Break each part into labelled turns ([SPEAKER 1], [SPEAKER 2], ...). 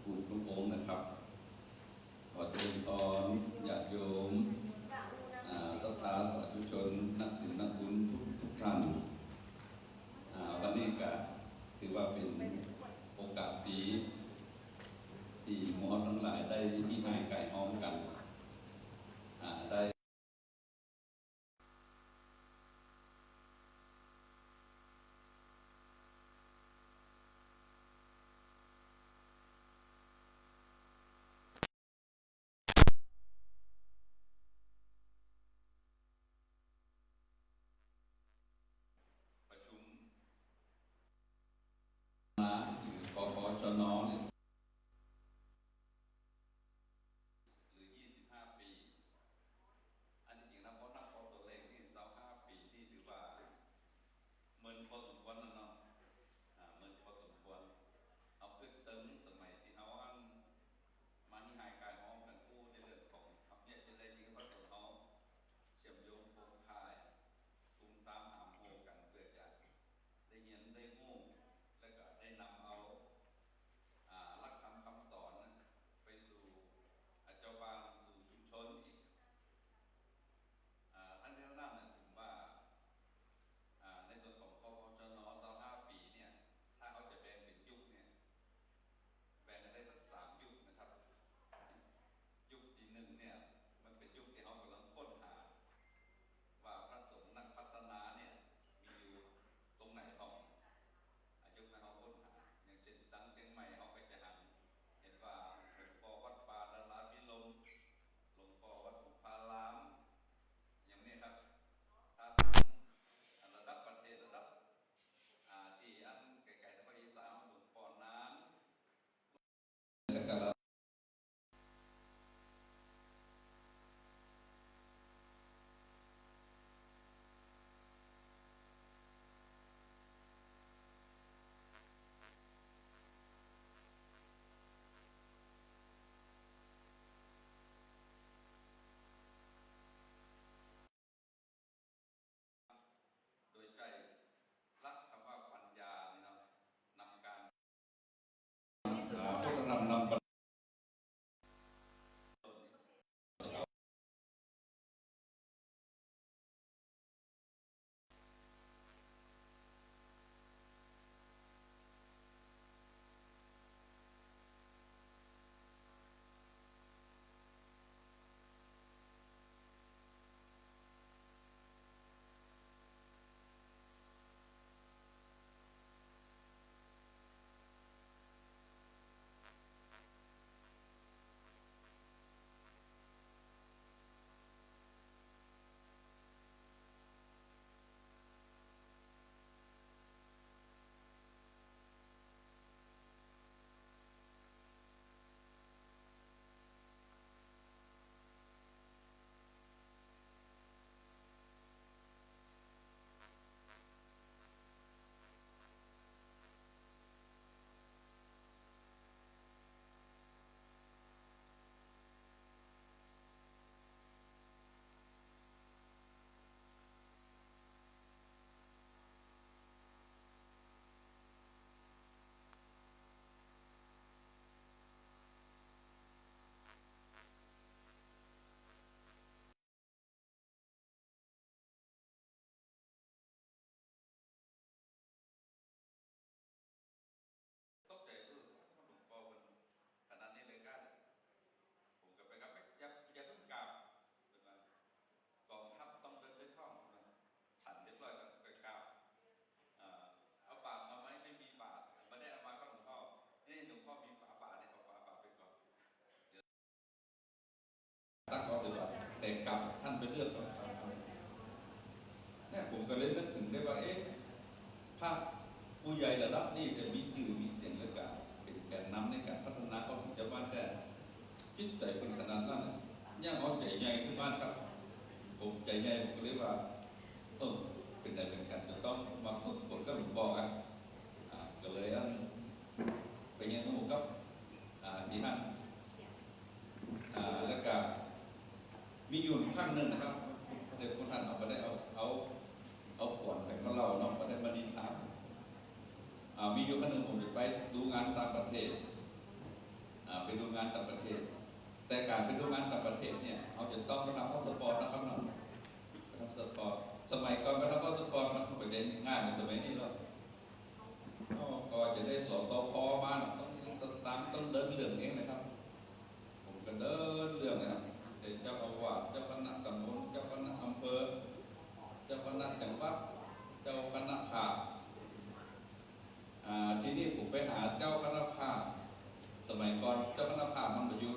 [SPEAKER 1] ผู้ทุกองค์นะครับขอเจริญพรญาติโยมศรัทธาสาธุชนนักศิลป์นักบุญทุกท่านวันนี้ก็ถือว่าเป็นโอกาสดีที่หมอทั้งหลายได้มีให้ไก่ห้อมกันได้ประชุมหรือปปชนเนี่ยหรือ25 ปีอันที่จริงนะเพราะนับตัวเลขนี่25 ปีที่ถือว่าเหมือนพอสมควรแล้วเนาะเหมือนพอสมควรเอาเพิ่มเติมสมัยที่เขามาที่หายกายห้องกันผู้ในเรื่องของเนี่ยจะได้จริงพระสงฆ์เขาเชื่อมโยงโครงข่ายตุ้มตามหามโหกันเพื่อจะได้เห็นได้งูแล้วก็ได้นำเอาหลักธรรมคำสอนไปสู่เจ้าบ้านสู่ชุมชนอีกทั้งนี้ทั้งนั้นผมว่าในส่วนของคปชน25 ปีเนี่ยถ้าเขาจะแบ่งเป็นยุคเนี่ยแบ่งกันได้สัก3 ยุคนะครับยุคที่1เนี่ยมันเป็นยุคที่เขากำลังค้นหาว่าพระสงฆ์นักพัฒนาเนี่ยมีอยู่ตรงไหนบ้างยุคนั้นเขาค้นหาอย่างเช่นตั้งเชียงใหม่เขาไปจะเห็นว่าหลวงพ่อวัดป่าดาราพิลมหลวงพ่อวัดบุพารามอย่างนี้ครับถ้าระดับประเทศระดับที่อันไกลๆทางภาคอีสานหลวงพ่อน้ำแล้วก็โดยใจรักคำว่าปัญญานี่เนาะนำการพุทธธรรมนำปัญญาตกใจคือถ้าหลวงพ่อเป็นขนาดนี้เลยกันผมก็ไปกับอย่าเพิ่งกราบเป็นว่ากองทัพต้องเดินด้วยท้องฉันเรียบร้อยกับไปกราบเอาบาตรมาไหมไม่มีบาตรไม่ได้เอามาครับหลวงพ่อนี่หลวงพ่อมีฝาบาตรเนี่ยเอาฝาบาตรไปก่อนเดี๋ยวตั้งข้อสืบว่าแต่กลับท่านไปเลือกก่อนเนี่ยผมก็เลยนึกถึงได้ว่าภาพผู้ใหญ่ระดับนี้จะมีชื่อมีเสียงและการเป็นแกนนำในการพัฒนาของชาวบ้านแต่จิตใจเป็นขนาดนั้นย่างเอาใจใหญ่ขึ้นบ้านครับผมใจใหญ่ผมก็เรียกว่าเป็นใดเป็นกันจะต้องมาฝึกฝนกับหลวงพ่อกันก็เลยไปเรียนรู้กับดีฮันแล้วก็มีอยู่ครั้งหนึ่งนะครับเด็กคนท่านเอาไปได้เอาก่อนไปมาเล่าเนาะไปได้มาดินทานมีอยู่ครั้งหนึ่งผมไปดูงานต่างประเทศ ไปดูงานต่างประเทศแต่การไปดูงานต่างประเทศเนี่ยเราจะต้องไปทำพาสปอร์ตนะครับเนาะไปทำพาสปอร์ตสมัยก่อนไปทำพาสปอร์ตมันไปเด่นง่ายในสมัยนี้แล้วก็จะได้สอบตคมาต้องซื้อสตางค์ต้องเดินเรื่องเองนะครับผมก็เดินเรื่องนะครับเจ้าอาวาสเจ้าคณะตำบลเจ้าคณะอำเภอเจ้าคณะจังหวัดเจ้าคณะภาคที่นี่ผมไปหาเจ้าคณะภาคสมัยก่อนเจ้าคณะภาคมันอยู่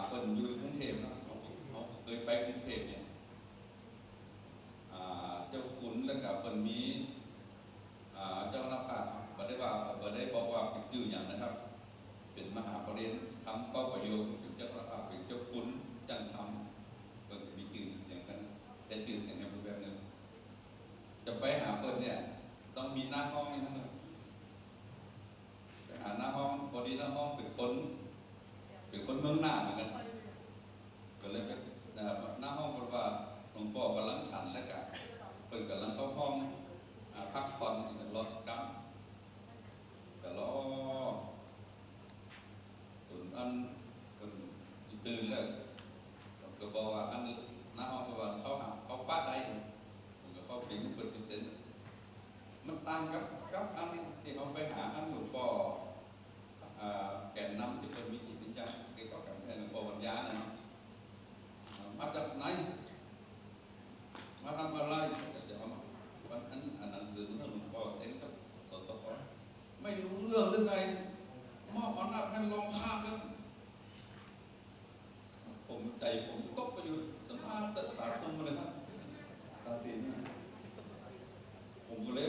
[SPEAKER 1] เปิดอยู่กรุงเทพนะเขาเคยไปกรุงเทพเนี่ยเจ้าขุนแล้วก็เปิดมีเจ้าคณะภาคบ่ได้บอกว่าเป็นชื่ออย่างนะครับเป็นมหาปรริญญาทำก็ประโยชน์เป็นเจ้าคณะภาคเป็นเจ้าขุนจันทำเปิดมีชื่อเสียงกันแต่ชื่อเสียงกันแบบนึงจะไปหาเปิดเนี่ยต้องมีหน้าห้องนี่นะไปหาหน้าห้องพอดีหน้าห้องเป็นคนเมืองหน้าเหมือนกันก็เลยไปหน้าห้องบอกว่าหลวงพ่อกำลังฉันแล้วกันเปิดกำลังเข้าห้องพักผ่อนรอสักครั้งก็รอตื่นแล้วก็บอกว่าอันหน้าห้องบอกว่าเขาป้าได้ผมก็เข้าเป็น1%มันต่างกับอันที่เขาไปหาอันหลวงพ่อแก่นนำที่เป็นมีจิตวิญญาณเกี่ยวกับการแผ่นหลวงพ่อวัญญาเนี่ยมาจากไหนมาทำอะไรจะเอาวันนั้นหนังสือเรื่องหลวงพ่อเซ็นกับสตปไม่รู้เรื่องหรือไงมอบอำนาจให้ลองข้ามแล้วผมตกไปอยู่สมาธิตาตุ้มเลยครับตาตีนผมก็เลย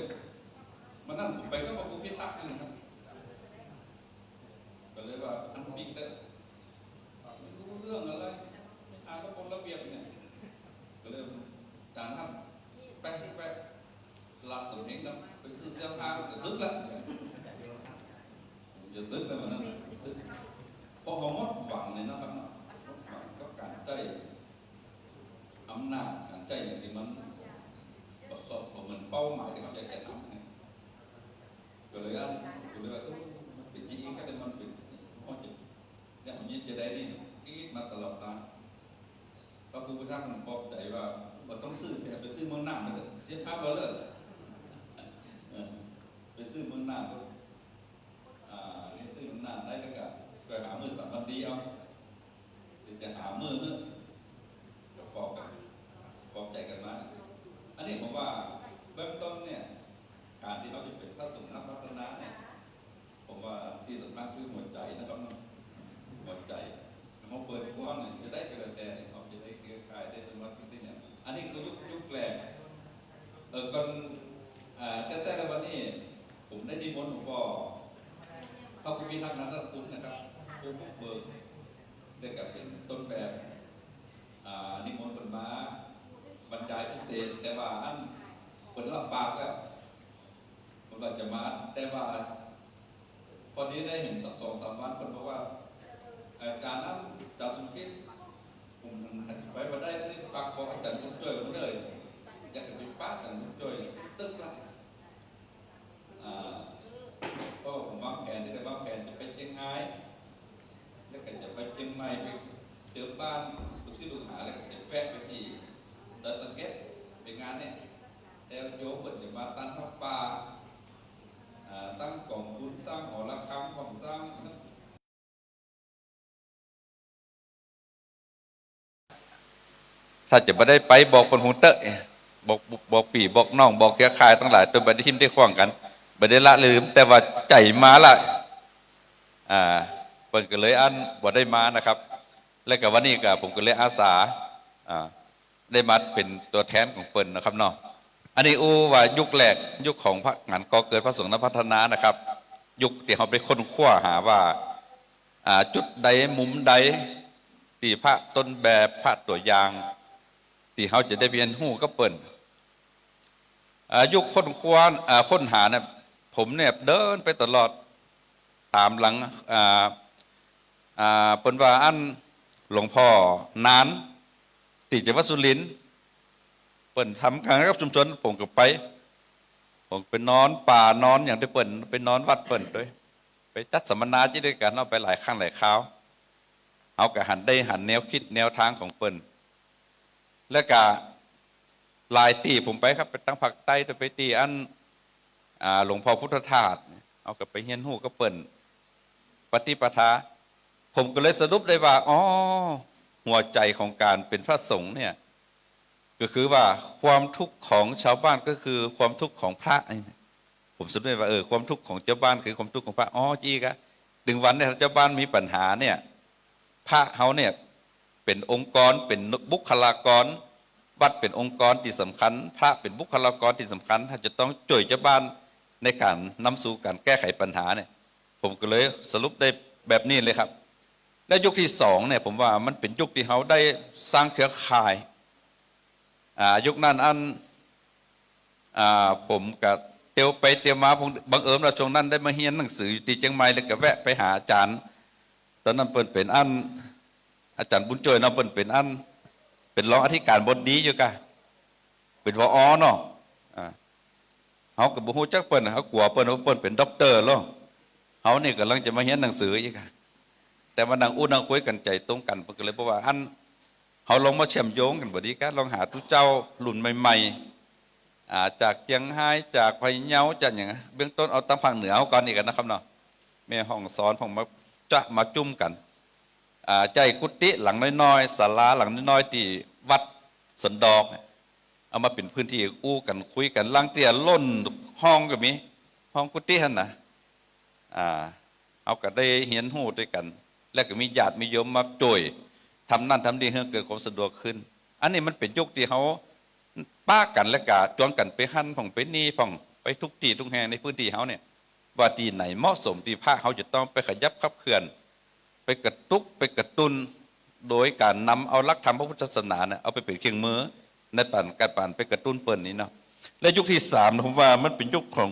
[SPEAKER 1] มานั่นผมไปก็บอกคุณพิทักษ์นี่นะครับก็เลยว่าอันบิ๊กได้ไม่รู้เรื่องอะไรไม่อ่านระบบระเบียบเนี่ยก็เลยจานครับไปลาสมเหงนะไปซื้อเสื้อผ้าจะซึกแล้วจะซึกแล้วมันนั่นซึกพอเขาหมดหวังเลยนะครับหมดหวังกับการใจอำนาจการใจอย่างที่มันประสบเหมือนเป้าหมายที่เขาอยากจะทำเนี่ยก็เลยว่ามันเป็นอย่างนี้ก็จะมันเป็นมันจะเนี่ยมันจะได้นี่คิดมาตลอดทางพระครูพุทธะมันปลอบใจว่าต้องซื้อแต่ไปซื้อเมืองหน้ามันเสียภาพเราเลยไปซื้อเมืองหน้าก็นี่ซื้อเมืองหน้าได้แล้วก็หามือสัมพันธ์ดีเอาเดี๋ยวจะหามือก็ปลอบใจกันมาอันนี้ผมว่าเบื้องต้นเนี่ยการที่เราจะเป็นพระสงฆ์นักพัฒนาเนี่ยผมว่าที่สำคัญคือหัวใจนะครับหัวใจเขาเปิดกว้างเนี่ยจะได้กระแตเนี่ยเขาจะได้เกลี่ยกายได้สมาธิได้เนี่ยอันนี้คือยุคแรกก่อนแต่ละวันนี้ผมได้นิมนต์หลวงพ่อพระครูพิทักษ์นันทคุณนะครับผู้บุกเบิกได้กับเป็นต้นแบบนิมนต์คนมาบรรยายพิเศษแต่ว่าอันคนรับปากแล้วคนว่าจะมาแต่ว่าพอนี้ได้เห็นสัก2-3 วันคนบอกว่าการนั้นจากสุขิตผมไปมาได้ที่ฝากบอกอาจารย์มุ้งจ่อยผมเลยอยากจะไปป้าอาจารย์มุ้งจ่อยตึกละก็ผมวางแผนที่จะวางแผนจะไปเชียงรายแล้วก็จะไปเชียงใหม่ไปเจอบ้านลูกศิษย์ลูกหาแล้วก็จะแวะไปที่ดอยสะเก็ดไปงานเนี่ยแต่โยมเปิดจะมาตั้งทับป่าตั้งกองทุนสร้างหอระฆังของสร้างถ้าจะไม่ได้ไปบอกคนหูเตะบอกปีบอกน้องบอกแก่คายทั้งหลายตัวบัดทิมได้ขว้างกันบัดได้ละลืมแต่ว่าใจมาละเปิดก็เลยอันบ่ได้มานะครับและกับวันนี้ก็ผมก็เลยอาสาได้มาเป็นตัวแทนของเปิ่นนะครับเนาะอันนี้ว่ายุคแรกยุคของพระงานก่อเกิดพระสงฆ์พัฒนานะครับยุคที่เขาไปค้นคว้าหาว่าจุดใดมุมใดตีพระต้นแบบพระตัวอย่างที่เขาจะได้เรียนรู้ก็เปิ่นยุคค้นคว้าค้นหาเนี่ยผมเนี่ยเดินไปตลอดตามหลังเปิ่นว่าอันหลวงพ่อนานติจังหวัดสุรินทร์เปิ่นทำการกับชุมชนผมก็ไปผมไปนอนป่านอนอย่างที่เปิ่นไปนอนวัดเปิ่นด้วย ไปจัดสัมมนาที่ด้วยกันเอาไปหลายครั้งหลายคราวเอากะหันได้หันแนวคิดแนวทางของเปิ้นแล้วก็ลายตีผมไปครับไปตั้งภาคใต้ไปตีอันหลวงพ่อพุทธทาสเอากับไปเฮียนหูก็เปิ้นปฏิปทาผมก็เลยสรุปได้ว่าอ๋อหัวใจของการเป็นพระสงฆ์เนี่ยก็คือว่าความทุกข์ของชาวบ้านก็คือความทุกข์ของพระผมสรุปได้ว่าความทุกข์ของเจ้าบ้านคือความทุกข์ของพระอ๋อจี้กะถึงวันเนี่ยเจ้าบ้านมีปัญหาเนี่ยพระเขาเนี่ยเป็นองค์กรเป็นบุคลากรวัดเป็นองค์กรที่สำคัญพระเป็นบุคลากรที่สำคัญถ้าจะต้องช่วยเจ้าบ้านในการนำสู่การแก้ไขปัญหาเนี่ยผมก็เลยสรุปได้แบบนี้เลยครับและยุคที่สองเนี่ยผมว่ามันเป็นยุคที่เขาได้สร้างเครือข่ายยุคนั้นผมกับเตียวไปเตียวมาผมบังเอิญว่าช่วงนั้นได้มาเรียนหนังสืออยู่ที่เชียงใหม่เลยก็แวะไปหาอาจารย์ตอนนั้นเปิ้นเป็นอาจารย์บุญเจยเนาะเปิ้นเป็นรองอธิการบดีอยู่กะเป็นวอเนาะเขากับบุฮูจักเปิ้นเขากลัวเปิ้นว่าเปิ้นเป็นด็อกเตอร์แล้วเขานี่กำลังจะมาเรียนหนังสืออีกค่ะแต่มานั่งอู้นั่งคุยกันใจตรงกันเพิ่นก็เลยบอกว่าเขาลองมาเชื่อมโยงกันบ่ดีกะลองหาทุเจ้ารุ่นใหม่ๆจากเจียงไฮ้จากพะเยาจากอย่างเบื้องต้นเอาตามภาคเหนือเอาก่อนนี่กันนะครับเนาะแม่ห้องสอนผมมาจุ่มกันใจกุฏิหลังน้อยๆศาลาหลังน้อยๆที่วัดสันดอกเอามาเป็นพื้นที่อู้กันคุยกันลังเตี้ยล้นห้องก็มีห้องกุฏิหั่นน่ะเอาก็ได้เฮียนฮู้ด้วยกันแล้วก็มีญาติมีโยมมาช่วยทำนั่นทำนี่ให้เกิดความสะดวกขึ้นอันนี้มันเป็นยุคที่เขาป้ากันและกะจวนกันไปหั่นผ่องไปนี่ผ่องไปทุกที่ทุกแห่งในพื้นที่เขาเนี่ยว่าที่ไหนเหมาะสมที่พระเขาจะต้องไปขยับขับเคลื่อนไปกระตุกไปกระตุ้นโดยการนำเอาหลักธรรมพระพุทธศาสนาเนี่ยเอาไปเป็นเครื่องมือในการปั่นไปกระตุ้นเปิ้นนี้เนาะและยุคที่สามผมว่ามันเป็นยุคของ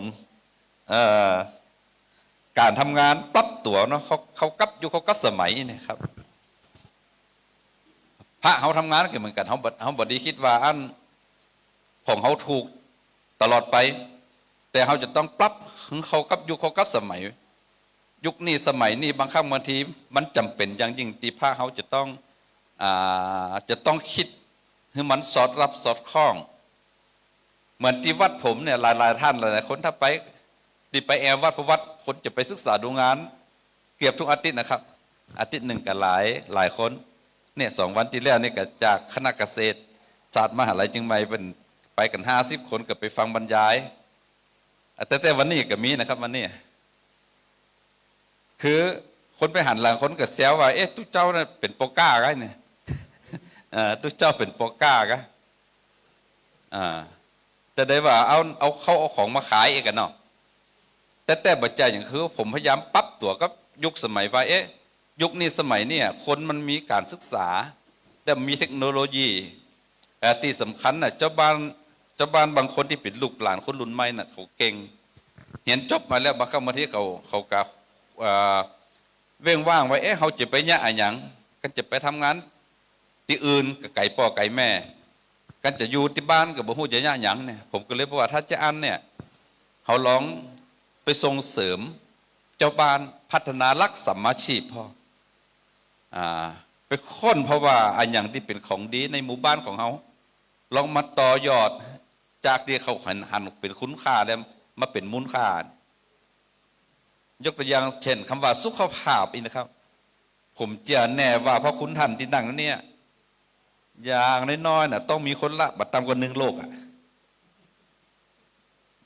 [SPEAKER 1] การทำงานปรับตัวเนาะเขากับยุคเขากับสมัยเนี่ยครับพระเขาทำงานก็เหมือนกันเขาบดีคิดว่าอันของเขาถูกตลอดไปแต่เขาจะต้องปรับเขากับยุคเขากับสมัยยุคนี้สมัยนี้บางครั้งบางทีมันจำเป็นอย่างยิ่งที่พระเขาจะต้องคิดให้มันสอดรับสอดคล้องเหมือนที่วัดผมเนี่ยหลายท่านหลายคนถ้าไปที่ไปแอววัดพระวัดคนจะไปศึกษาดูงานเกือบทุกอาทิตย์นะครับอาทิตย์หนึ่งกับหลายคนเนี่ย2 วันที่แล้วนี่ก็จากคณะเกษตรศาสตร์มหาลัยเชียงใหม่เป็นไปกัน50 คนก็ไปฟังบรรยายแต่วันนี้ก็มีนะครับวันนี้คือคนไปหันหลังคนก็แซวว่าเอ๊ะตุ๊เจ้าเนี่ยเป็นโปก้าไงเนี่ยตุ๊เจ้าเป็นโปก้าไงแต่ได้ว่าเอาของมาขายเองกันเนาะแต่บัจจัยอย่างคือผมพยายามปรับตัวกับยุคสมัยว่าเอ๊ะยุคนี้สมัยเนี่ยคนมันมีการศึกษาแต่มีเทคโนโลยีที่สำคัญน่ะเจ้าบ้านบางคนที่เป็นลูกหลานคนรุ่นใหม่น่ะเขาเก่งเห็นจบมาแล้วบางครั้งบางทีเขากะเว้งว่างไว้เอ๊ะเขาจะไปเนี่ยอะไรอย่างกันจะไปทำงานที่อื่นกับไก่พ่อไก่แม่กันจะอยู่ที่บ้านกับบ่ฮู้จะเนี่ยอย่างเนี่ยผมก็เลยบอกว่าถ้าจะอันเนี่ยเขาลองไปส่งเสริมเจ้าบ้านพัฒนาลักษณ์สัมมาชีพพ่อไปค้นเพราะว่าอันอย่างที่เป็นของดีในหมู่บ้านของเขาลองมาต่อยอดจากที่เขาหันเป็นคุณค่าแล้วมาเป็นมูลค่ายกตัวอย่างเช่นคำว่าสุขภาพอีกนะครับผมเชื่อแน่ว่าเพราะคุณท่านที่นั่งเนี่ยอย่างน้อยๆน่ะต้องมีคนละบัดต่ำกว่า1 โรค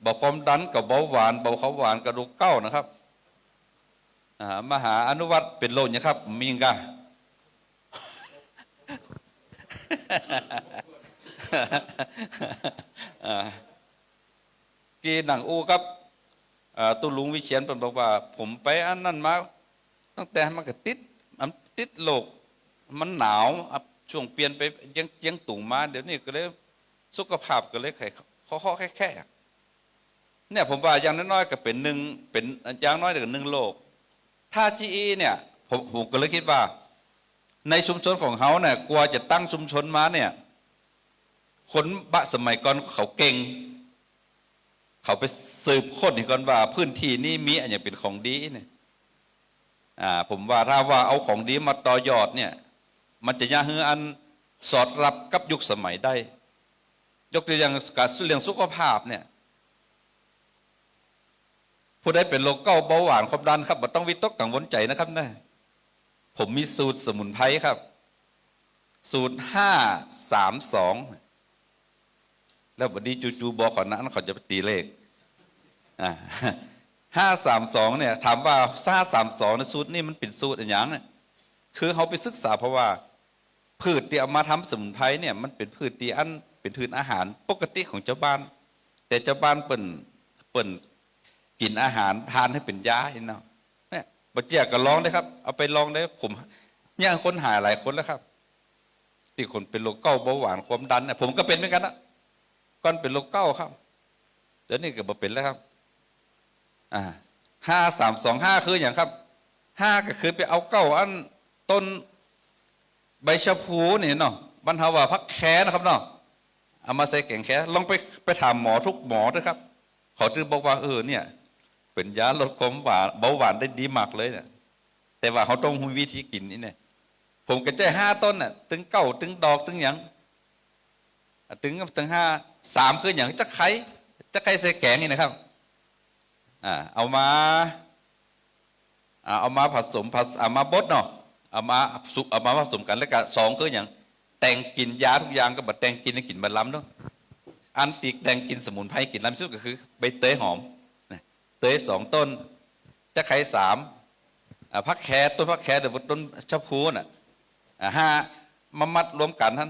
[SPEAKER 1] เบาความดันกับเบาหวานเบาเขาหวานกระดูกเก้านะครับมหาอนุวัตเป็นโรคเนี่ยครับมีงกะกีหนังอู้ครับตุลุงวิเชียนเป็นบอกว่าผมไปอันนั้นมาตั้งแต่มันก็ติดโลกมันหนาวช่วงเปลี่ยนไปยังตุ่งมาเดี๋ยวนี้ก็เลยสุขภาพก็เลยข้อแค่เนี่ยผมว่าอย่างน้อยๆก็เป็นอย่างน้อยก็1 โลกถ้าGEเนี่ยผมก็เลยคิดว่าในชุมชนของเขาเนี่ยกลัวจะตั้งชุมชนมาเนี่ยคนบะสมัยก่อนเขาเก่งเขาไปสืบค้นอีกก่อนว่าพื้นที่นี้มีอะไรเป็นของดีเนี่ย ผมว่าถ้าว่าเอาของดีมาต่อยอดเนี่ยมันจะย่าฮืออันสอดรับกับยุคสมัยได้ยกตัวอย่างการเรื่องสุขภาพเนี่ยผู้ใดเป็นโรคเกาต์เบาหวานความดันครับบ่ต้องวิตกกังวลใจนะครับนะผมมีสูตรสมุนไพรครับสูตร532แล้วบัดนี้จู่ๆบอกขอนั้นเขาจะไปตีเลข532เนี่ยถามว่า532ในสูตรนี่มันเป็นสูตรอะไรอย่างเนี่ยคือเขาไปศึกษาเพราะว่าพืชที่เอามาทำสมุนไพรเนี่ยมันเป็นพืชที่อันเป็นพืชอาหารปกติของเจ้าบ้านแต่เจ้าบ้านเปิ่นกินอาหารทานให้เป็นยาเนาะเนี่ยบัดเจียก็ลองได้ครับเอาไปลองได้ผมเนี่ยคนหายหลายคนแล้วครับที่คนเป็นโรคเกาต์เบาหวานความดันเนี่ยผมก็เป็นเหมือนกันนะก่อนเป็นโรคเกาต์ครับเดี๋ยวนี้ก็บ่เป็นแล้วครับ5325คืออย่างครับ5ก็คือไปเอาเก้าอันต้นใบชะพูนี่เนาะบรรเทาว่าพักแค้นะครับเนาะเอามาใส่แกงแค้ลองไปถามหมอทุกหมอนะครับเขาจึงบอกว่าเนี่ยเป็นยาลดความหวานเบาหวานได้ดีมากเลยเนี่ยแต่ว่าเขาต้องมีวิธีกินนี่เนี่ยผมก็ใจ5ต้นน่ะถึงเก้าถึงดอกถึงอย่างถึง5 3คืออย่างจะไข่ใส่แกงนี่นะครับเอามาผสมเอามาบดเนาะเอามาผสมกันแล้วก็2คืออย่างแต่งกินยาทุกอย่างก็บัดแต่งกินให้กินบัดล้ำเนาะอันติกแต่งกินสมุนไพรกินล้ำสุดก็คือใบเตยหอมเตย2ต้นจะไข่3พักแคต้นพักแคเดี๋ยวต้นชะพูน่ะ5มามัดรวมกันท่าน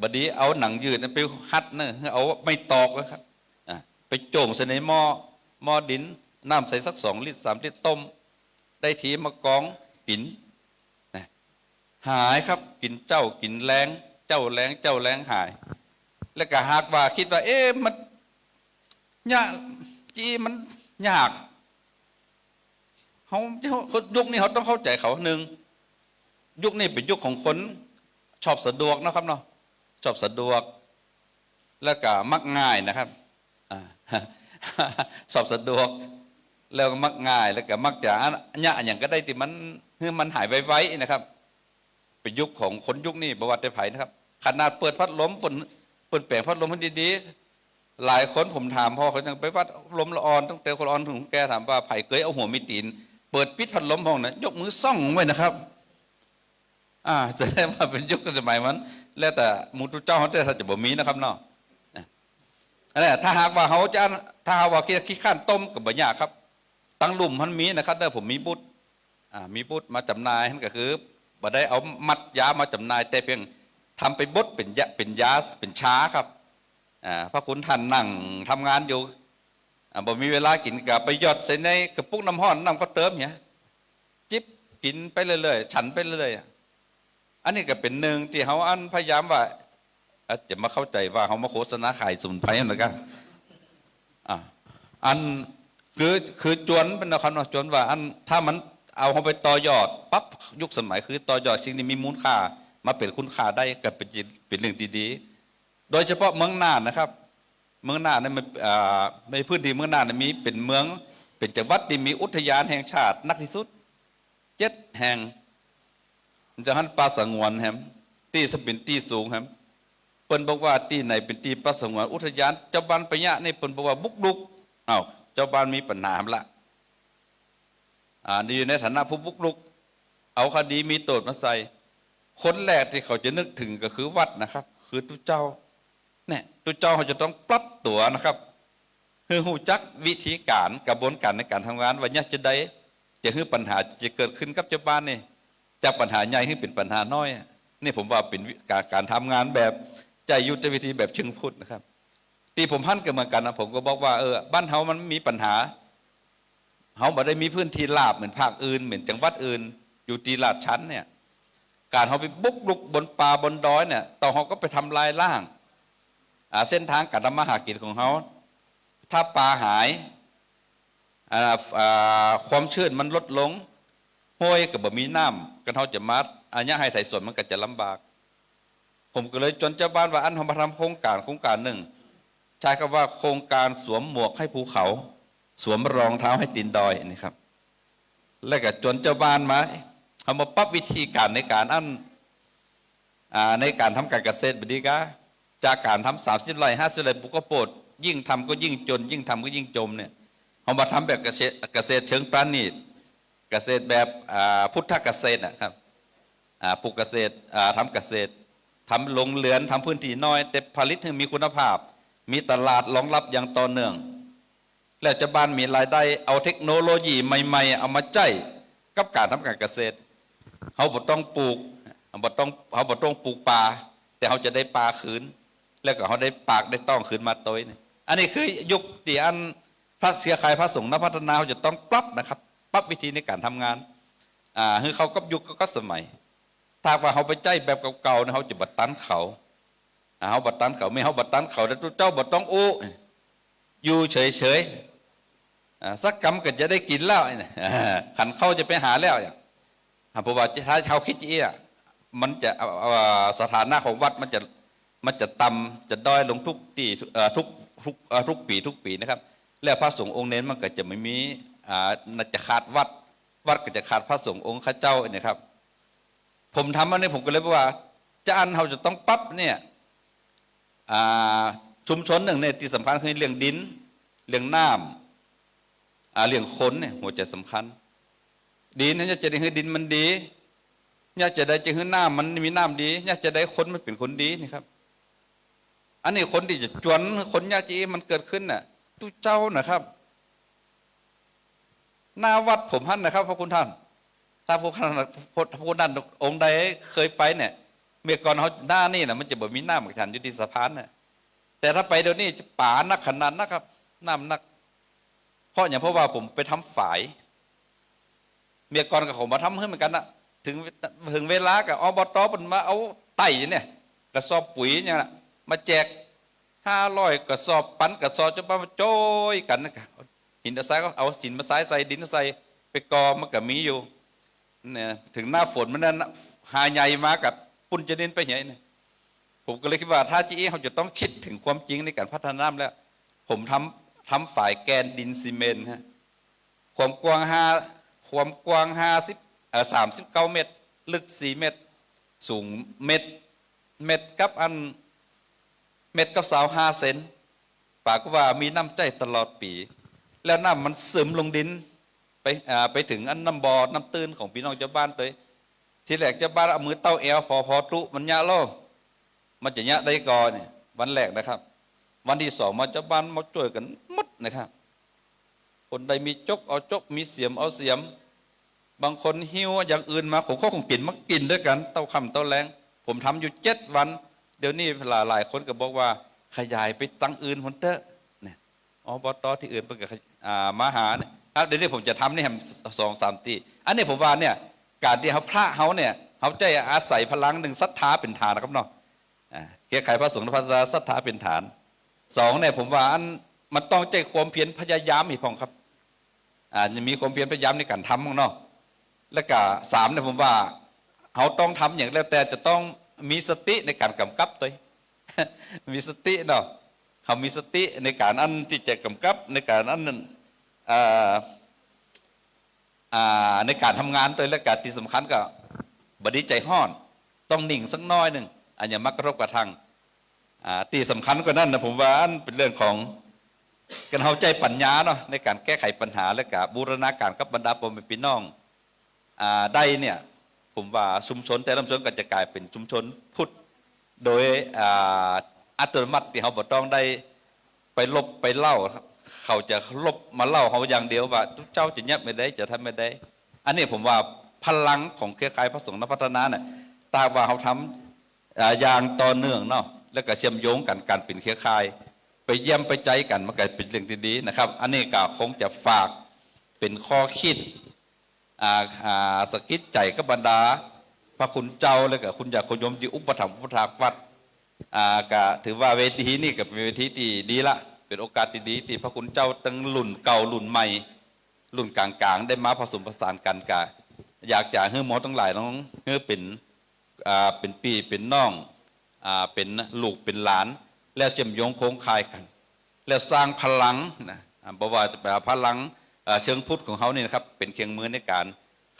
[SPEAKER 1] บัดนี้เอาหนังยืดไปหัดเนอะเอาไม่ตอกนะครับไปโจ่งใส่ในหม้อดินน้ำใส่สัก2 ลิตร 3 ลิตรต้มได้ทีมากองกินหายครับกินเจ้ากินแรงเจ้าแรงหายแล้วก็หากว่าคิดว่ามันยากมันยากเขายุคนี้เขาต้องเข้าใจเขาหนึ่งยุคนี้เป็นยุคของคนชอบสะดวกนะครับเนาะชอบสะดวกแล้วก็มักง่ายนะครับชอบสะดวกแล้วก็มักง่ายแล้วก็มักจะเนี่ยอย่างก็ได้ที่มันหายไวๆนะครับเป็นยุคของคนยุคนี้ประวัติไผ่นะครับขนาดเปิดพัดลมเปิดแปลงพัดลมให้ดีๆหลายคนผมถามพ่อเขายังไปวัดลมละออนตั้งแต่คนอ่อนถึงแกถามว่าไผ่เกยเอาหัวมีตีนเปิดปิดพัดลมห้องนะยกมือซ่องไว้นะครับจะได้ว่าเป็นยุคสมัยมันแล้วแต่มุตุเจ้าเขาจะบ่มีนะครับเนาะถ้าหากว่าเขาจะถ้าหากว่าขี้ข้านต้มกับบ่ยากครับตั้งลุ่มมันมีนะครับเด้อผมมีบุตรมีบุตรมาจำหน่ายนั่นก็คือบ่ได้เอามัดยามาจำหน่ายแต่เพียงทำไปบดเป็นยาเป็นช้าครับพระคุณท่านนั่งทำงานอยู่บ่มีเวลากินกับไปยอดใส่ในกระปุกน้ำห้อนน้ำก็เติมเนี่ยจิบกินไปเรื่อยๆฉันไปเรื่อยๆอันนี้ก็เป็นหนึ่งที่เขาพยายามว่าจะมาเข้าใจว่าเขามาโฆษณาขายสมุนไพรนะครับอันคือจวนเป็นนะครับจวนว่าถ้ามันเอาเขาไปต่อยอดปั๊บยุคสมัยคือต่อยอดสิ่งที่มีมูลค่ามาเป็นคุณค่าได้ก็เป็นเรื่องดีๆโดยเฉพาะเมืองน่านนะครับเมืองน่านเนี่ยในพื้นที่เมืองน่านมีเป็นเมืองเป็นจังหวัดที่มีอุทยานแห่งชาตินักที่สุด7 แห่งจะหันป่าสงวนแฮมตีสปินตีสูงแฮมเปิ้นบอกว่าตีไหนเป็นตีป่าสงวนอุทยานเจ้าบ้านปะยะนี่เปิ้นบอกว่าบุกรุกเจ้าบ้านมีปัญหาละนี่อยู่ในฐานะผู้บุกรุกเอาคดีมีโทษมาใส่คนแรกที่เขาจะนึกถึงก็คือวัดนะครับคือตุเจ้าเนี่ยตุเจ้าเขาจะต้องปรับตัวนะครับคือหูจักวิธีการกระบวนการในการทำงานวันนี้จะได้จะคือปัญหาจะเกิดขึ้นกับเจ้าบ้านนี่จากปัญหาใหญ่ให้เป็นปัญหาน้อยนี่ผมว่าเป็นการทำงานแบบใจยุทธวิธีแบบเชิงพุทธนะครับตีผมพันกันเหมือนกันนะผมก็บอกว่าบ้านเฮามันมีปัญหาเฮาบ่ได้มีพื้นที่ราบเหมือนภาคอื่นเหมือนจังหวัดอื่นอยู่ตีลาดชั้นเนี่ยการเขาไปบุกรุกบนป่าบนดอยเนี่ยต่อเขาก็ไปทำลายล่างเส้นทางการทำมาหากินของเขาถ้าป่าหายความชื้นมันลดลงห้วยกับบ่มีน้ำกันเขาจะมัดอันนี้ให้ไถ่ส่วนมันก็จะลำบากผมก็เลยจนเจ้าบ้านว่าเขามาทำโครงการหนึ่งใช้คำว่าโครงการสวมหมวกให้ภูเขาสวมรองเท้าให้ตีนดอยนี่ครับ แล้วก็จนเจ้าบ้านมาเอามาปรับวิธีการในการในการทำการเกษตรบดีกาจากการทำ30 ไร่50 ไร่ปลูกข้าวโพดยิ่งทำก็ยิ่งจนยิ่งทำก็ยิ่งจมเนี่ยเอามาทำแบบเกษตรเชิงปราณีตเกษตรแบบพุทธเกษตรนะครับปลูกเกษตรทำเกษตรทำลงเรือนทำพื้นที่น้อยแต่ผลิตให้มีคุณภาพมีตลาดรองรับอย่างต่อเนื่องแล้วจะบ้านมีรายได้เอาเทคโนโลยีใหม่ๆเอามาใจกับการทำการเกษตรเขาบ่ต้องปลูกเขาบ่ต้องปลูกป่าแต่เขาจะได้ปลาคืนแล้วก็เขาได้ปากได้ต้องคืนมาตัวนี่อันนี้คือยุคที่อันพระเสียขายพระสงฆ์นักพัฒนาเขาจะต้องปรับนะครับปรับวิธีในการทำงานคือเขาก็ยุคก็สมัยถ้าว่าเขาไปใจแบบเก่าๆนะเขาจะบัดตันเขาบัดตันเขาไม่เขาบัดตันเขาแล้วเจ้าบัดต้องอู้อยู่เฉยๆสักกำก็จะได้กินแล้วขันเข้าจะไปหาแล้วเพราะว่าถ้าชาวคิดจีมันจะสถานะของวัดมันจะต่ำจะด้อยลงทุกปีนะครับแล้วพระสงฆ์องค์เน้นมันก็จะไม่มีจะขาดวัดก็จะขาดพระสงฆ์องค์ข้าเจ้านะครับผมทำอันนี้ผมก็เลยบอกว่าจะอันเราจะต้องปรับเนี่ยชุมชนหนึ่งเนี่ยที่สำคัญคือเรื่องดินเรื่องน้ำเรื่องคนเนี่ยหัวใจสำคัญดินถ้าจะได้คือดินมันดีอยากจะได้จะคือน้ำมันมีน้ำดีอยากจะได้คนมันเป็นคนดีนี่ครับอันนี้คนที่จะจวนคนยากจีมันเกิดขึ้นน่ะทุกเจ้านะครับหน้าวัดผมท่านนะครับพระคุณท่านถ้าพวกท่านองค์ใดเคยไปเนี่ยเมื่อก่อนเขาหน้านี่นะมันจะแบบมีน้ำเหมือนกันอยู่ที่สะพานน่ะแต่ถ้าไปเดี๋ยวนี้จะป่านักขนาดนะครับน้ำนักเพราะว่าผมไปทำฝายเมื่อก่อนกับผมมาทำให้เหมือนกันนะถึงเวลากับอบต.มันมาเอาไต่เนี่ยกระสอบปุ๋ยเนี่ยมาแจก500 กระสอบปันกระสอบจะมาโจ้ยกันนะครับหินทรายก็เอาสินมาใส่ดินใส่ไปกอมันก็มีอยู่เนี่ยถึงหน้าฝนมันนั้นหาใหญ่มากับปุ่นจะเดินไปใหญ่เนี่ยผมก็เลยคิดว่าถ้าจีเขาจะต้องคิดถึงความจริงในการพัฒนาแล้วผมทำฝ่ายแกนดินซีเมนต์ฮะความกว้าง39 เมตรลึก4 เมตรสูงเมตรกับเม็ดกับ25 เซนปากว่ามีน้ำใจตลอดปีแล้วน้ำมันซึมลงดินไปถึงอันน้ำบ่อน้ำตื้นของพี่น้องชาวบ้านเลยที่แรกชาวบ้านเอามือเต้าแอลพอตุมันยะโลมันจะยะได้ก่อนเนี่ยวันแรกนะครับวันที่2มาชาวบ้านมาช่วยกันมัดนะครับคนใดมีจกเอาจกมีเสียมเอาเสียมบางคนหิ้วอย่างอื่นมาผมก็คงกินมากินด้วยกันเต้าค่ำเต้าแรงผมทำอยู่7 วันเดี๋ยวนี้หลายคนก็บอกว่าขยายไปตั้งอื่นคนเตอะเนี่ยอบต.ที่อื่นเพิ่งมาหาเนี่ยเดี๋ยวนี้ผมจะทำนี่แฮม2-3 ตีอันนี้ผมว่าเนี่ยการที่เขาพระเขาเนี่ยเขาใจอาศัยพลังหนึ่งศรัทธาเป็นฐานนะครับเนาะเกี่ยวกับพระสงฆ์พระศรัทธาเป็นฐาน2เนี่ยผมว่าอันมันต้องใจความเพียรพยายามอีกพองครับจะมีความเพียรพยายามในการทำเนาะแล้วก็3เนี่ยผมว่าเขาต้องทำอย่างแล้วแต่จะต้องมีสติในการกำกับตัวมีสติเนาะเขามีสติในการอันที่จะกำกับในการอันนั้นในการทำงานตัวและการที่สำคัญก็บดีใจห้อนต้องหนิ่งสักน้อยหนึ่งอย่ามากระทบกระทั่งที่สำคัญกว่านั้นนะผมว่าเป็นเรื่องของการเข้าใจปัญญาเนาะในการแก้ไขปัญหาและการบูรณาการกับบรรดาพ่อแม่พี่น้องได้เนี่ยผมว่าชุมชนแต่ละชุมชนก็จะกลายเป็นชุมชนพุทธโดยอัตโนมัติที่เขาบ่ต้องได้ไปลบไปเล่าเขาจะลบมาเล่าเขาอย่างเดียวว่าทุกเจ้าจะเงียบไม่ได้จะทำไม่ได้อันนี้ผมว่าพลังของเครือข่ายพระสงฆ์นักพัฒนาเนี่ยตาว่าเขาทำอย่างต่อเนื่องเนาะแล้วก็เชื่อมโยงกันการเป็นเครือข่ายไปเยี่ยมไปใจกันมันก็เป็นเรื่องดีๆนะครับอันนี้ก็คงจะฝากเป็นข้อคิดสกิดใจกับบรรดาพระคุณเจ้าและกับคุณอยากคุณโยมที่อุปถัมภ์อุปถากวัดก็ถือว่าเวทีนี้ก็เป็นเวทีที่ดีละเป็นโอกาสที่ดีที่พระคุณเจ้าตั้งรุ่นเก่ารุ่นใหม่รุ่นกลางๆได้มาผสมผสานกันกะอยากจะให้หมอทั้งหลายน้องให้เป็นปีเป็นน้องเป็นลูกเป็นหลานแล้วเชื่อมโยงโค้งคายกันแล้วสร้างพลังนะบอกว่าจะเป็นพลัง เชิงพุทธของเขานี่นะครับเป็นเครื่องมือในการ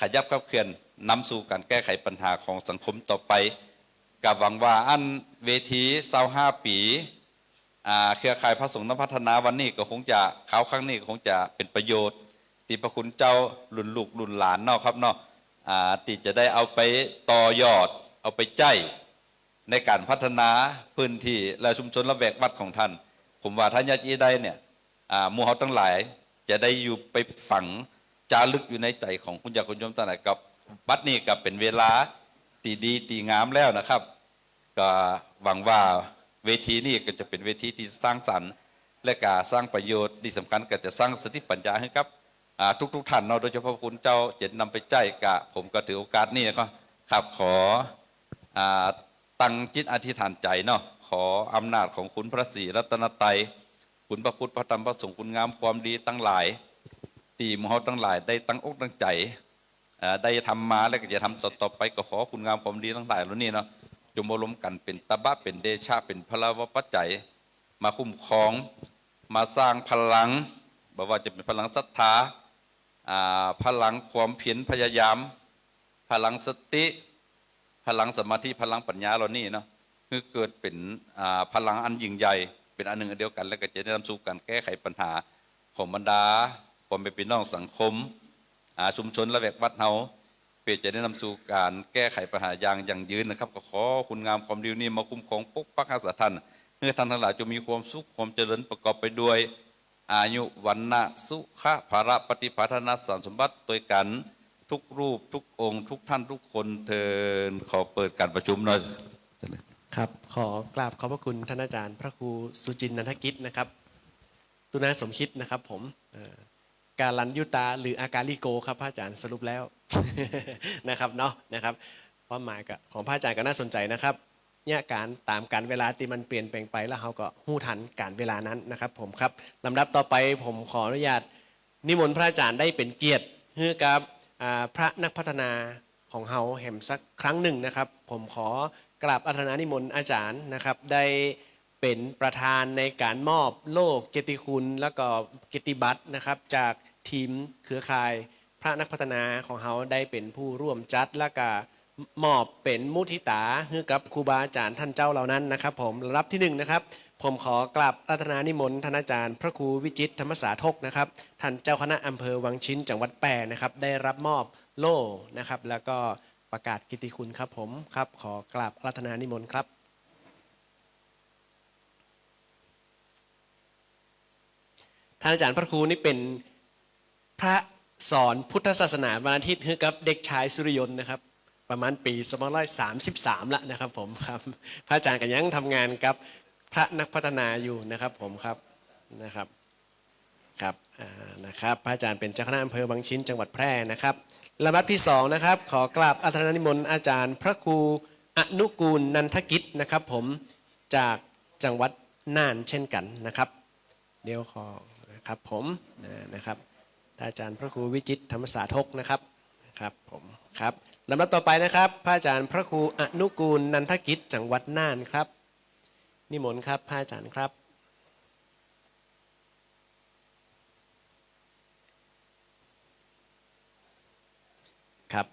[SPEAKER 1] ขยับขับเคลื่อนนำสู่การแก้ไขปัญหาของสังคมต่อไปกับหวังว่าอันเวที25 ปีเครือข่ายพระสงฆ์นพัฒนาวันนี้ก็คงจะเขาครั้งนี้ก็คงจะเป็นประโยชน์ที่พระคุณเจ้ารุ่นลูกรุ่นหลานเนาะครับเนาะที่จะได้เอาไปต่อยอดเอาไปใจในการพัฒนาพื้นที่และชุมชนละแวกวัดของท่านผมว่าท่านญาติใดเนี่ยหมู่เฮาทั้งหลายจะได้อยู่ไปฝังจารึกอยู่ในใจของคุณญาติคุณโยมทั้งหลายกับบัดนี้ก็เป็นเวลาตีดีตีงามแล้วนะครับก็หวังว่าเวทีนี้ก็จะเป็นเวทีที่สร้างสรรค์และก็สร้างประโยชน์ที่สำคัญก็จะสร้างสติปัญญาให้ครับทุกท่านเนาะโดยเฉพาะคุณเจ้าจะนำไปใจกะผมก็ถือโอกาสนี้นะครับขอตั้งจิตอธิษฐานใจเนาะขออำนาจของคุณพระศรีรัตนตรัยคุณพระพุทธพระธรรมพระสงฆ์คุณงามความดีตั้งหลายตีมเขาตั้งหลายได้ตั้งอกตั้งใจได้ทำมาแล้วก็จะทำต่อไปก็ขอคุณงามความดีทั้งหลายแล้วนี่เนาะจงมาล้มกันเป็นตบะเป็นเดชะเป็นพลวปัจจัยมาคุ้มครองมาสร้างพลังบอกว่าจะเป็นพลังศรัทธาพลังความเพียรพยายามพลังสติพลังสมาธิพลังปัญญาเรานี่เนาะคือเกิดเป็นพลังอันยิ่งใหญ่เป็นอันหนึ่งอันเดียวกันแล้วก็จะได้นำสู่การแก้ไขปัญหาของบรรดาความเป็นพี่น้องสังคมชุมชนละแวกวัดเฮาเพื่อจะได้นำสู่การแก้ไขปัญหาอย่างยั่งยืนนะครับก็ขอคุณงามความดีนี้มาคุ้มครองปกปักรักษาท่านเมื่อท่านทั้งหลายจะมีความสุขความเจริญประกอบไปด้วยอายุวันนะสุขะภาระปฏิภาณนาสารสมบัติโดยกันทุกรูปทุกองค์ทุกท่านทุกคนเทินขอเปิดการประชุมหน่อย
[SPEAKER 2] ครับขอกราบขอบพระคุณท่านอาจารย์พระครูสุจินต์นันทกิจนะครับตุนาสมคิดนะครับผมการันยุตาหรืออาการลิโกครับพระอาจารย์สรุปแล้ว นะครับเนาะนะครับความหมายของพระอาจารย์ก็น่าสนใจนะครับเนี่ยการตามการเวลาที่มันเปลี่ยนแปลงไปแล้วเขาก็หู้ทันการเวลานั้นนะครับผมครับลำดับต่อไปผมขออนุญาตนิมนต์พระอาจารย์ได้เป็นเกียรติให้กับพระนักพัฒนาของเฮาแห่มสักครั้งหนึ่งนะครับผมขอกราบอาราธนานิมนต์อาจารย์นะครับได้เป็นประธานในการมอบโล่เกียรติคุณแล้วก็เกียรติบัตรนะครับจากทีมเครือข่ายพระนักพัฒนาของเฮาได้เป็นผู้ร่วมจัดและก็มอบเป็นมุทิตาให้กับครูบาอาจารย์ท่านเจ้าเหล่านั้นนะครับผมรับที่1นะครับผมขอกราบอาราธนานิมนต์ท่านอาจารย์พระครูวิจิตรธรรมสาธกนะครับท่านเจ้าคณะอำเภอวังชิ้นจังหวัดแปรนะครับได้รับมอบโล่นะครับแล้วก็ประกาศกิตติคุณครับผมครับขอกราบอาราธนานิมนต์ครับท่านอาจารย์พระครูนี่เป็นพระสอนพุทธศาสนาวันอาทิตย์ให้กับเด็กชายสุริยนต์นะครับประมาณปี2533ละนะครับผมครับพระอาจารย์ก็ยังทำงานกับพระนักพัฒนาอยู่นะครับผมครับนะครับครับนะครับพระอาจารย์เป็นเจ้าคณะอำเภอบางชิ้นจังหวัดแพร่นะครับลำดับที่2นะครับขอกราบอาราธนานิมนต์อาจารย์พระครูอนุกูลนันทกิจนะครับผมจากจังหวัดน่านเช่นกันนะครับเดี๋ยวขอนะครับผมนะครับอาจารย์พระครูวิจิตรธรรมสาธกนะครับครับผมครับลำดับต่อไปนะครับพระอาจารย์พระครูอนุกูลนันทกิจจังหวัดน่านครับนิมนต์ครับพระอาจารย์ครับครับ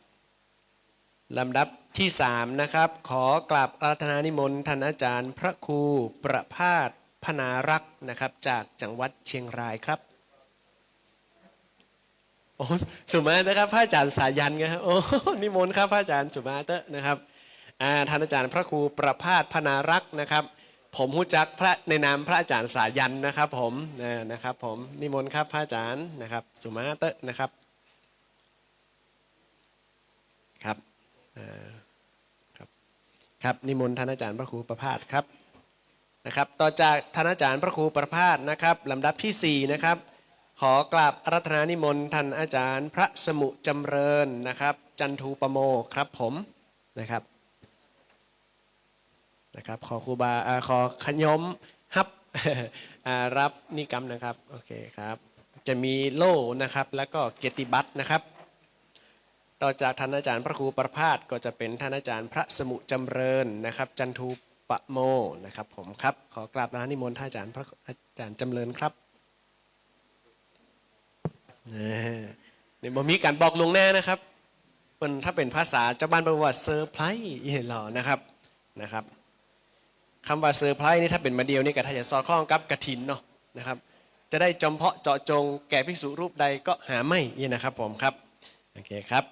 [SPEAKER 2] ลำดับที่3นะครับขอกราบอาราธนานิมนต์ท่านอาจารย์พระครูประภาสพนารักษ์นะครับจากจังหวัดเชียงรายครับโอ้สุมานะครับพระอาจารย์สายันครับโอ้นิมนต์ครับพระอาจารย์สุมาเตอร์นะครับท่านอาจารย์พระครูประภาสพนารักษ์นะครับผมรู้จักพระในนามพระอาจารย์สายันนะครับผมนะครับผมนิมนต์ครับพระอาจารย์นะครับสุมาเตอร์นะครับครับครับนิมนต์ท่านอาจารย์พระครูประภาสครับนะครับต่อจากท่านอาจารย์พระครูประภาสนะครับลำดับที่4นะครับขอกราบอาราธนานิมนต์ท่านอาจารย์พระสมุจำเริญนะครับจันทูปโมครับผมนะครับขอครูบาขอขยมฮับรับนิกรรมนะครับโอเคครับจะมีโล่นะครับแล้วก็เกียรติบัตรนะครับต่อจากท่านอาจารย์พระครูประภาสก็จะเป็นท่านอาจารย์พระสมุจำเริญนะครับจันทูปโมนะครับผมครับขอกราบนิมนต์ท่านอาจารย์พระอาจารย์จำเริญครับ เนี่ยบ่มีการบอกลวงหน้านะครับเป็นถ้าเป็นภาษาเจ้าบ้านแปลว่าเซอร์ไพรส์หรอนะครับคำว่าเซอร์ไพรส์นี่ถ้าเป็นมาเดียวนี่ก็ถ้าจะสอดคล้องกับกฐินเนาะนะครับจะได้จำเพาะเจาะจงแก่ภิกษุรูปใดก็หาไม่นี่นะครับผมครับโอเคครับ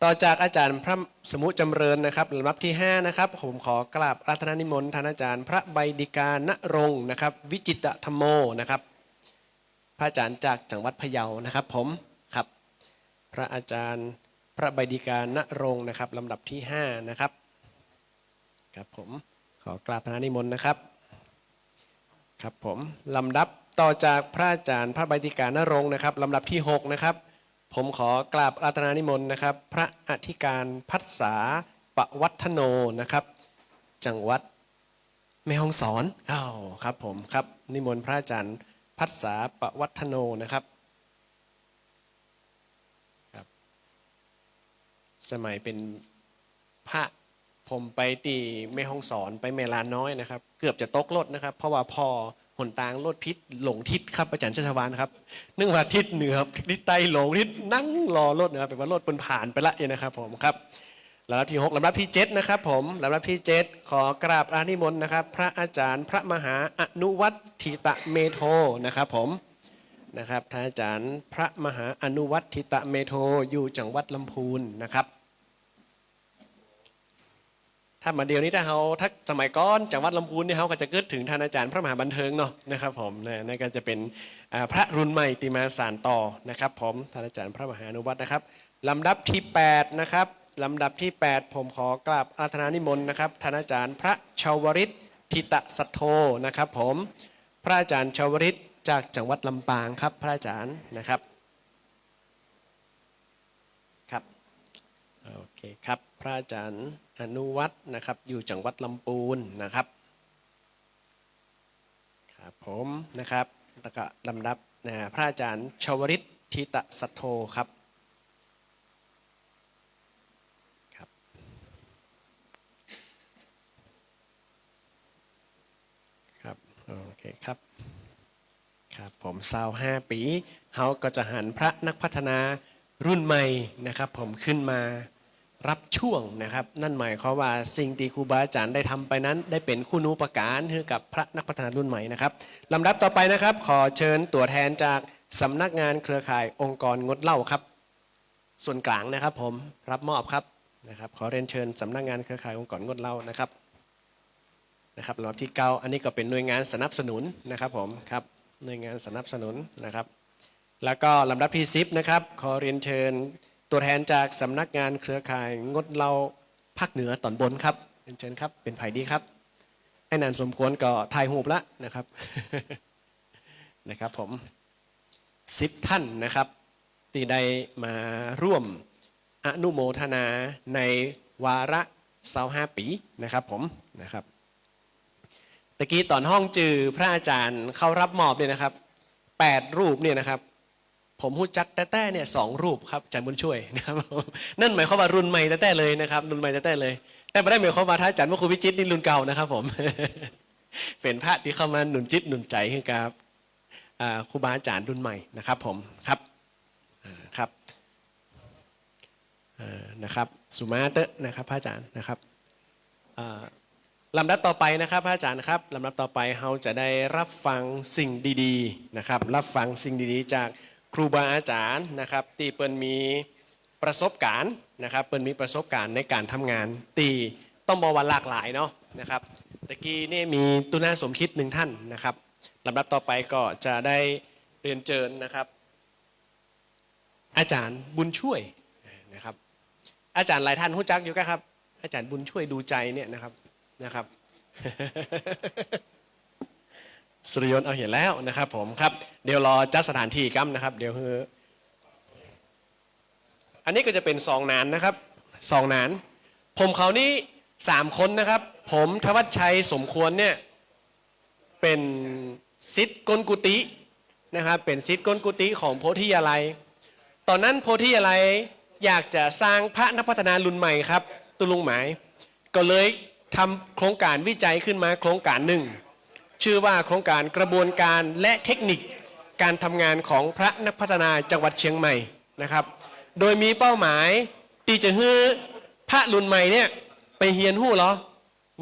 [SPEAKER 2] ต่อจากอาจารย์พระสมุจำเริญนะครับลำดับที่5นะครับผมขอกราบอาราธนานิมนต์ท่านอาจารย์พระใบดิกาณรงค์นะครับวิจิตรธรรมโมนะครับพระอาจารย์จากจังหวัดพะเยานะครับผมครับพระอาจารย์พระใบดิกาณรงค์นะครับลำดับที่5นะครับครับผมขอกราบอาราธนานิมนต์นะครับครับผมลำดับต่อจากพระอาจารย์พระใบดิกาณรงค์นะครับลำดับที่6นะครับผมขอกราบอาราธนานิมนต์นะครับพระอธิการพัฒษาปวัฒโนนะครับจังหวัดแม่ฮ่องสอนครับผมครับนิมนต์พระอาจารย์พัฒษาปวัฒโนนะครับครับสมัยเป็นพระผมไปที่แม่ฮ่องสอนไปแม่ลานน้อยนะครับเกือบจะตกรถนะครับเพราะว่าพอหนทางรถพิษหลงทิศครับอาจารย์ชัชวาลครับนึกว่าทิศเหนือทิศใต้หลงทิศนั่งรอรถนะครับเป็นว่ารถเป็นผ่านไปละนะครับผมครับลำดับที่6ลำดับที่7นะครับผมลำดับที่7ขอกราบอานิมนต์นะครับพระอาจารย์พระมหาอนุวัตถิตเมโทนะครับผมนะครับท่านอาจารย์พระมหาอนุวัตถิตเมโทอยู่จังหวัดลำพูนนะครับถ้ามาเดียวนี้ถ้าสมัยก่อนจังหวัดลำพูนเนี่ยเขาก็จะเกิดถึงท่านอาจารย์พระมหาบันเทิงเนาะนะครับผมนั่นก็จะเป็นพระรุ่นใหม่ที่มาสานต่อนะครับผมท่านอาจารย์พระมหาอนุวัตนะครับลำดับที่8นะครับลำดับที่8ผมขอกราบอาราธนานิมนต์นะครับท่านอาจารย์พระชาวริตทิตสัทโธนะครับผมพระอาจารย์ชาวริตจากจังหวัดลำปางครับพระอาจารย์นะครับครับโอเคครับพระอาจารย์อนุวัฒน์นะครับอยู่จังหวัดลำพูนนะครับครับผมนะครับแล้วก็ลำดับพระอาจารย์ชวริตทิตสัทโธครับครับครับโอเคครับครับผม25 ปีเขาก็จะหันพระนักพัฒนารุ่นใหม่นะครับผมขึ้นมารับช่วงนะครับนั่นหมายความว่าสิ่งที่ครูบาอาจารย์ได้ทำไปนั้นได้เป็นคุณูปการให้กับพระนักพัฒนารุ่นใหม่นะครับลำดับต่อไปนะครับขอเชิญตัวแทนจากสำนักงานเครือข่ายองค์กรงดเหล้าครับส่วนกลางนะครับผมรับมอบครับนะครับขอเรียนเชิญสำนักงานเครือข่ายองค์กรงดเหล้านะครับลำดับที่9อันนี้ก็เป็นหน่วยงานสนับสนุนนะครับผมครับหน่วยงานสนับสนุนนะครับแล้วก็ลำดับที่10นะครับขอเรียนเชิญตัวแทนจากสำนักงานเครือข่ายงดเหล้าภาคเหนือตอนบนครับเชิญครับเป็นไผ่ดีครับให้นานสมควรก็ถ่ายหูปละนะครับ นะครับผม10 ท่านนะครับที่ได้มาร่วมอนุโมทนาในวาระ25 ปีนะครับผมนะครับตะกี้ตอนห้องจือพระอาจารย์เข้ารับมอบเนี่ยนะครับ8 รูปเนี่ยนะครับผมหู้จักแต่เนี่ย2 รูปครับอาจารย์บุญช่วยนะครับนั่นหมายความว่ารุ่นใหม่แต่เลยนะครับรุ่นใหม่แต่เลยแต่ไม่ได้หมายความว่าท่านอาจารย์พระครูวิจิตรนี่รุ่นเก่านะครับผมเป็นพระที่เข้ามาหนุนจิตหนุนใจให้กับครูบาอาจารย์รุ่นใหม่นะครับผมครับครับนะครับสุมาเตะนะครับพระอาจารย์นะครับลำดับต่อไปนะครับพระอาจารย์นะครับลำดับต่อไปเราจะได้รับฟังสิ่งดีๆนะครับรับฟังสิ่งดีๆจากครูบาอาจารย์นะครับที่เปิ้นมีประสบการณ์นะครับเปิ้นมีประสบการณ์ในการทำงานตีต้องบอกว่าหลากหลายเนาะนะครับตะกี้นี่มีตุนาสมคิด1 ท่านนะครับลำดับต่อไปก็จะได้เรียนเชิญนะครับอาจารย์บุญช่วยนะครับอาจารย์หลายท่านรู้จักอยู่ครับอาจารย์บุญช่วยดูใจเนี่ยนะครับสุริยนต์เอาเห็นแล้วนะครับผมครับเดี๋ยวรอจัดสถานที่กันนะครับเดี๋ยวอันนี้ก็จะเป็น2 นานนะครับ2 นานผมเขานี่3 คนนะครับผมทวัชชัยสมควรเนี่ยเป็นศิษย์กลกุฏินะครับเป็นศิษย์กลกุฏิของโพธิยาลัยตอนนั้นโพธิยาลัยอยากจะสร้างพระนักพัฒนารุ่นใหม่ครับตุลุงหมายก็เลยทำโครงการวิจัยขึ้นมาโครงการหนึ่งชื่อว่าโครงการกระบวนการและเทคนิค การทำงานของพระนักพัฒนาจังหวัดเชียงใหม่นะครับโดยมีเป้าหมายที่จะให้พระรุ่นใหม่เนี่ยไปเฮียนหู้เหรอ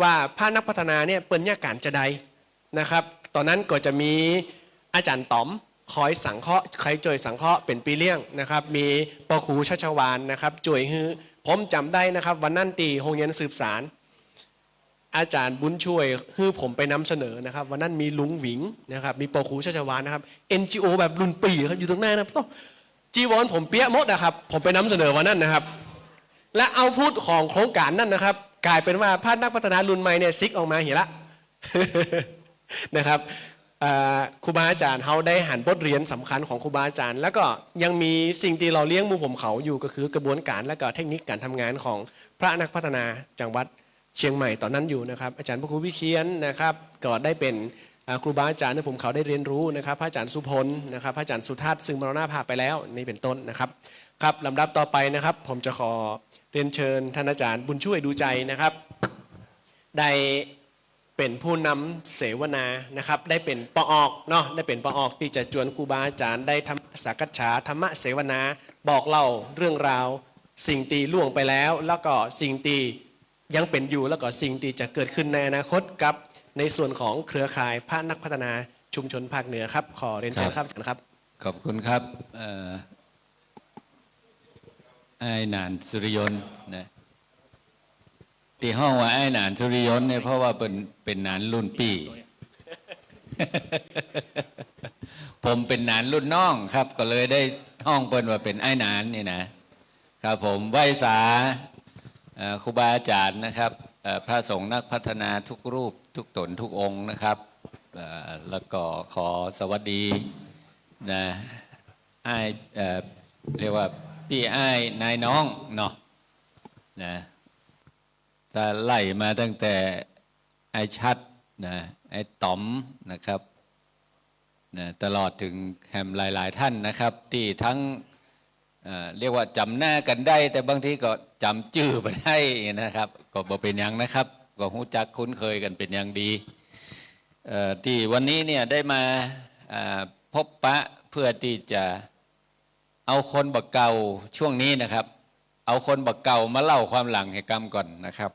[SPEAKER 2] ว่าพระนักพัฒนาเนี่ยเปิ้นยาการจะใดนะครับตอนนั้นก็จะมีอาจารย์ต๋อมคอยสังเคราะห์คอยจ่วยสังเคราะห์เป็นปีเลี้ยงนะครับมีปอครูชัชวานนะครับจ่วยฮือผมจำได้นะครับวันนั้นตีโรงเรียนสืบสารอาจารย์บุญช่วยฮือผมไปนำเสนอนะครับวันนั้นมีลุงหวิงนะครับมีปอครูชัชวานนะครับ NGO แบบรุ่นปีครับอยู่ตรงหน้านะครับต้องจีวรผมเปี้ยหมดนะครับผมไปนำเสนอวันนั้นนะครับและเอาพูดของโครงการนั่นนะครับกลายเป็นว่าพระนักพัฒนารุ่นใหม่เนี่ยซิกออกมาเห็นละ นะครับครูบาอาจารย์เขาได้หันบทเรียนสำคัญของครูบาอาจารย์แล้วก็ยังมีสิ่งที่เราเลี้ยงมูผมเขาอยู่ก็คือกระบวนการและก็เทคนิคการทำงานของพระนักพัฒนาจังหวัดเชียงใหม่ตอนนั้นอยู่นะครับอาจารย์พระครูวิเชียนนะครับก็ได้เป็นครูบาอาจารย์ที่ผมเขาได้เรียนรู้นะครับพระอาจารย์สุพลนะครับพระอาจารย์สุทัศน์ซึ่งมรณภาพไปแล้วนี่เป็นต้นนะครับครับลำดับต่อไปนะครับผมจะขอเรียนเชิญท่านอาจารย์บุญช่วยดูใจนะครับได้เป็นผู้นำเสวนานะครับได้เป็นปออกเนาะได้เป็นปออกที่จะจวนครูบาอาจารย์ได้ทำสักษาธรรมะเสวนาบอกเล่าเรื่องราวสิ่งตีล่วงไปแล้วแล้วก็สิ่งตียังเป็นอยู่แล้วก็สิ่งที่จะเกิดขึ้นในอนาคตกับในส่วนของเครือข่ายพระนักพัฒนาชุมชนภาคเหนือครับขอเรียนเชิญครับครับ
[SPEAKER 3] ขอบคุณครับไอ้หนานสุริยนต์นะที่ห้องว่าไอ้หนานสุริยนต์เนี่ยเพราะว่าเป็นหนานรุ่นปี ผมเป็นหนานรุ่นน้องครับก็เลยได้ห้องเปิ้นว่าเป็นไอ้หนานนี่นะครับผมไหว้สาครูบาอาจารย์นะครับพระสงฆ์นักพัฒนาทุกรูปทุกตนทุกองค์นะครับแล้วก็ขอสวัสดีนะไอ้เรียกว่าพี่ไอ้นายน้องเนาะนะถ้าไล่มาตั้งแต่ไอ้ชัดนะไอ้ต๋อมนะครับนะตลอดถึงแฮมหลายๆท่านนะครับที่ทั้งเรียกว่าจำหน้ากันได้แต่บางทีก็จำชื่อไม่ได้นะครับก็บ่เป็นอย่างนะครับก็รู้จักคุ้นเคยกันเป็นอย่างดีที่วันนี้เนี่ยได้มาพบปะเพื่อที่จะเอาคนบักเก่าช่วงนี้นะครับเอาคนบักเก่ามาเล่าความหลังให้กรรมก่อนนะครับ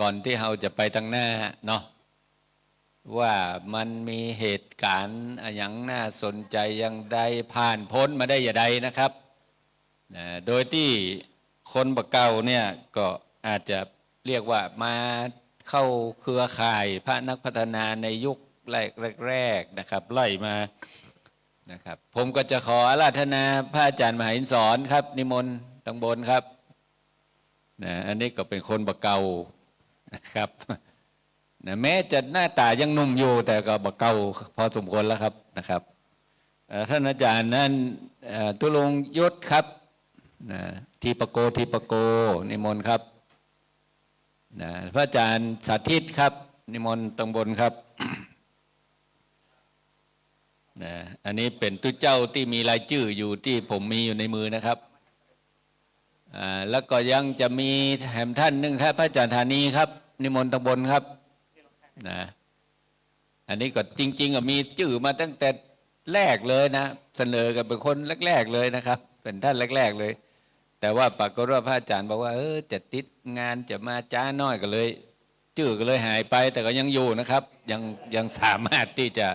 [SPEAKER 3] ก่อนที่เราจะไปทางหน้าเนาะว่ามันมีเหตุการณ์อย่างน่าสนใจอย่างใดผ่านพ้นมาได้อย่างใดนะครับโดยที่คนบักเก่าเนี่ยก็อาจจะเรียกว่ามาเข้าเครือข่ายพระนักพัฒนาในยุคแรกๆนะครับไล่มานะครับผมก็จะขออาราธนาพระอาจารย์มหาอินทร์สอนครับนิมนต์ตังบนครับอันนี้ก็เป็นคนบักเก่านะครับแม้จะหน้าตายังหนุ่มอยู่แต่ก็บักเก่าพอสมควรแล้วครับนะครับท่านอาจารย์นั้นตุลงยศครับทีปโกนิมนต์ครับพระอาจารย์สาธิตครับนิมนต์ตังบนครับอันนี้เป็นตุ้เจ้าที่มีรายชื่ออยู่ที่ผมมีอยู่ในมือนะครับแล้วก็ยังจะมีแถมท่านหนึ่งครับพระอาจารย์ธานีครับนิมนต์ตังบนครับอันนี้ก็จริงๆก็มีชื่อมาตั้งแต่แรกเลยนะเสนอกันเป็นคนแรกๆเลยนะครับเป็นท่านแรกๆเลยแต่ว่าปรากฏว่าพระอาจารย์บอกว่าจะติดงานจะมาจ้าน้อยก็เลยชื่อก็เลยหายไปแต่ก็ยังอยู่นะครับยังสามารถที่จะ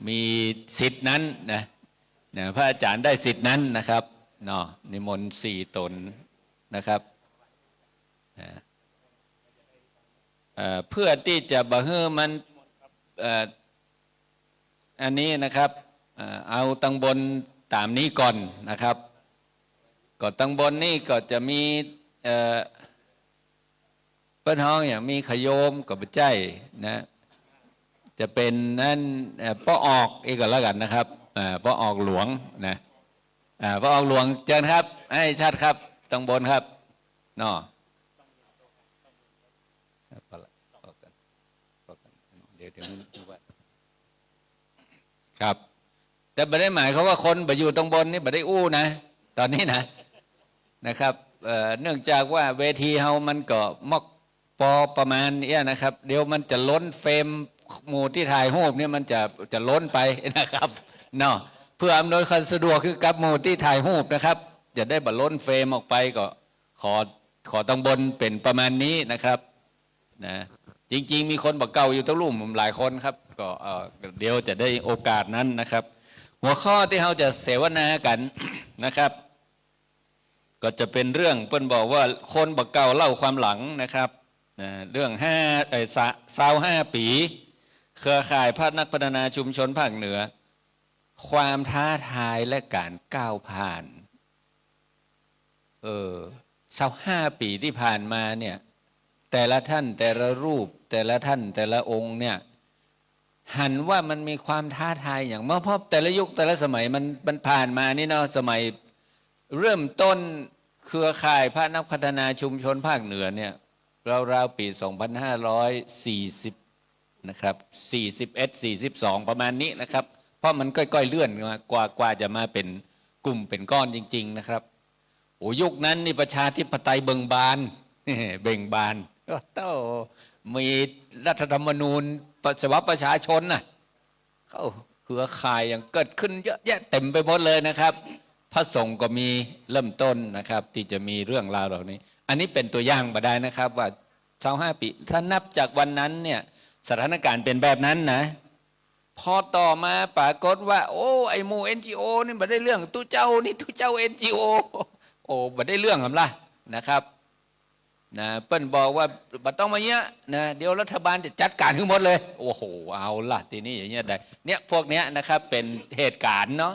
[SPEAKER 3] มีสิทธินั้นนะพระอาจารย์ได้สิทธินั้นนะครับเนาะนิมนต์4 ตนนะครับเพื่อที่จะบ่ให้มันอันนี้นะครับเอาตังบนตามนี้ก่อนนะครับก็ตังบนนี่ก็จะมีเปิ้นห้องอย่างมีขโยมกับใจนะจะเป็นนั่นป้อออกอีกก็แล้วกันนะครับป้อออกหลวงนะป้อออกหลวงเชิญครับให้ชัดครับตังบนครับเนาะเดี๋ยวครับแต่ไม่ได้หมายเขาว่าคนไปอยู่ตรงบนนี่ไม่ได้อู้นะตอนนี้นะครับเนื่องจากว่าเวทีเฮามันก็มอกพอประมาณนี้นะครับเดี๋ยวมันจะล้นเฟรม หมู่ที่ถ่ายรูปเนี่ยมันจะล้นไปนะครับเนาะเพื่ออำนวยความสะดวกคือกับหมู่ที่ถ่ายรูปนะครับจะได้บ่ล้นเฟรมออกไปก็ขอต้องบนเป็นประมาณนี้นะครับนะจริงๆมีคนบอกเก่าอยู่ตั้งรุ่มหลายคนครับก็เดี๋ยวจะได้โอกาสนั้นนะครับหัวข้อที่เราจะเสวนากัน นะครับก็จะเป็นเรื่องเปิ้นบอกว่าคนบอกเก่าเล่าความหลังนะครับเรื่อง25 ปีเครือข่ายภาคนักพัฒนาชุมชนภาคเหนือความท้าทายและการก้าวผ่าน25 ปีที่ผ่านมาเนี่ยแต่ละท่านแต่ละรูปแต่ละท่านแต่ละองค์เนี่ยหันว่ามันมีความท้าทายอย่างเพราะแต่ละยุคแต่ละสมัยมันผ่านมานี่เนาะสมัยเริ่มต้นเครือข่ายภาคนักพัฒนาชุมชนภาคเหนือเนี่ยราวๆปี2540นะครับ41 42ประมาณนี้นะครับเพราะมันก้อยๆเลื่อนมากว่าจะมาเป็นกลุ่มเป็นก้อนจริงๆนะครับโอ้ยุคนั้นนี่ประชาธิปไตยเบิ่งบานเบ่งบานมีรัฐธรรมนูญฉบับประชาชนน่ะเขาเครือข่ายอย่างเกิดขึ้นเยอะแยะเต็มไปหมดเลยนะครับพระสงฆ์ก็มีเริ่มต้นนะครับที่จะมีเรื่องราวเหล่านี้อันนี้เป็นตัวอย่างมาได้นะครับว่า25 ปีถ้านับจากวันนั้นเนี่ยสถานการณ์เป็นแบบนั้นนะพอต่อมาปรากฏว่าโอ้ไอหมู่ NGO นี่บ่ได้เรื่องตู้เจ้านี่ตู้เจ้า NGO โอ้บ่ได้เรื่องหรอล่ะนะครับนะเปิ้นบอกว่าบ่ต้องมาเนี้ยนะเดี๋ยวรัฐบาลจะจัดการทั้งหมดเลยโอ้โหเอาล่ะทีนี้อย่างเงี้ยได้เนี่ยพวกเนี้ยนะครับเป็นเหตุการณ์เนาะ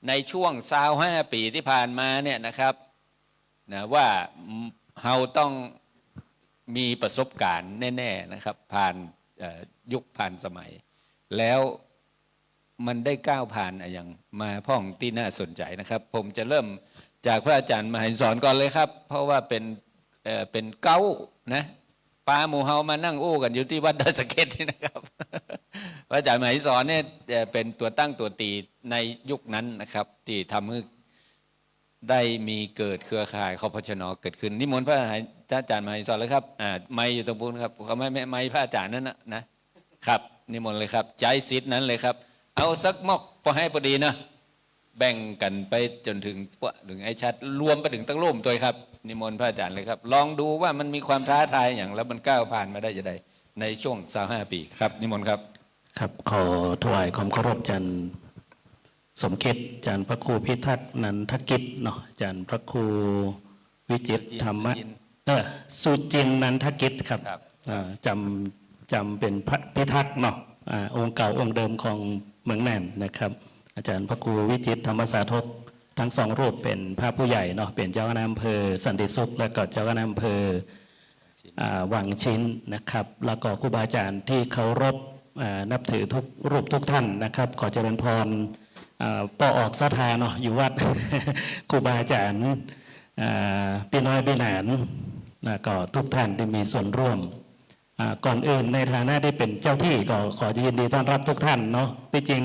[SPEAKER 3] ในช่วง25 ปีที่ผ่านมาเนี่ยนะครับนะว่าเราต้องมีประสบการณ์แน่ๆนะครับผ่านยุคผ่านสมัยแล้วมันได้ก้าวผ่านอย่างมาพ่องที่น่าสนใจนะครับผมจะเริ่มจากพระอาจารย์มหินสอนก่อนเลยครับเพราะว่าเป็นเก้านะปาหมู่เฮามานั่งอู้กันอยู่ที่วัดดอยสะเก็ดนี่นะครับ พระอาจารย์มหินสอนเนี่ยเป็นตัวตั้งตัวตีในยุคนั้นนะครับที่ทำให้ได้มีเกิดเครือข่ายคพชน.เกิดขึ้นนิมนต์พระอาจารย์มหินสอนเลยครับไม้อยู่ตรงนู้นครับเขาไม่พระอาจารย์นั่นนะครับนิมนต์เลยครับใจสิทธิ์นั้นเลยครับเอาสักมอกพอให้พอดีนะแบ่งกันไปจนถึงไอ้ชัดรวมไปถึงตั้งร่มตัวครับนิมนต์พระอาจารย์เลยครับลองดูว่ามันมีความท้าทายอย่างแล้วมันก้าวผ่านมาได้จะได้ในช่วง25 ปีครับนิมนต์ครับ
[SPEAKER 4] ครับขอถวายความเคารพอาจารย์สมคิดอาจารย์พระครูพิทักษ์นันทกิจเนาะอาจารย์พระครูวิจิตรธรรมะสุจินนันทกิจครับจำเป็นพระพิทักษ์เนาะองค์เก่าองค์เดิมของเมืองแน่นนะครับอาจารย์พระครูวิจิตรธรรมสาธกทั้งสองรูปเป็นพระผู้ใหญ่เนาะเป็นเจ้าคณะอำเภอสันติสุขและก็เจ้าคณะอำเภอวังชิ้นนะครับแล้วก็ครูบาอาจารย์ที่เคารพนับถือทุกรูปทุกท่านนะครับขอเจริญพรปออกศรัทธาเนาะอยู่วัด ครูบาอาจารย์พี่น้อยพี่หนานก็ทุกท่านที่มีส่วนร่วมก่อนอื่นในฐานะที่เป็นเจ้าที่ก็ขอยินดีต้อนรับทุกท่านเนาะที่จริง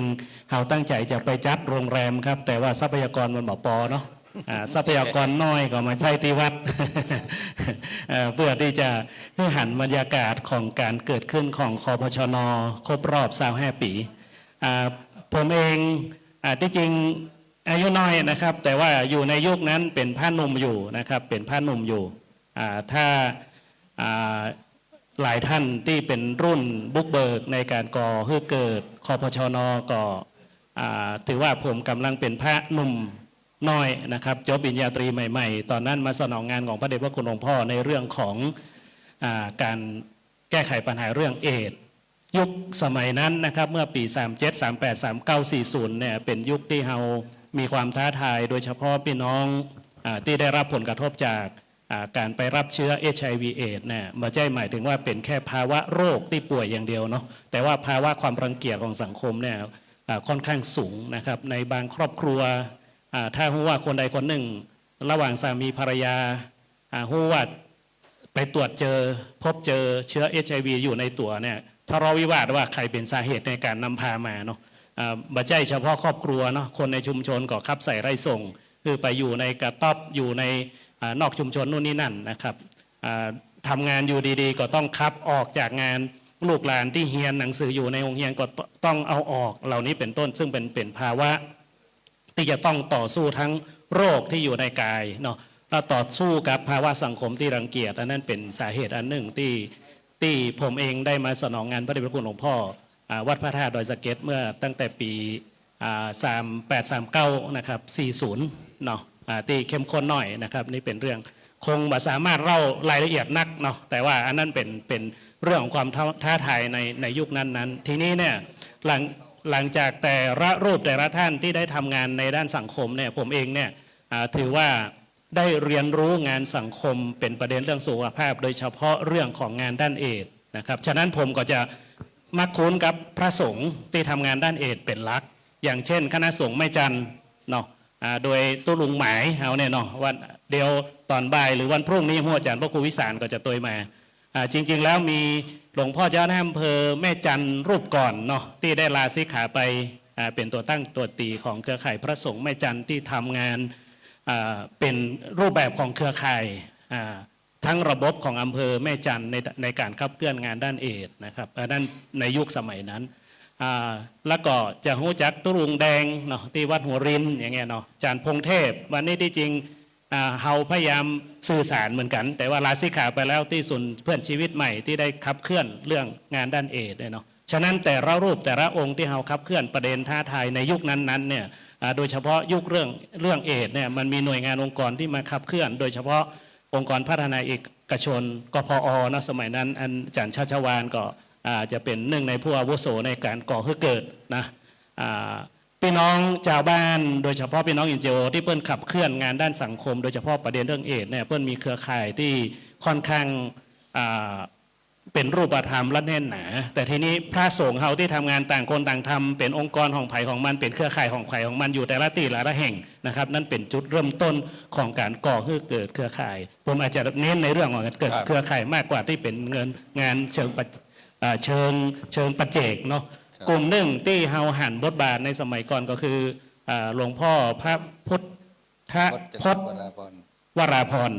[SPEAKER 4] เราตั้งใจจะไปจัดโรงแรมครับแต่ว่าทรัพยากรมันบอกปอเนาะทรัพยากรน้อยก็มาใช้ที่วัด เพื่อที่จะให้หันบรรยากาศของการเกิดขึ้นของคพชน.ครบรอบ25 ปีผมเองที่จริงอายุน้อยนะครับแต่ว่าอยู่ในยุคนั้นเป็นพระหนุ่มอยู่นะครับเป็นพระหนุ่มอยู่ถ้าหลายท่านที่เป็นรุ่นบุกเบิกในการก่อให้เกิดคพชน.ก็ถือว่าผมกำลังเป็นพระหนุ่มน้อยนะครับจบปริญญาตรีใหม่ๆตอนนั้นมาสนองงานของพระเดชพระคุณหลวงพ่อในเรื่องของการแก้ไขปัญหาเรื่องเอดส์ยุคสมัยนั้นนะครับเมื่อปี37 38 39 40เนี่ยเป็นยุคที่เรามีความท้าทายโดยเฉพาะพี่น้องที่ได้รับผลกระทบจากการไปรับเชื้อ HIV เอดส์เนี่ยไม่ใช่หมายถึงว่าเป็นแค่ภาวะโรคที่ป่วยอย่างเดียวเนาะแต่ว่าภาวะความรังเกียจของสังคมเนี่ยค่อนข้างสูงนะครับในบางครอบครัวถ้ารู้ว่าคนใดคนหนึ่งระหว่างสามีภรรยารู้ว่าไปตรวจพบเจอเชื้อ HIV อยู่ในตัวเนี่ยทะเลาะวิวาทว่าใครเป็นสาเหตุในการนำพามาเนาะบัจจัยเฉพาะครอบครัวเนาะคนในชุมชนก็ขับใส่ไร่ส่งคือไปอยู่ในกระต๊อบอยู่ในนอกชุมชนนู่นนี่นั่นนะครับทำงานอยู่ดีๆก็ต้องขับออกจากงาน ลูกหลานที่เรียนหนังสืออยู่ในโรงเรียนก็ต้องเอาออกเหล่านี้เป็นต้นซึ่งเป็นภาวะที่จะต้องต่อสู้ทั้งโรคที่อยู่ในกายเนาะแล้วต่อสู้กับภาวะสังคมที่รังเกียจอันนั้นเป็นสาเหตุอันหนึ่งที่ผมเองได้มาสนองงานพระเดชพระคุณหลวงพ่อวัดพระธาตุดอยสะเก็ดเมื่อตั้งแต่ปี3839นะครับ40เนาะที่เข้มข้นหน่อยนะครับนี่เป็นเรื่องคงไม่สามารถเล่ารายละเอียดนักเนาะแต่ว่าอันนั้นเป็นเรื่องของความท้าทายในยุคนั้นทีนี้เนี่ยหลังจากแต่ละรูปแต่ละท่านที่ได้ทำงานในด้านสังคมเนี่ยผมเองเนี่ยถือว่าได้เรียนรู้งานสังคมเป็นประเด็นเรื่องสุขภาพโดยเฉพาะเรื่องของงานด้านเอดส์นะครับฉะนั้นผมก็จะมักคุ้นกับพระสงฆ์ที่ทำงานด้านเอดส์เป็นหลักอย่างเช่นคณะสงฆ์แม่จันทร์เนาะโดยตุลุงหมายเอาเนี่ยเนาะวันเดียวตอนบ่ายหรือวันพรุ่งนี้หัวอาจารย์พระครูวิสารก็จะตัวมาจริงๆแล้วมีหลวงพ่อเจ้าหน้าอำเภอแม่จันทร์รูปก่อนเนาะที่ได้ลาสิกขาไปเป็นตัวตั้งตัวตีของเครือข่ายพระสงฆ์แม่จันทร์ที่ทำงานเป็นรูปแบบของเครือข่ายทั้งระบบของอำเภอแม่จันทร์ในการขับเคลื่อนงานด้านเอดส์นะครับนั่นในยุคสมัยนั้นแล้วก็จะหูจักตุลุงแดงเนาะที่วัดหัวรินอย่างเงี้ยเนาะอาจารย์พงเทพวันนี้ที่จริงเฮาพยายามสื่อสารเหมือนกันแต่ว่าลาสิกขาไปแล้วที่ศูนย์เพื่อนชีวิตใหม่ที่ได้ขับเคลื่อนเรื่องงานด้านเอดส์เนาะฉะนั้นแต่ละรูปแต่ละองค์ที่เฮาขับเคลื่อนประเด็นท้าทายในยุคนั้นๆเนี่ยโดยเฉพาะยุคเรื่องเอดส์เนี่ยมันมีหน่วยงานองค์กรที่มาขับเคลื่อนโดยเฉพาะองค์กรพัฒนาเอกชนกพอนะสมัยนั้นอาจารย์ชาชวานก็จะเป็นหนึ่งในผู้อาวุโสในการก่อให้เกิดนะพี่น้องชาวบ้านโดยเฉพาะพี่น้องNGOที่เปิ้นขับเคลื่อนงานด้านสังคมโดยเฉพาะประเด็นเรื่องเอดส์เนี่ยเปิ้นมีเครือข่ายที่ค่อนข้างเป็นรูปธรรมและแน่นหนาแต่ทีนี้พระสงฆ์เฮาที่ทำงานต่างคนต่างทำเป็นองค์กรของไผ่ของมันเป็นเครือข่ายของไผ่ของมันอยู่แต่ละที่ละแห่งนะครับนั่นเป็นจุดเริ่มต้นของการก่อให้เกิดเครือข่ายผมอาจจะเน้นในเรื่องของการเกิดเครือข่ายมากกว่าที่เป็นงานเชิงปัจเจกเนาะกลุ่มหนึ่งที่เฮาหันบทบาทในสมัยก่อนก็คือหลวงพ่อพระพุทธพจน์วราพร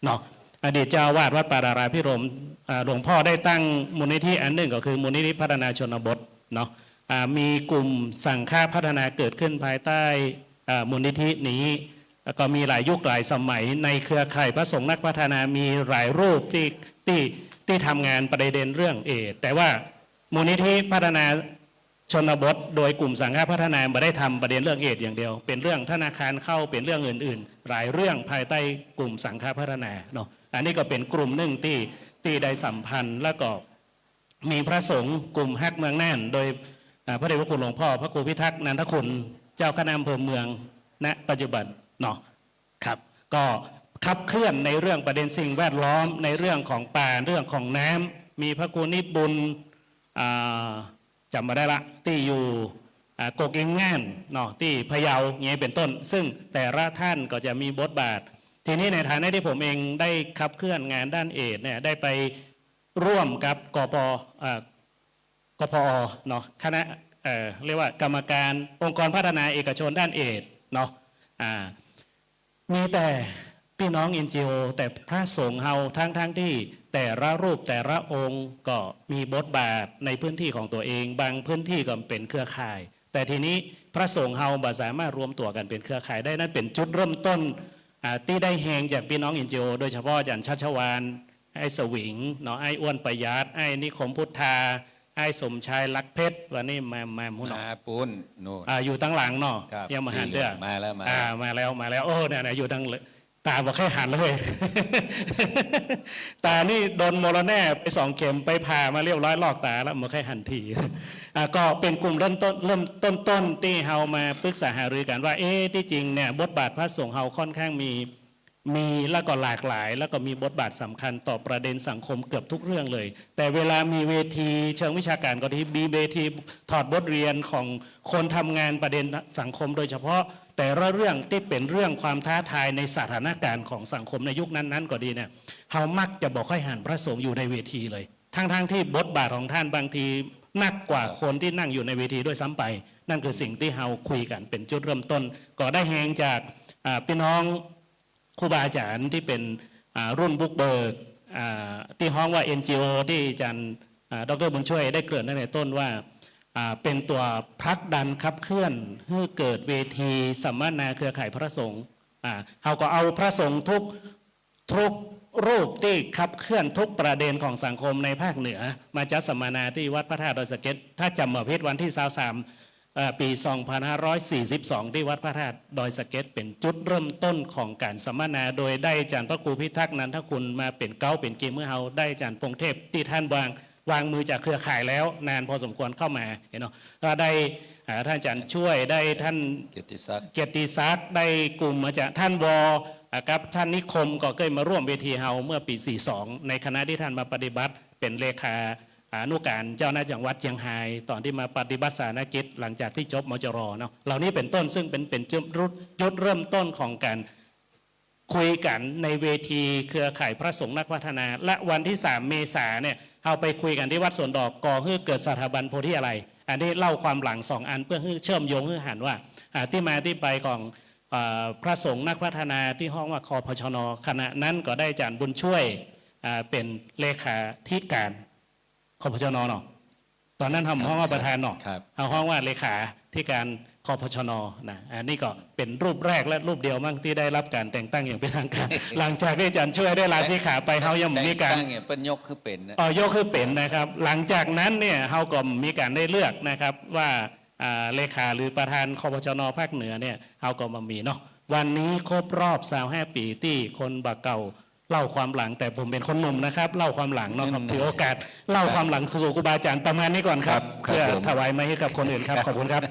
[SPEAKER 4] เนาะอดีตเจ้าวาดวัดป่าดาราพิรมหลวงพ่อได้ตั้งมูลนิธิอันหนึ่งก็คือมูลนิธิพัฒนาชนบทเนาะมีกลุ่มสังฆพัฒนาเกิดขึ้นภายใต้มูลนิธินี้แล้วก็มีหลายยุคหลายสมัยในเครือข่ายพระสงฆ์นักพัฒนามีหลายรูปที่ทำงานประเด็นเรื่องเอดส์แต่ว่ามูลนิธิพัฒนาชนบทโดยกลุ่มสังฆพัฒนาไม่ได้ทำประเด็นเรื่องเอดส์อย่างเดียวเป็นเรื่องธนาคารเข้าเป็นเรื่องอื่นๆหลายเรื่องภายใต้กลุ่มสังฆพัฒนาเนาะอันนี้ก็เป็นกลุ่มหนึ่งที่ได้สัมพันธ์แล้วก็มีพระสงฆ์กลุ่มฮักเมืองน่านโดยพระเดชพระคุณหลวงพ่อพระครูพิทักษ์นันทคุณเจ้าคณะอำเภอเมืองณปัจจุบันเนาะครับก็ขับเคลื่อนในเรื่องประเด็นสิ่งแวดล้อมในเรื่องของป่าเรื่องของน้ำมีพระครูนิบุญจำมาได้ละที่อยู่โกเกงง่านเนาะที่พะเยาเงี้ยเป็นต้นซึ่งแต่ละท่านก็จะมีบทบาททีนี้ในฐานะที่ผมเองได้ขับเคลื่อนงานด้านเอดส์เนี่ยได้ไปร่วมกับกพอเนาะคณะเรียกว่ากรรมการองค์กรพัฒนาเอกชนด้านเอดส์เนาะมีแต่พี่น้องNGOแต่พระสงฆ์เฮาทั้งที่แต่ละรูปแต่ละองค์ก็มีบทบาทในพื้นที่ของตัวเองบางพื้นที่ก็เป็นเครือข่ายแต่ทีนี้พระสงฆ์เฮาบ่สามารถรวมตัวกันเป็นเครือข่ายได้นั่นเป็นจุดเริ่มต้นที่ได้แหงจากพี่น้องNGOโดยเฉพาะอาจารย์ชัชวานไอ้สวิงเนาะไอ้อ้วนประหยัดไอ้นิคมพุทธาไอ้สมชายลักเพชรวันนี้มาหมู่เนาะ
[SPEAKER 3] ปูนโน่
[SPEAKER 4] อยู่ตั้งหลังเนาะยังมาหันเด้อ
[SPEAKER 3] มา
[SPEAKER 4] แล้วโอ้เนี่ยอยู่ตั้งตาบอกแค่หันเลย ตานี่โดนโมโลแน่ไป2 เข็มไปผ่ามาเรียบร้อยลอกตาแล้วมาแค่หันที ก็เป็นกลุ่มเริ่มต้นที่เฮามาปรึกษาหารือกันว่าที่จริงเนี่ยบทบาทพระสงฆ์เฮาค่อนข้างมีแล้วก็หลากหลายแล้วก็มีบทบาทสำคัญต่อประเด็นสังคมเกือบทุกเรื่องเลยแต่เวลามีเวทีเชิงวิชาการก็ที่มีเวทีถอดบทเรียนของคนทำงานประเด็นสังคมโดยเฉพาะแต่ละเรื่องที่เป็นเรื่องความท้าทายในสถานการณ์ของสังคมในยุคนั้นก็ดีเนี่ยเฮามักจะบอกให้หันพระสงฆ์อยู่ในเวทีเลยทั้งที่บทบาทของท่านบางทีหนักกว่าคนที่นั่งอยู่ในเวทีด้วยซ้ำไปนั่นคือสิ่งที่เฮาคุยกันเป็นจุดเริ่มต้นก็ได้แหงจากพี่น้องครูบาอาจารย์ที่เป็นรุ่นบุกเบิกที่ฮ้องว่า NGO ที่อาจารย์ ดร.บุญช่วยได้เกริ่นในต้นว่าเป็นตัวผลักดันขับเคลื่อนให้เกิดเวทีสัมมนาเครือข่ายพระสงฆ์เราก็เอาพระสงฆ์ทุกรูปที่ขับเคลื่อนทุกประเด็นของสังคมในภาคเหนือมาจัดสัมมนาที่วัดพระธาตุดอยสะเก็ดถ้าจำมาพิษวันที่23ปี 2542 ที่วัดพระธาตุดอยสะเก็ดเป็นจุดเริ่มต้นของการสัมมนาโดยได้อาจารย์พระครูพิทักษ์นันทคุณมาเป็นเก้าเป็นเกมเมื่อเฮาได้อาจารย์พงเทพที่ท่านวางมือจากเครือข่ายแล้วนานพอสมควรเข้ามาเห็นเนาะก็ได้ท่านอาจารย์ช่วยได้ท่านเกียรติศักดิ์ได้กลุ่มมาจากท่านวครับท่านนิคมก็เคยมาร่วมเวทีเฮาเมื่อปี 42 ในคณะที่ท่านมาปฏิบัติเป็นเลขาอนุการเจ้าหน้าจังหวัดเชียงรายตอนที่มาปฏิบัติศาสนกิจหลังจากที่จบมจรเนาะเหล่านี้เป็นต้นซึ่งเป็นจุดเริ่มต้นของการคุยกันในเวทีเครือข่ายพระสงฆ์นักพัฒนาและวันที่3 เมษายนเนี่ยเอาไปคุยกันที่วัดสวนดอกก่อให้เกิดสถาบันโพธิอะไรอันนี้เล่าความหลัง2 อันเพื่อให้เชื่อมโยงให้หันว่าที่มาที่ไปของพระสงฆ์นักพัฒนาที่ห้องว่าคพชน.ขณะนั้นก็ได้อาจารย์บุญช่วยเป็นเลขาธิการคพชน.เนาะตอนนั้นทำห้องว่าประธานเนาะเอาห้องว่าเลขาธิการคพชน.นะอันนี้ก็เป็นรูปแรกและรูปเดียวมั่งที่ได้รับการแต่งตั้งอย่างเป็นทางการ หลังจากที่อาจารย์ช่วยได้ลาสิกขาไปเขายังมีการ
[SPEAKER 3] แต่งตั้งเนี่ยเป็นยกคือเป็น
[SPEAKER 4] ยกคือเป็นนะครับหลังจากนั้นเนี่ยเขาก็มีการได้เลือกนะครับว่าเลขาหรือประธานคพชน.ภาคเหนือเนี่ยเขาก็มามีเนาะวันนี้ครบรอบ25 ปีที่คนบากเก่าเล่าความหลังแต่ผมเป็นคนหนุ่มนะครับเล่าความหลังเนาะครับถือโอกาสเล่าความหลังสู่ครูบาอาจารย์ประมาณนี้ก่อนครับเพื่อถวายมาให้กับคนอื่นครับขอบคุณครับ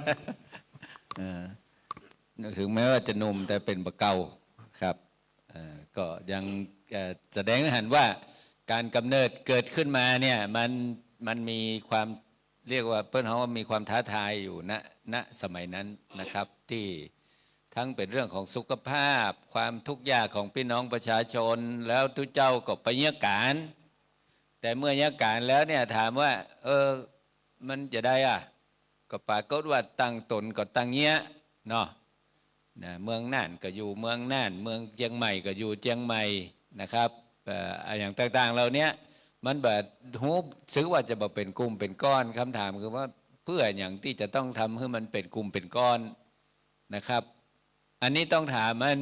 [SPEAKER 3] ถึงแม้ว่าจะหนุ่มแต่เป็นบากเก่าครับก็ยังแสดงให้เห็นว่าการกำเนิดเกิดขึ้นมาเนี่ยมันมีความเรียกว่าเปิ้ลเขาว่ามีความท้าทายอยู่ณสมัยนั้นนะครับที่ทั้งเป็นเรื่องของสุขภาพความทุกข์ยากของพี่น้องประชาชนแล้วทุกเจ้าก็ไปเยี่ยการแต่เมื่อเยี่ยการแล้วเนี่ยถามว่ามันจะได้ก็ปรากฏว่าตั้งตนก็ตั้งเงี้ยเนาะเมืองน่านก็อยู่เมืองน่านเมืองเชียงใหม่ก็อยู่เชียงใหม่นะครับอย่างต่างๆเราเนี้ยมันแบบหูซื้อว่าจะบอกเป็นกลุ่มเป็นก้อนคำถามคือว่าเพื่ออย่างที่จะต้องทำให้มันเป็นกลุ่มเป็นก้อนนะครับอันนี้ต้องถามมัน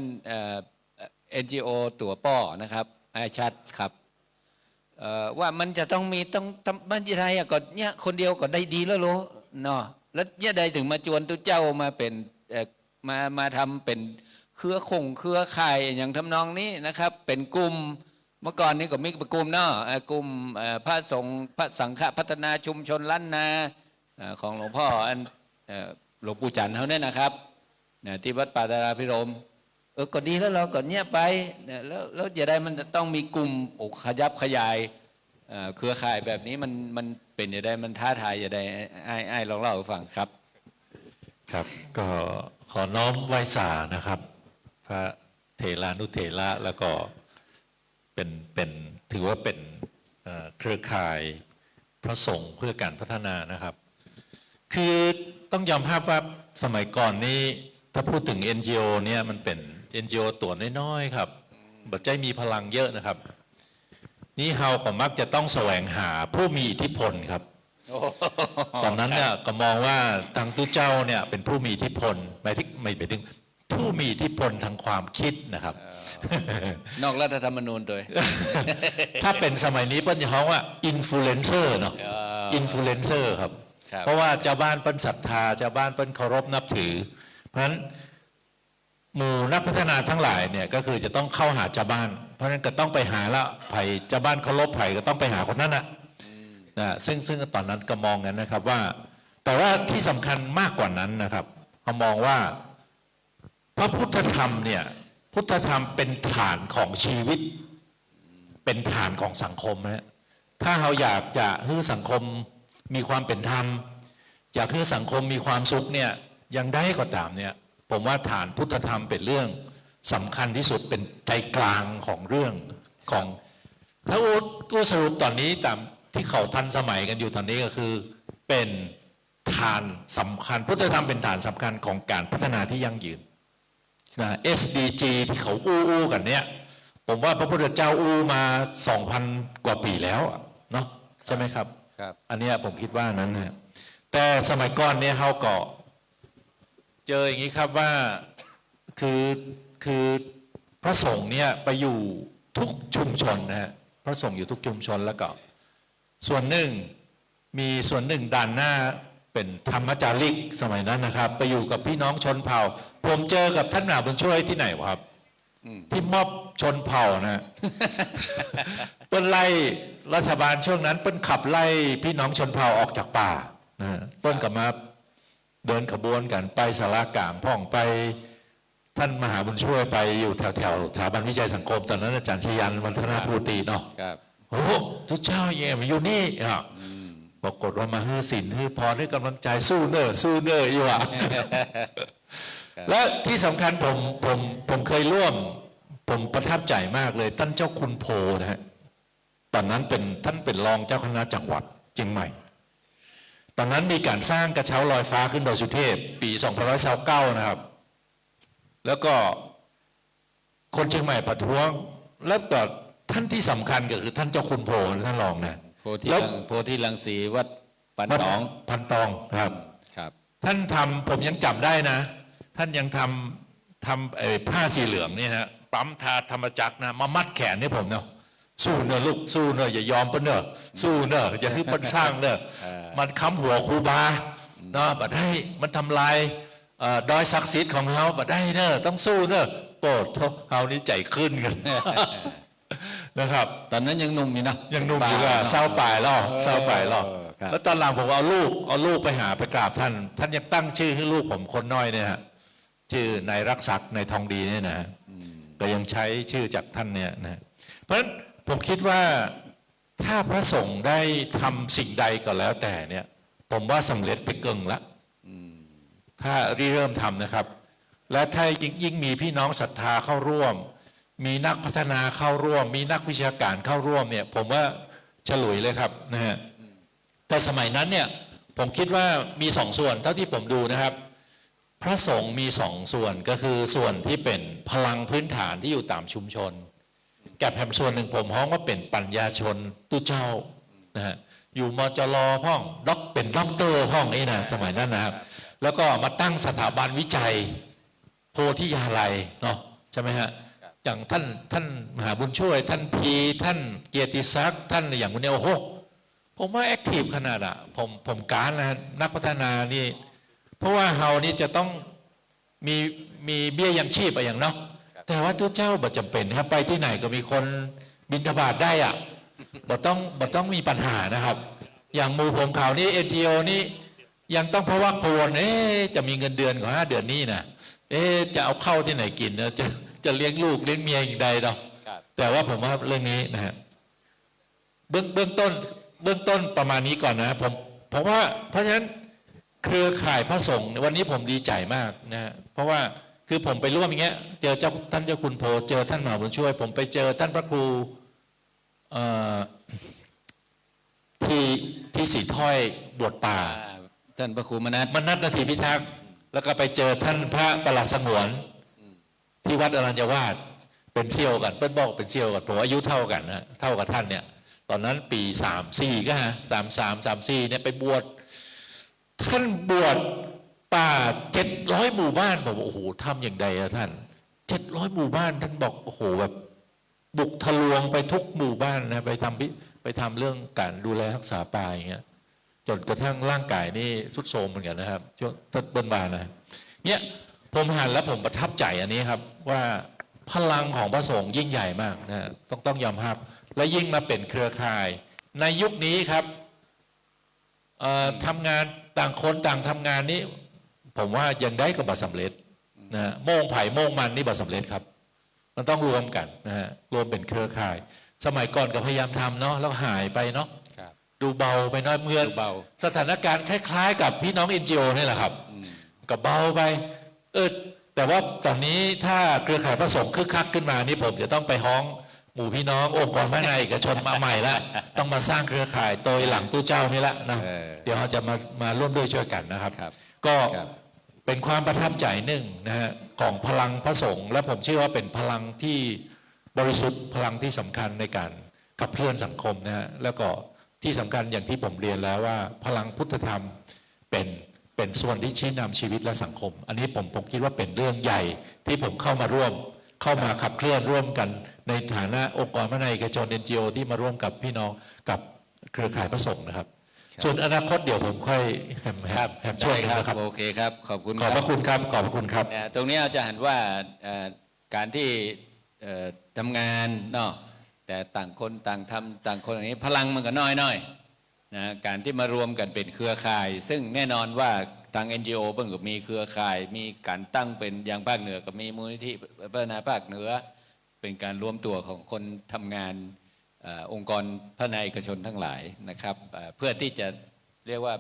[SPEAKER 3] NGO ตัวป้อนะครับชัดครับว่ามันจะต้องมีมันจะได้ก็เนี่ยคนเดียวก็ได้ดีแล้วโลเนาะแล้วเนี่ยใดถึงมาจวนตัวเจ้ามาเป็นมาทำเป็นเครือข่ายอย่างทำนองนี้นะครับเป็นกลุ่มเมื่อก่อนนี้ก็มีกลุ่มเนาะกลุ่มพระสงฆ์พระสังฆพัฒนาชุมชนล้านนาของหลวงพ่อหลวงปู่จันทร์เขาเนี่ยนะครับที่วัดป่าดาราพิรมก็ดีแล้วเราก็เงียบไปแล้วจะได้มันต้องมีกลุ่มขยับขยายเครือข่ายแบบนี้มันเป็นจะได้มันท้าทายจะได้ไอ้ลองเล่าให้ฟังครับ
[SPEAKER 5] ครับก็ขอน้อมไหว้สานะครับพระเถรานุเถระแล้วก็เป็นถือว่าเป็นเครือข่ายพระสงฆ์เพื่อการพัฒนานะครับคือต้องยอมรับว่าสมัยก่อนนี้ถ้าพูดถึง NGO เนี่ยมันเป็น NGO ตัวน้อยๆครับบัดใจมีพลังเยอะนะครับนี่เฮาก็มักจะต้องแสวงหาผู้มีอิทธิพลครับตอนนั้นเนี่ยก็มองว่าทางตู้เจ้าเนี่ยเป็นผู้มีอิทธิพลไม่ไปถึงผู้มีอิทธิพลทางความคิดนะครับ
[SPEAKER 3] นอกรัฐธรรมนูญโดย
[SPEAKER 5] ถ้าเป็นสมัยนี้เปิ้ลจะฮ้องว่าอินฟลูเอนเซอร์เนาะอินฟลูเอนเซอร์ครับเพราะว่าเจ้าบ้านเปิ้ลศรัทธาเจ้าบ้านเปิ้ลเคารพนับถือเพราะฉะนั้นหมู่นักพัฒนาทั้งหลายเนี่ยก็คือจะต้องเข้าหาเจ้าบ้านเพราะฉะนั้นก็ต้องไปหาละไผ่เจ้าบ้านเคารพไผ่ก็ต้องไปหาคนนั้นนะซึ่งตอนนั้นก็มองกันนะครับว่าแต่ว่าที่สำคัญมากกว่านั้นนะครับเขามองว่าพระพุทธธรรมเนี่ยพุทธธรรมเป็นฐานของชีวิตเป็นฐานของสังคมนะถ้าเราอยากจะให้สังคมมีความเป็นธรรมอยากให้สังคมมีความสุขเนี่ยยังได้ก็ตามเนี่ยผมว่าฐานพุทธธรรมเป็นเรื่องสำคัญที่สุดเป็นใจกลางของเรื่องของถ้าตัวสรุปตอนนี้ตามที่เขาทันสมัยกันอยู่ตอนนี้ก็คือเป็นฐานสำคัญพุทธธรรมเป็นฐานสำคัญของการพัฒนาที่ยั่งยืนSDG ที่เขาอู้กันเนี่ยผมว่าพระพุทธเจ้าอู้มา 2,000 กว่าปีแล้วเนาะใช่ไหมครับ
[SPEAKER 3] ครับ
[SPEAKER 5] อันเนี้ยผมคิดว่านั้นนะแต่สมัยก่อนเนี่ยเขาก็เจออย่างนี้ครับว่าคือพระสงฆ์เนี่ยไปอยู่ทุกชุมชนนะฮะพระสงฆ์อยู่ทุกชุมชนแล้วก็ส่วนหนึ่งมีส่วนหนึ่งด้านหน้าเป็นธรรมจาริกสมัยนั้นนะครับ ไปอยู่กับพี่น้องชนเผ่าผมเจอกับท่านมหาบุญช่วยที่ไหนวะครับที่ม็อบชนเผ่านะ เปิ้นไล่รัฐบาลช่วงนั้นเปิ้นขับไล่พี่น้องชนเผ่าออกจากป่านะเปิ้นก็มาเดินขบวนกันไปสารากลางพ่องไปท่านมหาบุญช่วยไปอยู่แถวสถาบันวิจัยสังคมตอนนั้นอาจารย์ชยันวัฒนาภูติเนาะ
[SPEAKER 3] ครับ
[SPEAKER 5] โอ้โหทุกเจ้าแย่มาอยู่นี่อ่ะปรากฏว่ามาฮื้อสินฮื้อพรให้กำลังใจสู้เนอสู้เนออยู่อ่ะ และที่สำคัญผมเคยร่วมผมประทับใจมากเลยท่านเจ้าคุณโพนะฮะตอนนั้นท่านเป็นรองเจ้าคณะจังหวัดเชียงใหม่ตอนนั้นมีการสร้างกระเช้าลอยฟ้าขึ้นดอยสุเทพปี2529นะครับแล้วก็คนเชียงใหม่ประท้วงแล้วก็ท่านที่สำคัญก็คือท่านเจ้าคุณโพท่านรองนะ
[SPEAKER 3] โพธิรังสีวัดปันตอง
[SPEAKER 5] พันตองครับ
[SPEAKER 3] ครับ
[SPEAKER 5] ท่านทำผมยังจำได้นะ ท่านยังทำผ้าสีเหลืองนี่นะปั๊มทาธรรมจักรนะมามัดแขนให้ผมเนาะสู้เนอะลูกสู้เนอะอย่ายอมเปิ้นเนอะสู้เนอะอย่าให้เปิ้นสร้างเนอะมันค้ำหัวครูบาเนาะบัดให้มันทำลายดอยศักดิ์สิทธิ์ของเขาบัดได้เนอะต้องสู้เนอะโปรดเฮานี่ใจขึ้นกัน นะครับ
[SPEAKER 3] ตอนนั้นยังหนุ่มอยู่นะ
[SPEAKER 5] ยังหนุ่มอยู่ก็เศร้าป่ายแล้วเศร้าป่ายแล้ว
[SPEAKER 3] ครับ
[SPEAKER 5] แล้วตอนหลังผมเอาลูกไปหาไปกราบท่านยังตั้งชื่อให้ลูกผมคนน้อยเนี่ยฮะชื่อนายรักศักดิ์นายทองดีเนี่ยนะก็ยังใช้ชื่อจากท่านเนี่ยนะเพราะฉะนั้นผมคิดว่าถ้าพระสงฆ์ได้ทำสิ่งใดก็แล้วแต่เนี่ยผมว่าสำเร็จไปเกินละถ้าเริ่มทำนะครับ และถ้ายิ่งมีพี่น้องศรัทธาเข้าร่วม มีนักพัฒนาเข้าร่วม มีนักวิชาการเข้าร่วมเนี่ยผมว่าฉลุยเลยครับนะฮะแต่สมัยนั้นเนี่ยผมคิดว่ามีสองส่วนเท่าที่ผมดูนะครับ พระสงฆ์มีสองส่วนก็คือส่วนที่เป็นพลังพื้นฐานที่อยู่ตามชุมชนกับแห่งส่วนหนึ่งผมฮ้องว่าเป็นปัญญาชนตู้เจ้านะฮะอยู่มจรพ่องเป็นด็อกเตอร์พ่องนี่นะสมัยนั้นนะครับแล้วก็มาตั้งสถาบันวิจัยโพธิยาลัยเนาะใช่ไหมฮะอย่างท่านมหาบุญช่วยท่านพีท่านเกียรติศักดิ์ท่านอย่างวันนี้โอ้โหผมว่าแอคทีฟขนาดอะผมการนะนักพัฒนานี่เพราะว่าเฮานี่จะต้องมีเบี้ยยังชีพอะไรอย่างเนาะแต่ว่าตัวเจ้าบ่จำเป็นครับไปที่ไหนก็มีคนบิณฑบาตได้อะบ่ต้องมีปัญหานะครับอย่างหมู่ผมข่าวนี้ NGO นี่ยังต้องเพราะว่าโคนจะมีเงินเดือนของ5 เดือนนี้นะจะเอาเข้าที่ไหนกินนะจะเลี้ยงลูกเลี้ยงเมียอย่างใดเนาะแต่ว่าผมว่าเรื่องนี้นะฮะเบื้องต้นประมาณนี้ก่อนนะผมว่าเพราะฉะนั้นเครือข่ายพระสงฆ์วันนี้ผมดีใจมากนะเพราะว่าคือผมไปร่วมอย่างเงี้ยเจอท่านเจ้าคุณโพเจอท่านมหาบุญช่วยผมไปเจอท่านพระครูที่สีถ้อยบวชป่า
[SPEAKER 3] ท่านพระครูมนัส
[SPEAKER 5] นาทีพิทักษ์แล้วก็ไปเจอท่านพระประหลัดสงวนที่วัดอรัญญวาสเป็นเซี่ยวกันเปิ้ลบอกเป็นเซี่ยวกันผมอายุเท่ากันนะเท่ากับท่านเนี่ยตอนนั้นปี34ก็ฮะ33 34เนี่ยไปบวชท่านบวชป่า700 หมู่บ้านผมบอกโอ้โหทำอย่างใดอะท่าน700 หมู่บ้านท่านบอกโอ้โหแบบบุกทะลวงไปทุกหมู่บ้านนะไปทำเรื่องการดูแลรักษาป่าอย่างเงี้ยจนกระทั่งร่างกายนี่ทรุดโทรมเหมือนกันนะครับช่วงต้นบานนะเนี่ยผมหันแล้วผมประทับใจอันนี้ครับว่าพลังของพระสงฆ์ยิ่งใหญ่มากนะต้องยอมรับและยิ่งมาเป็นเครือข่ายในยุคนี้ครับทำงานต่างคนต่างทำงานนี้ผมว่ายังได้ก็บ่สำเร็จนะโม่งไผ่โม่งมันนี่บ่สำเร็จครับมันต้องรวมกันนะฮะรวมเป็นเครือข่ายสมัยก่อนก็พยายามทำเนาะแล้วหายไปเนาะดูเบาไปน้อยเมื่อสถานการณ์คล้ายๆกับพี่น้อง NGO นี่แหละครับก็เบาไปแต่ว่าตอนนี้ถ้าเครือข่ายพระสงฆ์คึกคักขึ้นมานี่ผมจะต้องไปฮ้องหมู่พี่น้ององค์กรภายในเอกชนมาใหม่ละต้องมาสร้างเครือข่ายโดยหลังตู้เจ้านี่ละนะเดี๋ยวเราจะมาร่วมด้วยช่วยกันนะครับก็เป็นความประทับใจหนึ่งนะฮะของพลังพระสงฆ์และผมเชื่อว่าเป็นพลังที่บริสุทธิ์พลังที่สำคัญในการขับเคลื่อนสังคมนะฮะแล้วก็ ที่สำคัญอย่างที่ผมเรียนแล้วว่าพลังพุทธธรรมเป็นส่วนที่ชี้นำชีวิตและสังคม อันนี้ผมคิดว่าเป็นเรื่องใหญ่ที่ผมเข้ามาขับเคลื่อนร่วมกันในฐานะองค์กรพระนายเอกชน NGO ที่มาร่วมกับพี่น้องกับเครือข่ายพระสงฆ์นะครับ ส่วนอนาคตเดี๋ยวผมค่อยแฮมช่วยกันนะครับ
[SPEAKER 3] โอเคครับขอบคุณ
[SPEAKER 5] ขอบพระคุณครับขอบพระคุณครับ
[SPEAKER 3] ตรงนี้อาจารย์ว่าการที่ทำงานเนาะแต่ต่างคนต่างทำต่างคนอย่างนี้พลังมันก็น้อยนะการที่มารวมกันเป็นเครือข่าย ซึ่งแน่นอนว่าทาง NGO เพิ่งก็มีเครือข่าย มีการตั้งเป็นอย่างภาคเหนือก็มีมูลนิธิพัฒนาภาคเหนือเป็นการรวมตัวของคนทำงานองค์กรภายในเอกชนทั้งหลายนะครับเพื่อที่จะเรียกว่า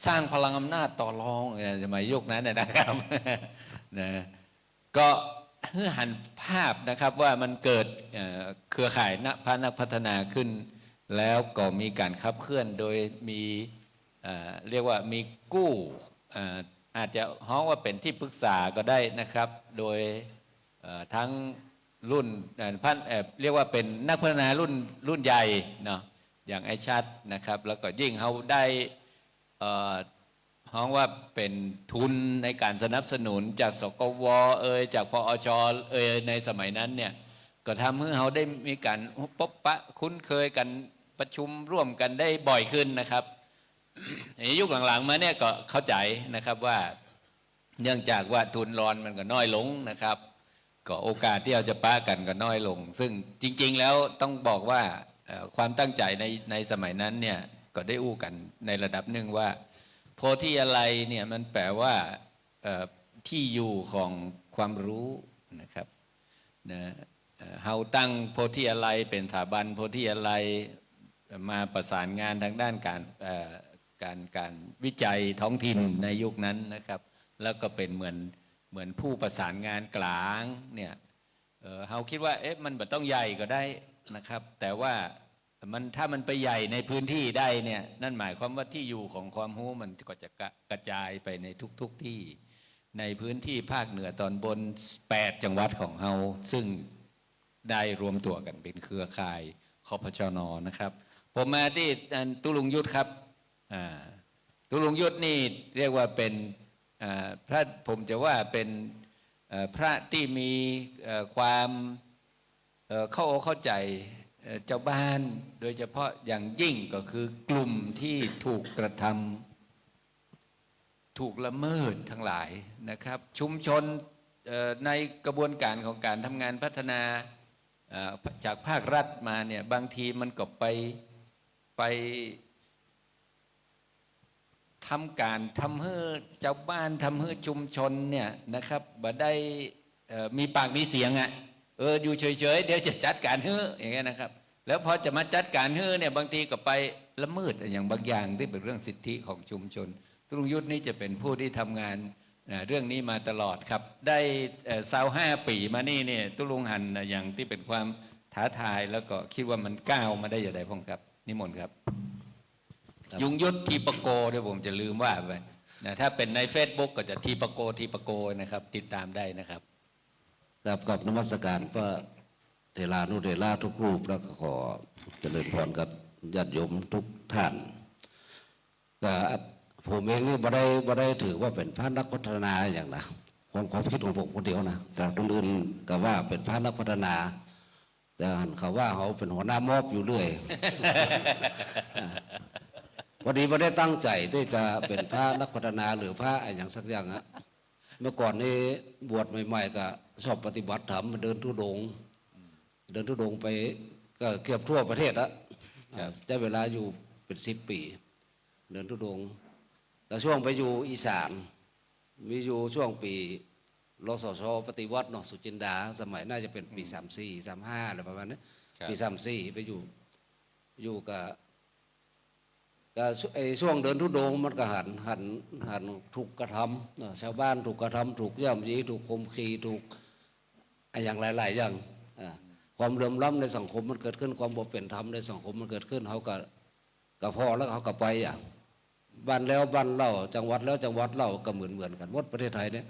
[SPEAKER 3] สร้างพลังอำนาจต่อรองสมัยยุคนั้นนะครับนะก็หันภาพนะครับว่ามันเกิดเครือข่ายนักพัฒนาขึ้นแล้วก็มีการขับเคลื่อนโดยมีเรียกว่ามีกู้อาจจะฮ้องว่าเป็นที่ปรึกษาก็ได้นะครับโดยทั้งรุ่นเรียกว่าเป็นนักพัฒนารุ่นใหญ่เนาะอย่างไอชัดนะครับแล้วก็ยิ่งเขาได้ฮ้องว่าเป็นทุนในการสนับสนุนจากสกวจากพอชในสมัยนั้นเนี่ยก็ทำให้เขาได้มีการพบปะคุ้นเคยกันประชุมร่วมกันได้บ่อยขึ้นนะครับในยุคหลังๆมาเนี่ยก็เข้าใจนะครับว่าเนื่องจากว่าทุนรอนมันก็น้อยลงนะครับก็โอกาสที่เราจะปะกันก็น้อยลงซึ่งจริงๆแล้วต้องบอกว่าความตั้งใจในสมัยนั้นเนี่ยก็ได้อู้กันในระดับหนึ่งว่าโพธิอะไรเนี่ยมันแปลว่าที่อยู่ของความรู้นะครับนะเฮาตั้งโพธิอะไรเป็นสถาบันโพธิอะไรมาประสานงานทางด้านการวิจัยท้องถิ่นในยุคนั้นนะครับแล้วก็เป็นเหมือนผู้ประสานงานกลางเนี่ยเฮาคิดว่ามันไม่ต้องใหญ่ก็ได้นะครับแต่ว่าถ้ามันไปใหญ่ในพื้นที่ได้เนี่ยนั่นหมายความว่าที่อยู่ของความรู้มันก็จะกระจายไปในทุกที่ในพื้นที่ภาคเหนือตอนบน8จังหวัดของเฮาซึ่งได้รวมตัวกันเป็นเครือข่ายคพชน.นะครับผมมาที่ตุลุงยุทธครับตุลุงยุทธนี่เรียกว่าเป็นพระผมจะว่าเป็นพระที่มีความเข้าใจเจ้าบ้านโดยเฉพาะอย่างยิ่งก็คือกลุ่มที่ถูกกระทำถูกละเมิดทั้งหลายนะครับชุมชนในกระบวนการของการทำงานพัฒนาจากภาครัฐมาเนี่ยบางทีมันก็ไปทำให้เจ้าบ้านทำให้ชุมชนเนี่ยนะครับบ่ได้มีปากมีเสียงอยู่เฉยๆเดี๋ยวจะจัดการอย่างเงี้ยนะครับแล้วพอจะมาจัดการเนี่ยบางทีก็ไปละเมิดอย่างบางอย่างที่เป็นเรื่องสิทธิของชุมชนตุลุงยุทธนี่จะเป็นผู้ที่ทำงานเรื่องนี้มาตลอดครับได้25 ปีมานี่เนี่ยตุลุงหันอย่างที่เป็นความท้าทายแล้วก็คิดว่ามันก้าวมาได้อย่างไรพ้องครับนิมนต์ครับยุงยุทธทีปโกเดี๋ยวผมจะลืมว่าไปนะถ้าเป็นใน Facebook ก็จะทีปโกนะครับติดตามได้นะครับ
[SPEAKER 6] กับนมัสการพระเถรานุเถระทุกรูปแล้วก็ขอเจริญพรกับญาติโยมทุกท่านก็ผมเองนี่บ่ได้ถือว่าเป็นพระนักพัฒนาอย่างนะความคิดของผมคนเดียวนะแต่คนอื่นก็ว่าเป็นพระนักพัฒนาแต่เขาว่าเขาเป็นหัวหน้ามอบอยู่เรื่อย พอดีไม่ได้ตั้งใจที่จะเป็นพระนักพัฒนาหรือพระอย่างสักอย่างอะเมื่อก่อนนี้บวชใหม่ๆก็ชอบปฏิบัติธรรมเดินธุดงค์ไปก็เกือบทั่วประเทศแล้วได้เวลาอยู่เป็น10 ปีเดินธุดงค์แต่ช่วงไปอยู่อีสานมีอยู่ช่วงปีรสช.ปฏิวัติเนาะสุจินดาสมัยน่าจะเป็นปี34 35อะไรประมาณนี้ปี34ไปอยู่กับช่วงเดินธุดงค์มันก็หันถูกกระทำชาวบ้านถูกกระทำถูกย่ำยีถูกข่มขีถูกอย่างหลายๆอย่างความเหลื่อมล้ำในสังคมมันเกิดขึ้นความบ่เป็นธรรมในสังคมมันเกิดขึ้นเขาก็พอแล้วเขาก็ไปบ้านแล้วบ้านเล่าจังหวัดแล้วจังหวัดเล่าก็เหมือนกันหมดประเทศไทยเนี่ย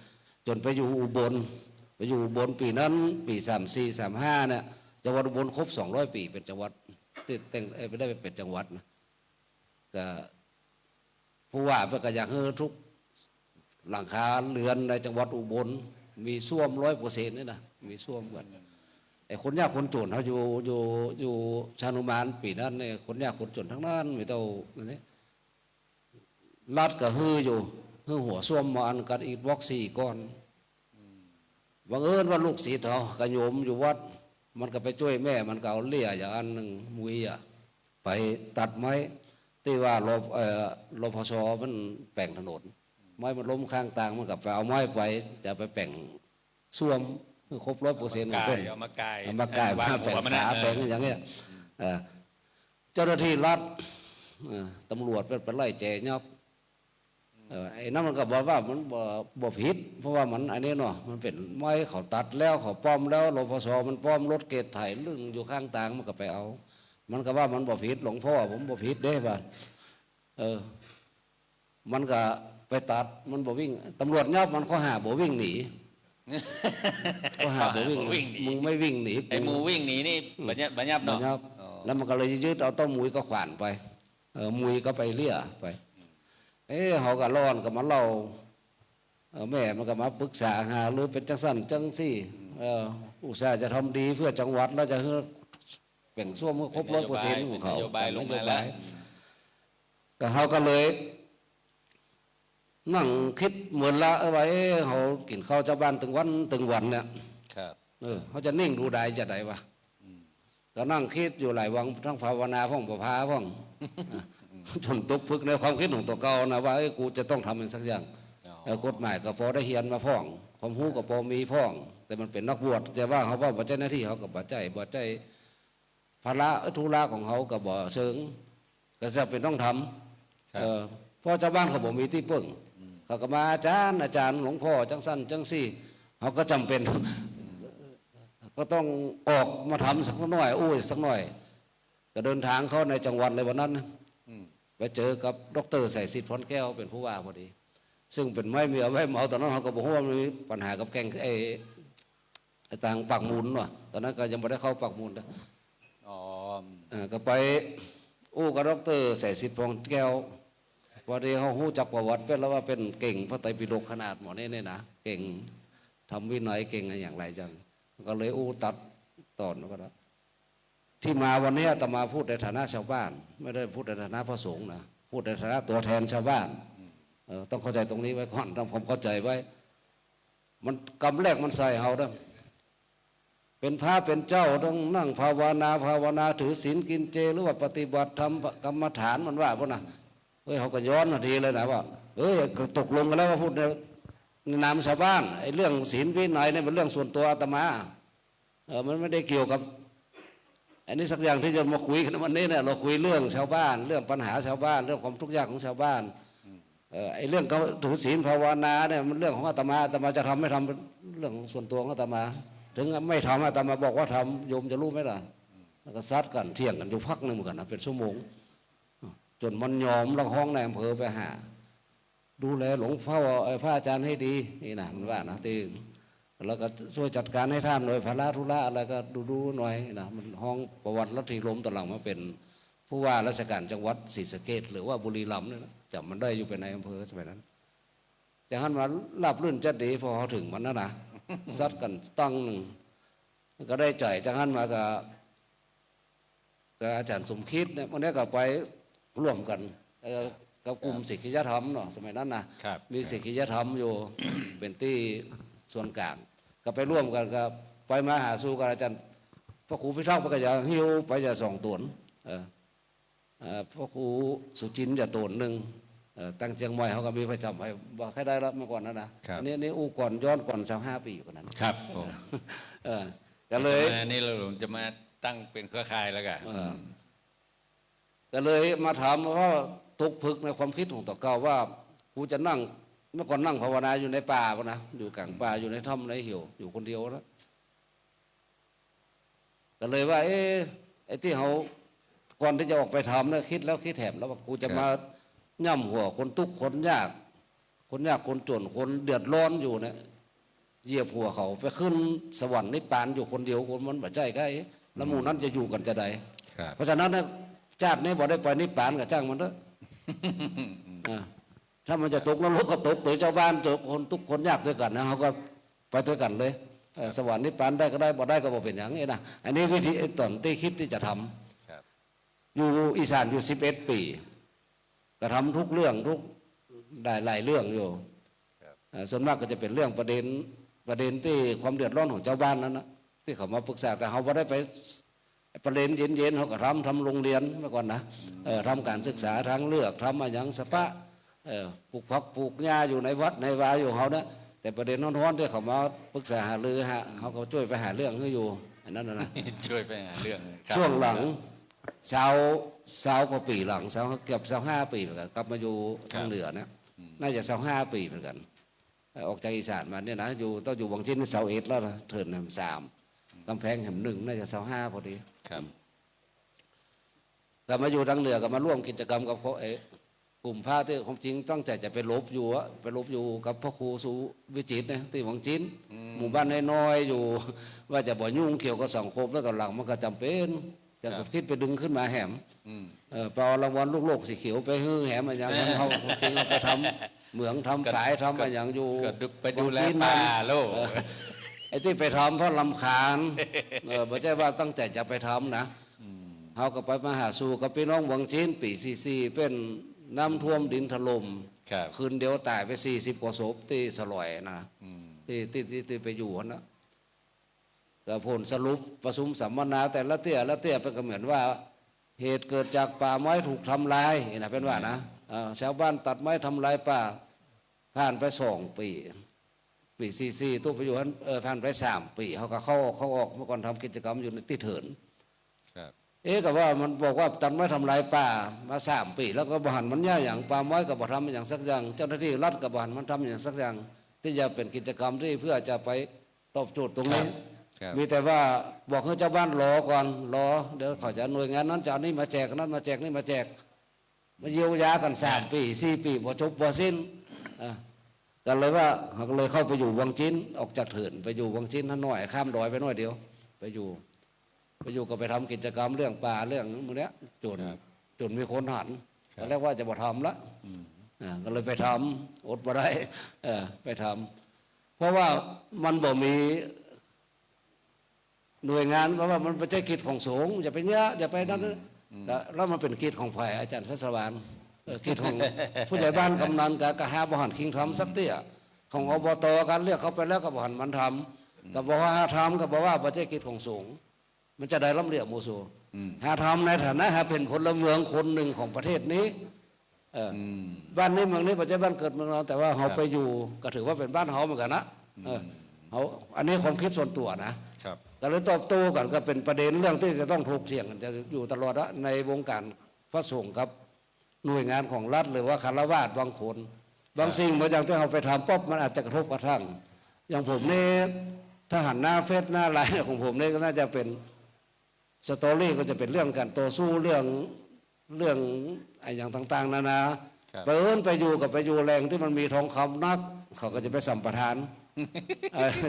[SPEAKER 6] จนไปอยู่อุบลปีนั้นปี34 35เนี่ยจังหวัดอุบลครบ200 ปีเป็นจังหวัด ที่แต่งไปได้ไปเป็นจังหวัดนะก็ผู้ว่าเพื่อก็อยากให้ทุกหลังคาเรือนในจังหวัดอุบลมีส้วม100%นี่นะมีส้วมกันไอ้คนยากคนจนเขาอยู่ชานุมานปีนั้นเนี่ยคนยากคนจนทั้งนั้นไม่ต้องนี่รัดก็ฮืออยู่ฮือหัวส้วมมาอันกันอีกบล็อก4 ก้อนบังเอิญว่าลูกศิษย์เขากระโยมอยู่วัดมันก็ไปช่วยแม่มันก็เอาเลี่ยอย่างอันหนึ่งมุยไปตัดไม้ที่ว่ารพชมันแป่งถนนไม้มันล้มข้างทางมันก็ไปเอาไม้ไปจะไปแป่งส้วมครบ100%มันเป็น
[SPEAKER 3] เอามากาย
[SPEAKER 6] เอามากาย
[SPEAKER 3] วาง
[SPEAKER 6] ผ้าแป่ง
[SPEAKER 3] หัวมัน
[SPEAKER 6] ฝา
[SPEAKER 3] นะ
[SPEAKER 6] แป่งอย่างเงี้ยเจ้าหน้าที่รัฐตำรวจเป็นไล่แจยับไอ้นั่นมันก็บอกว่ามันบ่ผิดเพราะว่ามันอันนี้เนาะมันเป็นไม้เขาตัดแล้วเขาป้อมแล้วรพชมันป้อมรถเกตไถลึงอยู่ข้างทางมันก็ไปเอา มันก็ว่ามันบ่ผิดหลวงพ่อผมบ่ผิดเด้ป่ะมันก็ไปตัดมันบ่วิ่งตำรวจยับมันข้อหาบ่วิ่งหนีข้อหาบ่วิ่งมึงไม่วิ่งหนี
[SPEAKER 3] ไอ้หมูวิ่งหนีนี่บัญญัติ
[SPEAKER 6] บ่
[SPEAKER 3] เนาะ
[SPEAKER 6] ยับแล้วมันก็เลยยึดเอาต้นมุยก็ขวานไปมุยก็ไปเลี่ยไปเขาก็ร้อนก็มาเล่าแม่มันก็มาปรึกษาหาหรือเป็นจังสั้นจังสี่อุตส่าห์จะทำดีเพื่อจังหวัดแล้วจะเฮือแบ่งส้วมครบ100%ของเขา
[SPEAKER 3] นโยบายลงมาแล้ว
[SPEAKER 6] ก็เขาก็เลยนั่งคิดเหมือนละไว้เขากินข้าวเจ้าบ้านตึงวันเนี่ย
[SPEAKER 3] ครับ
[SPEAKER 6] เขาจะนิ่งดูได้จะได้วะก็นั่งคิดอยู่หลายวันทั้งภาวนาพ่องประพาพ่องจนตกพึกในความคิดของตัวเก่านะว่ากูจะต้องทำมันสักอย่างกฎหมายก็พอได้เฮียนมาพ่องความรู้ก็พอมีพ่อง แต่มันเป็นนักบวชแต่ว่าเขาว่าปัจจัยหน้าที่เขากับปัจจัยภาระธุระของเขากับบ่เชิงก็จะเป็นต้องทำเพราะชาวบ้านเขาบอกมีที่พึ่งเขาก็มาอาจารย์หลวงพ่อจังสั้นจังสี่เขาก็จำเป็น ก็ต้องออกมาทำสักหน่อยสักหน่อยก็เดินทางเข้าในจังหวัดเลยวันนั้นไปเจอกับดร.ใส่สิทธิ์พรแก้วเป็นผู้ว่าพอดีซึ่งเป็นไม่มีเอาไว้เมาตอนนั้นเขาก็บอกว่ามีปัญหากับแกงไอ้ต่างปักมูลว่ะตอนนั้นก็ยังไม่ได้เข้าปักมูลนะก็ไปกับดร.ใส่สิทธิ์พรแก้วพอดีเขาหู้จักประวัติเป็นแล้วว่าเป็นเก่งพระไตรปิฎกขนาดหมอนี่นะเก่งทำวินัยเก่งอะไรอย่างไรจังก็เลยตัดตอนก็แล้วที่มาวันนี้อาตมาพูดในฐานะชาวบ้านไม่ได้พูดในฐานะพระสงฆ์นะพูดในฐานะตัวแทนชาวบ้านต้องเข้าใจตรงนี้ไว้ก่อนทำความเข้าใจไว้มันกำแรกมันใส่เฮาด้วยเป็นพระเป็นเจ้าต้องนั่งภาวนาถือศีลกินเจหรือว่าปฏิบัติธรรมกรรมฐานมันว่าพวกน่ะเขาก็ย้อนทันทีเลยนะว่าตกลงกันแล้วว่าพูดในนามชาวบ้านไอ้เรื่องศีลวินัยเนี่ยเป็นเรื่องส่วนตัวอาตมามันไม่ได้เกี่ยวกับอันนี้สักอย่างที่จะมาคุยกันวันนี้เนี่ยเราคุยเรื่องชาวบ้านเรื่องปัญหาชาวบ้านเรื่องความทุกข์ยากของชาวบ้านไอ้เรื่องเขาถือศีลภาวนาเนี่ยมันเรื่องของอาตมาจะทำไม่ทำเป็นเรื่องส่วนตัวของอาตมาถึงไม่ทำอาตมาบอกว่าทำโยมจะรู้ไหมล่ะแล้วก็ซัดกันเที่ยงกันอยู่พักหนึ่งเหมือนกันนะเป็นชั่วโมงจนมันยอมละห้องในอำเภอไปหาดูแลหลวงพ่อพระอาจารย์ให้ดีนี่นะมันว่านะที่แล้วก็ช่วยจัดการให้ท่านหน่อยภาระธุระอะไรก็ดูหน่อยนะมันห้องประวัติลัทธิลมตอนหลังมาเป็นผู้ว่าราชการจังหวัดศรีสะเกษหรือว่าบุรีรัมย์เนี่ยจำมันได้อยู่เป็นในอำเภอสมัยนั้นจากนั้นมาลาบลื่นจัดดีพอเขาถึงมันนะซัดกันตั้งหนึ่งก็ได้ใจจากนั้นมากับอาจารย์สมคิดเนี่ยวันนี้ก็ไปร่วมกันกับกลุ่มศิษยธรรมเนาะสมัยนั้นนะมีศิษยธรรมอยู่ เป็นที่ส่วนกลางก็ไปร่วมกันกับไปมาหาสู่กับอาจารย์พระครูพิทักษ์พระกยาหิ้วไปจะส่องตวนพระครูสุจินจะตวนหนึ่งตั้งเชียงใหม่เขาก็มีประจำไปบอกให้ได้รับมาก่อนนะอันนี้ก่อนย้อนก่อน15 ปีกว่านั้น
[SPEAKER 3] ครับผม
[SPEAKER 6] ก็เลย
[SPEAKER 3] นี่เราจะมาตั้งเป็นเครือข่ายแล้วกัน
[SPEAKER 6] ก็เลยมาถามว่าทุกพึกในความคิดของตัวเก่าว่ากูจะนั่งเมื่อก่อนนั่งภาวนาอยู่ในป่านะอยู่กลางป่าอยู่ในถ้ำในเหี่ยวอยู่คนเดียวแล้วก็เลยว่าไอ้ที่เขาก่อนที่จะออกไปทำเนี่ยคิดแล้วคิดแถมแล้วว่ากูจะมาย่ำหัวคนทุกข์คนยากคนจนคนเดือดร้อนอยู่เนี่ยเหยียบหัวเขาไปขึ้นสวรรค์นิพพานอยู่คนเดียวคนมันบ่ใจใกล้ แล้วหมู่นั้นจะอยู่กันจะใด
[SPEAKER 3] ครับ
[SPEAKER 6] เพราะฉะนั้นนะชาตินี้บอกได้ไปนิพพานกับจ้างมันเถอะอ่าถ้ามันจะตกนรกก็ตกตัวชาวบ้านตัวคนทุกคนยากด้วยกันนะเขาก็ไปด้วยกันเลยสวรรค์นิพพานได้ก็ได้บ่ได้ก็บ่เป็นอย่างนี้นะอันนี้วิธีตอนที่คิดที่จะทำ
[SPEAKER 3] ครับ
[SPEAKER 6] อยู่อีสานอยู่11 ปีก็ทำทุกเรื่องทุกได้หลายเรื่องอยู่ส่วนมากก็จะเป็นเรื่องประเด็นที่ความเดือดร้อนของชาวบ้านนั้นนะที่เขามาปรึกษาแต่เขาไม่ได้ไปประเด็นเย็นๆเขาก็ทำโรงเรียนเมื่อก่อนนะทำการศึกษาทางเลือกทำมาอย่างสปะปลูกผักปลูกหญ้าอยู่ในวัดในวาอยู่เขาเนี่ยแต่ประเด็นร้อนๆที่เขามาปรึกษาหารือฮะเขาก็ช่วยไปหาเรื่องให้อยู่อันนั้นนะ
[SPEAKER 3] ช่วยไปหาเรื่องครับ
[SPEAKER 6] ช่วงหลังสาวกว่าปีหลังสาวเกือบ25 ปีเหมือนกันกลับมาอยู่ทางเหนือเนี่ยน่าจะ25 ปีเหมือนกันออกจากอีสานมาเนี่ยนะอยู่ต้องอยู่วังชิ้นเสาเอ็ดแล้วนะเถินแหม3กำแพงแหม1น่าจะ25พอดี
[SPEAKER 3] ครับ
[SPEAKER 6] กลับมาอยู่ทางเหนือก็มาร่วมกิจกรรมกับกลุ่มพระที่ความจริงตั้งใจจะไปลบอยู่กับพ่อครูสุวิจิตรนะที่วังชิ้นหมู่บ้านน้อยๆอยู่ ว่าจะบ่ยุ่งเกี่ยวกับสังคมแล้วตอนหลังมันก็จำเป็นจะสมคิดไปดึงขึ้นมาแหมไปเอารางวัลลูกโลกสีเขียวไปฮื้อแหมอย่างนั้นเขาจริงเราไปทำเหมืองทำฝายทำอะไรอย่างอยู่
[SPEAKER 3] ก็ไปดูแลป่าโลก
[SPEAKER 6] ไอ้ที่ไปทำเพราะลำคาญไม่ใช่ว่าตั้งใจจะไปทำนะเขาก็ไปมาหาสู่กับพี่น้องวังชิ้นปี44เป็นน้ำท่วมดินถล่ม
[SPEAKER 3] ครับ
[SPEAKER 6] คืนเดียวตายไป40 กว่าศพที่สลอยนะที่ไปอยู่นะก็ผลสรุปประชุมสัมมนาแต่ละเตี้ยเป็นก็เหมือนว่าเหตุเกิดจากป่าไม้ถูกทำลายนะเป็นว่านะชาวบ้านตัดไม้ทำลายป่าผ่านไป2 ปี44ตู้ไปอยู่ผ่านไป3 ปีเขาก็เข้าออกเมื่อก่อนทำกิจกรรมอยู่ในที่เถิน
[SPEAKER 3] ครับ
[SPEAKER 6] ก็ว่ามันบอกว่าตัดไม้ทำลายป่ามา3 ปีแล้วก็บหันมันย่าอย่างป่าไม้กับบ่ทำอย่างสักอย่างเจ้าหน้าที่รัฐกับบหันมันทำอย่างสักอย่างที่จะเป็นกิจกรรมที่เพื่อจะไปตอบโจทย์ตรงนี้
[SPEAKER 3] ครับ
[SPEAKER 6] มีแต่ว่าบอกให้เจ้าบ้านรอก่อนรอเดี๋ยวเขาจะหน่วยงานนั้นจะเอานี่มาแจกนั้นมาแจกนี่มาแจกมาเยียวยากัน3 ปี4 ปีพอจบพอสิ้นกันเลยว่าเขาก็เลยเข้าไปอยู่วังชิ้นออกจากเถินไปอยู่วังชิ้นนั่นหน่อยข้ามดอยไปหน่อยเดียวไปอยู่ก็ไปทำกิจกรรมเรื่องป่าเรื่องพวกนี้จนมีคนหันก็เรียกว่าจะบ่ทำละก็เลยไปทำอดบ่ได้ไปทำเพราะว่ามันบ่มีหน่วยงานเพราะว่ามันไม่ใช่กิจของสงฆ์อย่าไปเนี้ยอย่าไปนั่นแล้วมันเป็นกิจของฝ่ายอาจารย์สัสวานกิจของผู้ใหญ่บ้านกำนันกับหาบหันคิงทำสักเตี้ยของอบตการเรียกเขาไปแล้วกับบหันมันทำกับบอกว่าทำกับบอกว่าไม่ใช่กิจของสงฆ์มันจะได้ล้ำเลียกมูสูหาทำในฐานะหาเป็นพลเมืองคนหนึ่งของประเทศนี้บ้านนี้เมืองนี้ไม่ใช่บ้านเกิดเมืองนอนแต่ว่าเขาไปอยู่ก็ถือว่าเป็นบ้านเขาเหมือนกันนะเขาอันนี้ความคิดส่วนตัวนะครับ ก็เลยตอบโต้กันก็เป็นประเด็นเรื่องที่จะต้องถกเถียงกันจะอยู่ตลอดในวงการพระสงฆ์ครับหน่วยงานของรัฐหรือว่าคารวะบางคนบางสิ่งบางอย่างที่เราไปทำป๊อบมันอาจจะกระทบกระทั่งอย่างผมนี่ถ้าหันหน้าเฟซหน้าไลน์ของผมนี่ก็น่าจะเป็นสตอรี่ก็จะเป็นเรื่องการต่อสู้เรื่องไอ้อย่างต่างๆนานาไปไปอยู่แรงที่มันมีทองคำนักเขาก็จะไปสัมปทาน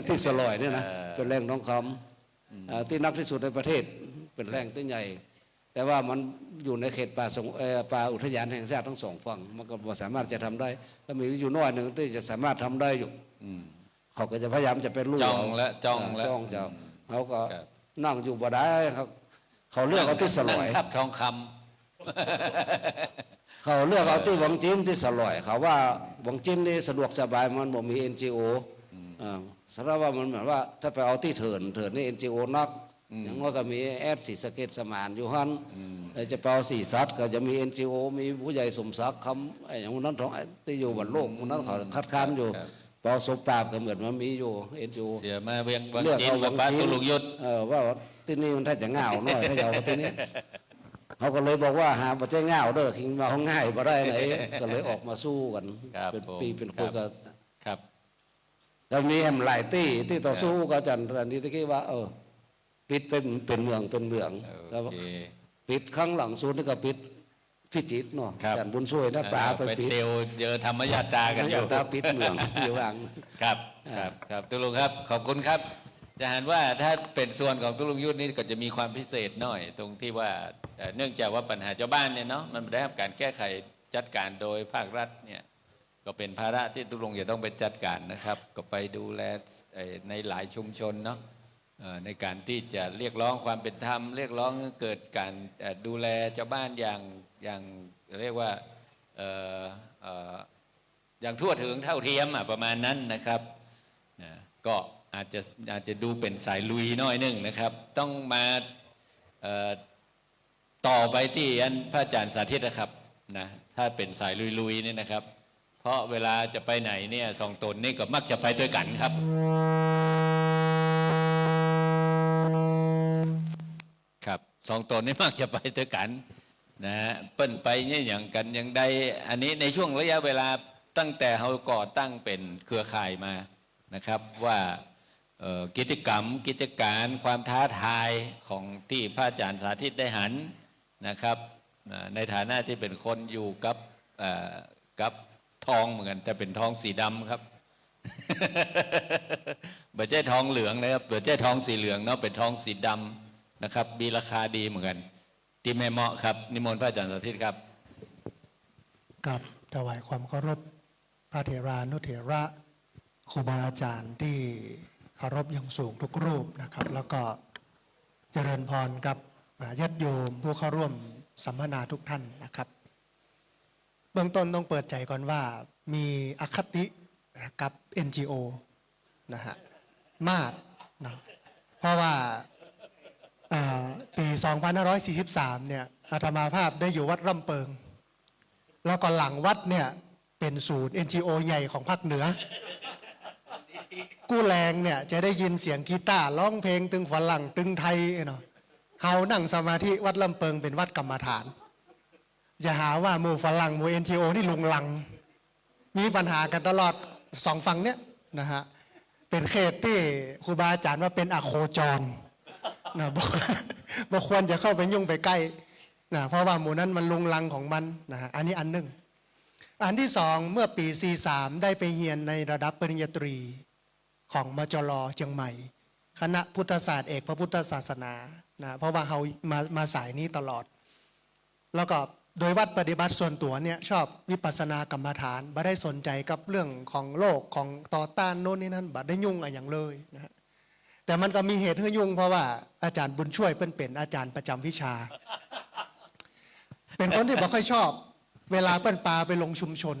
[SPEAKER 6] ที่สลอยเนี่ยนะเป็นแรงทองคำที่นักที่สุดในประเทศเป็นแรงที่ใหญ่แต่ว่ามันอยู่ในเขตป่าอุทยานแห่งชาติทั้ง2 ฝั่งมันก็สามารถจะทำได้ถ้ามีอยู่น้อยหนึ่งที่จะสามารถทำได้อยู่เขาก็จะพยายามจะเป็นลูก
[SPEAKER 3] จ้องและจ้องและ
[SPEAKER 6] จ้องเขาก็นั่งอยู่บ่ได้เขาเลือกเอาที่สลอย
[SPEAKER 3] ทับทองค
[SPEAKER 6] เขาเลือกเอาที่วังจิ้นที่สลอยเขาว่าวังจิ้นนี่สะดวกสบายมันบอกมี NGO สำหรับว่ามันเหมือนว่าถ้าไปเอาที่เถินนี่ NGO นักอย่างน้อยก็มีแอดสีสะเก็ดสมานอยู่ฮั่นจะไปเอาสีซัดก็จะมี NGO มีผู้ใหญ่สมศักดิ์คำอย่างนั้นของที่อยู่บนโลกนั้นเขาคัดค้านอยู่ปอศพปราบก็เหมือนมันมีอยู่ NGO
[SPEAKER 3] ำเสียมาเวียงวังจีนวังป้าตุลุกยุทธ
[SPEAKER 6] ว่าที่นี่มันถ้าจะง่าวน้อยถ้าจะเอาที่นี้เขาก็เลยบอกว่าหาปัจจัยง่าวเด้อคิงมาเขาง่ายมาได้ไหนก็เลยออกมาสู้กันเป็นปีเป็นคนก็
[SPEAKER 3] ครับ
[SPEAKER 6] จะมีแหมหลายที่ต่อสู้กับอาจารย์นี้ที่คิดว่าปิดเป็นเมืองแล้วปิดครั้งหลังสุดนี่ก็ปิดพิจิตรเนาะอาจารย์บุญช่วยนะป่าไปปิด
[SPEAKER 3] เตียวเจอธรรมญาตรากันอยู่
[SPEAKER 6] ตาปิดเมืองอยู่หลัง
[SPEAKER 3] ครับตุลุงครับขอบคุณครับ จะเห็นว่าถ้าเป็นส่วนของตุลุงยุทธนี่ก็จะมีความพิเศษหน่อย ตรงที่ว่าเนื่องจากว่าปัญหาชาวบ้านเนี่ยเนาะมันไม่ได้รับการแก้ไขจัดการโดยภาครัฐเนี่ยก็เป็นภาระที่ตุลุงจะต้องไปจัดการนะครับ ก็ไปดูแลในหลายชุมชนเนาะในการที่จะเรียกร้องความเป็นธรรมเรียกร้องเกิดการดูแลชาวบ้านอย่างเรียกว่าอย่างทั่วถึงเท่าเทียมประมาณนั้นนะครับก็อาจจะดูเป็นสายลุยน้อยหนึ่งนะครับต้องมาต่อไปที่อันพระอาจารย์สาธิตนะครับนะถ้าเป็นสายลุยๆนี่นะครับเพราะเวลาจะไปไหนเนี่ยสองตนนี่ก็มักจะไปด้วยกันครับครับสองตนนี่มักจะไปด้วยกันนะเปิ้นไปเนี่ยอย่างกันอย่างใดอันนี้ในช่วงระยะเวลาตั้งแต่เขาก่อตั้งเป็นเครือข่ายมานะครับว่ากิจกรรมกิจการความท้าทายของที่พระอาจารย์สาธิตได้หันนะครับในฐานะที่เป็นคนอยู่กับทองเหมือนกันแต่เป็นทองสีดำครับ เบอร์เจ้ทองเหลืองนะครับเบอร์เจ้ทองสีเหลืองเนาะเป็นทองสีดำนะครับมีราคาดีเหมือนกันที่แม่เหมาะครับนิมนต์พระอาจารย์สาธิตครับ
[SPEAKER 7] กับถวายความเคารพพระเถรานุเถระครูบาอาจารย์ที่เคารพอย่างสูงทุกรูปนะครับแล้วก็เจริญพรกับญาติโยมผู้เข้าร่วมสัมมนาทุกท่านนะครับเบื้องต้นต้องเปิดใจก่อนว่ามีอคติกับ NGO นะฮะมากนะเพราะว่าปี 2543 เนี่ยอาตมาภาพได้อยู่วัดร่ำเปิงแล้วก็หลังวัดเนี่ยเป็นศูนย์ NGO ใหญ่ของภาคเหนือกู้แรงเนี่ยจะได้ยินเสียงกีตาร์ร้องเพลงตึงฝรั่งตึงไทยเนาะเฮานั่งสมาธิวัดลำเปิงเป็นวัดกรรมฐานจะหาว่าหมู่ฝรั่งหมู่ NGO นี่ลุงลังมีปัญหากันตลอดสองฝั่งเนี้ยนะฮะเป็นเขตที่ครูบาอาจารย์ว่าเป็นอโคจรนะบ่ควรจะเข้าไปยุ่งไปใกล้นะเพราะว่าหมู่นั้นมันลุงลังของมันนะฮะอันนี้อันหนึ่งอันที่สองเมื่อปี 43 ได้ไปเรียนในระดับปริญญาตรีของมจร.เชียงใหม่คณะพุทธศาสตร์เอกพระพุทธศาสนานะเพราะว่าเขามาสายนี้ตลอดแล้วก็โดยวัดปฏิบัติส่วนตัวเนี่ยชอบวิปัสสนากรรมฐานบ่ได้สนใจกับเรื่องของโลกของต่อต้านโน่นนี่นั่นบ่ได้ยุ่งอะไรอย่างเลยนะฮะแต่มันก็มีเหตุให้ยุ่งเพราะว่าอาจารย์บุญช่วยเป็นอาจารย์ประจำวิชา เป็นคนที่บ่ค่อยชอบเวลาเปิ้นปาไปลงชุมชน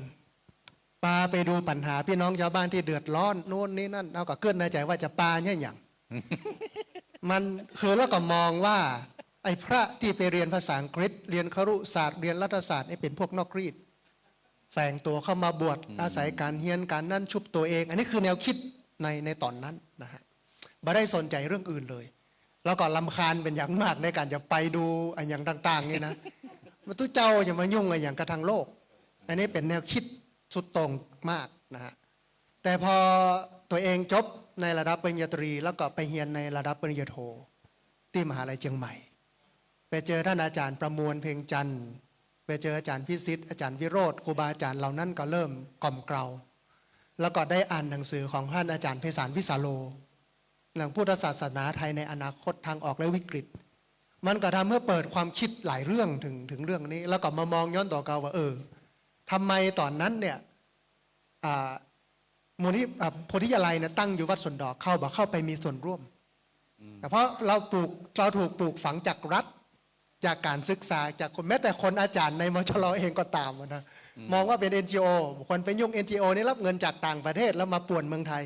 [SPEAKER 7] ปาไปดูปัญหาพี่น้องชาวบ้านที่เดือดร้อนโน่นนี่นั่นเอาก็เกิดในใจว่าจะปาเนี่ยอย่าง มันคือแล้วก็มองว่าไอ้พระที่ไปเรียนภาษาอังกฤษเรียนครุศาสตร์เรียนรัฐศาสตร์นี่เป็นพวกนอกรีดแฝงตัวเข้ามาบวชอาศัยการเฮียนการนั่นชุบตัวเองอันนี้คือแนวคิดในตอนนั้นนะฮะไม่ได้สนใจเรื่องอื่นเลยแล้วก็รำคาญเป็นอย่างมากในการจะไปดูอันอย่างต่างๆนี่นะมาตุ้เจ้าอย่ามายุ่งอะไรอย่างกระทางโลกอันนี้เป็นแนวคิดสุดตรงมากนะฮะแต่พอตัวเองจบในระดับปริญญาตรีแล้วก็ไปเรียนในระดับปริญญาโทที่มหาลัยเชียงใหม่ไปเจอท่านอาจารย์ประมวลเพ่งจันทร์ไปเจออาจารย์พิสิทธิ์อาจารย์วิโรธครูบาอาจารย์เหล่านั้นก็เริ่มกล่อมเกลาแล้วก็ได้อ่านหนังสือของท่านอาจารย์ไพศาลวิสาโลหลังพุทธศาสนาไทยในอนาคตทางออกและวิกฤตมันก็ทำให้เปิดความคิดหลายเรื่องถึงเรื่องนี้แล้วก็มามองย้อนต่อเก่าว่าทำไมตอนนั้นเนี่ยมูลนิธิโพธิยาลัยเนี่ยตั้งอยู่วัดสวนดอกเข้าไปมีส่วนร่วมเพราะเราถูกปลูกฝังจากรัฐจากการศึกษาจากคนแม้แต่คนอาจารย์ในมชลเองก็ตามนะมองว่าเป็น NGO คนไปยุ่ง NGO นี่รับเงินจากต่างประเทศแล้วมาป่วนเมืองไทย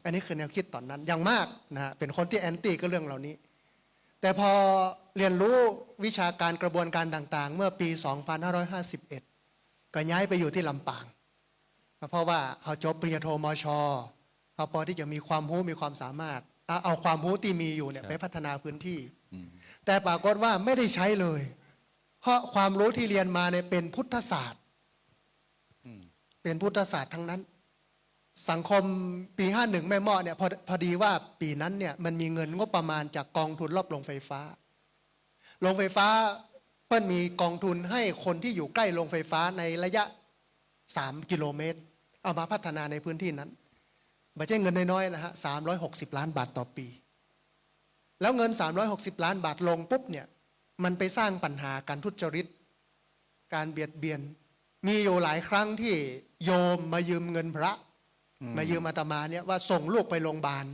[SPEAKER 7] อันนี้คือแนวคิดตอนนั้นอย่างมากนะฮะเป็นคนที่แอนตี้ก็เรื่องเหล่านี้แต่พอเรียนรู้วิชาการกระบวนการต่างๆเมื่อปี 2551 ก็ย้ายไปอยู่ที่ลำปางเพราะว่าเขาจบปริญญาโทมชเขาพอที่จะมีความรู้มีความสามารถเอาความรู้ที่มีอยู่เนี่ยไปพัฒนาพื้นที่แต่ปรากฏว่าไม่ได้ใช้เลยเพราะความรู้ที่เรียนมาเนี่ยเป็นพุทธศาสตร์เป็นพุทธศาสตร์ทั้งนั้นสังคมปี51แม่เมาะเนี่ยพอดีว่าปีนั้นเนี่ยมันมีเงินงบประมาณจากกองทุนรอบโรงไฟฟ้าโรงไฟฟ้าเพิ่นมีกองทุนให้คนที่อยู่ใกล้โรงไฟฟ้าในระยะ3 กิโลเมตรเอามาพัฒนาในพื้นที่นั้น ไม่ใช่เงินน้อยๆนะฮะ360 ล้านบาทต่อปี แล้วเงิน360 ล้านบาทลงปุ๊บเนี่ยมันไปสร้างปัญหาการทุจริตการเบียดเบียนมีอยู่หลายครั้งที่โยมมายืมเงินพระมายืมอาตมาเนี่ยว่าส่งลูกไปโรงพยาบาล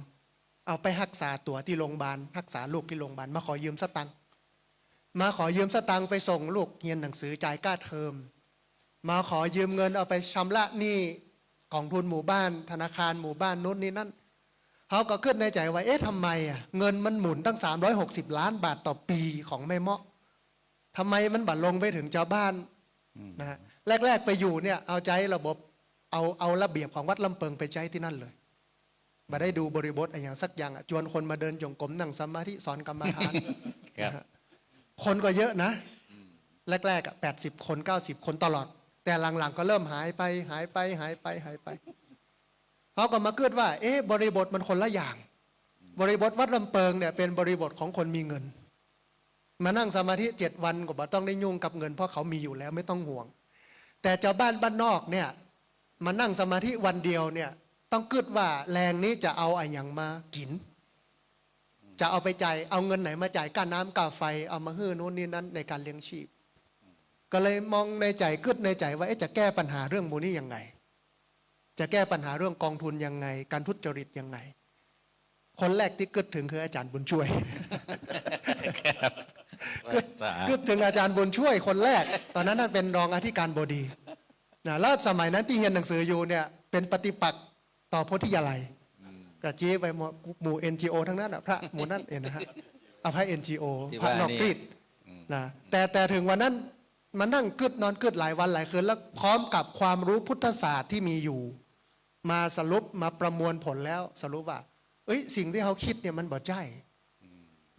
[SPEAKER 7] เอาไปรักษาตัวที่โรงพยาบาลรักษาลูกที่โรงพยาบาลมาขอยืมสตังค์มาขอยืมสตังค์ไปส่งลูกเรียนหนังสือจ่ายค่าเทอมมาขอยืมเงินเอาไปชำระหนี้กองทุนหมู่บ้านธนาคารหมู่บ้านนู้นนี่นั่นเขาก็ขึ้นในใจว่าเอ๊ะทำไมอ่ะเงินมันหมุนตั้ง360 ล้านบาทต่อปีของแม่เมาะทำไมมันบัดลงไปถึงชาวบ้านนะฮะแรกๆไปอยู่เนี่ยเอาใจระบบเอาระเบียบของวัดลำเปิงไปใช้ที่นั่นเลยมาได้ดูบริบทอะไรอย่างสักอย่างชวนคนมาเดินจงกรมนั่งสมาธิสอนกรรมฐานนะฮะคนก็เยอะนะแรกๆ80 คน90 คนตลอดแต่หลังๆก็เริ่มหายไปเขาก็มาเกิดว่าเอ๊ะบริบทมันคนละอย่างบริบทวัดลำเปิงเนี่ยเป็นบริบทของคนมีเงินมานั่งสมาธิ7 วันก็บ่ต้องได้ยุ่งกับเงินเพราะเขามีอยู่แล้วไม่ต้องห่วงแต่ชาวบ้านบ้านนอกเนี่ยมานั่งสมาธิวันเดียวเนี่ยต้องคิดว่าแรงนี้จะเอาอะไรอย่างมากินจะเอาไปจ่ายเอาเงินไหนมาจ่ายค่าน้ำค่าไฟเอามาฮื้อนู้นนี่นั้นในการเลี้ยงชีพก็เลยมองในใจคิดในใจว่าจะแก้ปัญหาเรื่องมูนี้ยังไงจะแก้ปัญหาเรื่องกองทุนยังไงการทุจริตยังไงคนแรกที่คิดถึงคืออาจารย์บุญช่วยคิดถึงอาจารย์บุญช่วยคนแรกตอนนั้นนั่นเป็นรองอธิการบดีนะแล้วสมัยนั้นที่เรียนหนังสืออยู่เนี่ยเป็นปฏิปักษ์ต่อโพธิยาลัยกระจี้ไปหมู่ NGO ทั้งนั้นพระหมู่นั้นเองนะฮะพระ NGO พระนอกกรีดนะแต่ถึงวันนั้นมานั่งกึดนอนกึดหลายวันหลายคืนแล้วพร้อมกับความรู้พุทธศาสตร์ที่มีอยู่มาสรุปมาประมวลผลแล้วสรุปว่าสิ่งที่เขาคิดเนี่ยมันบ่ใช่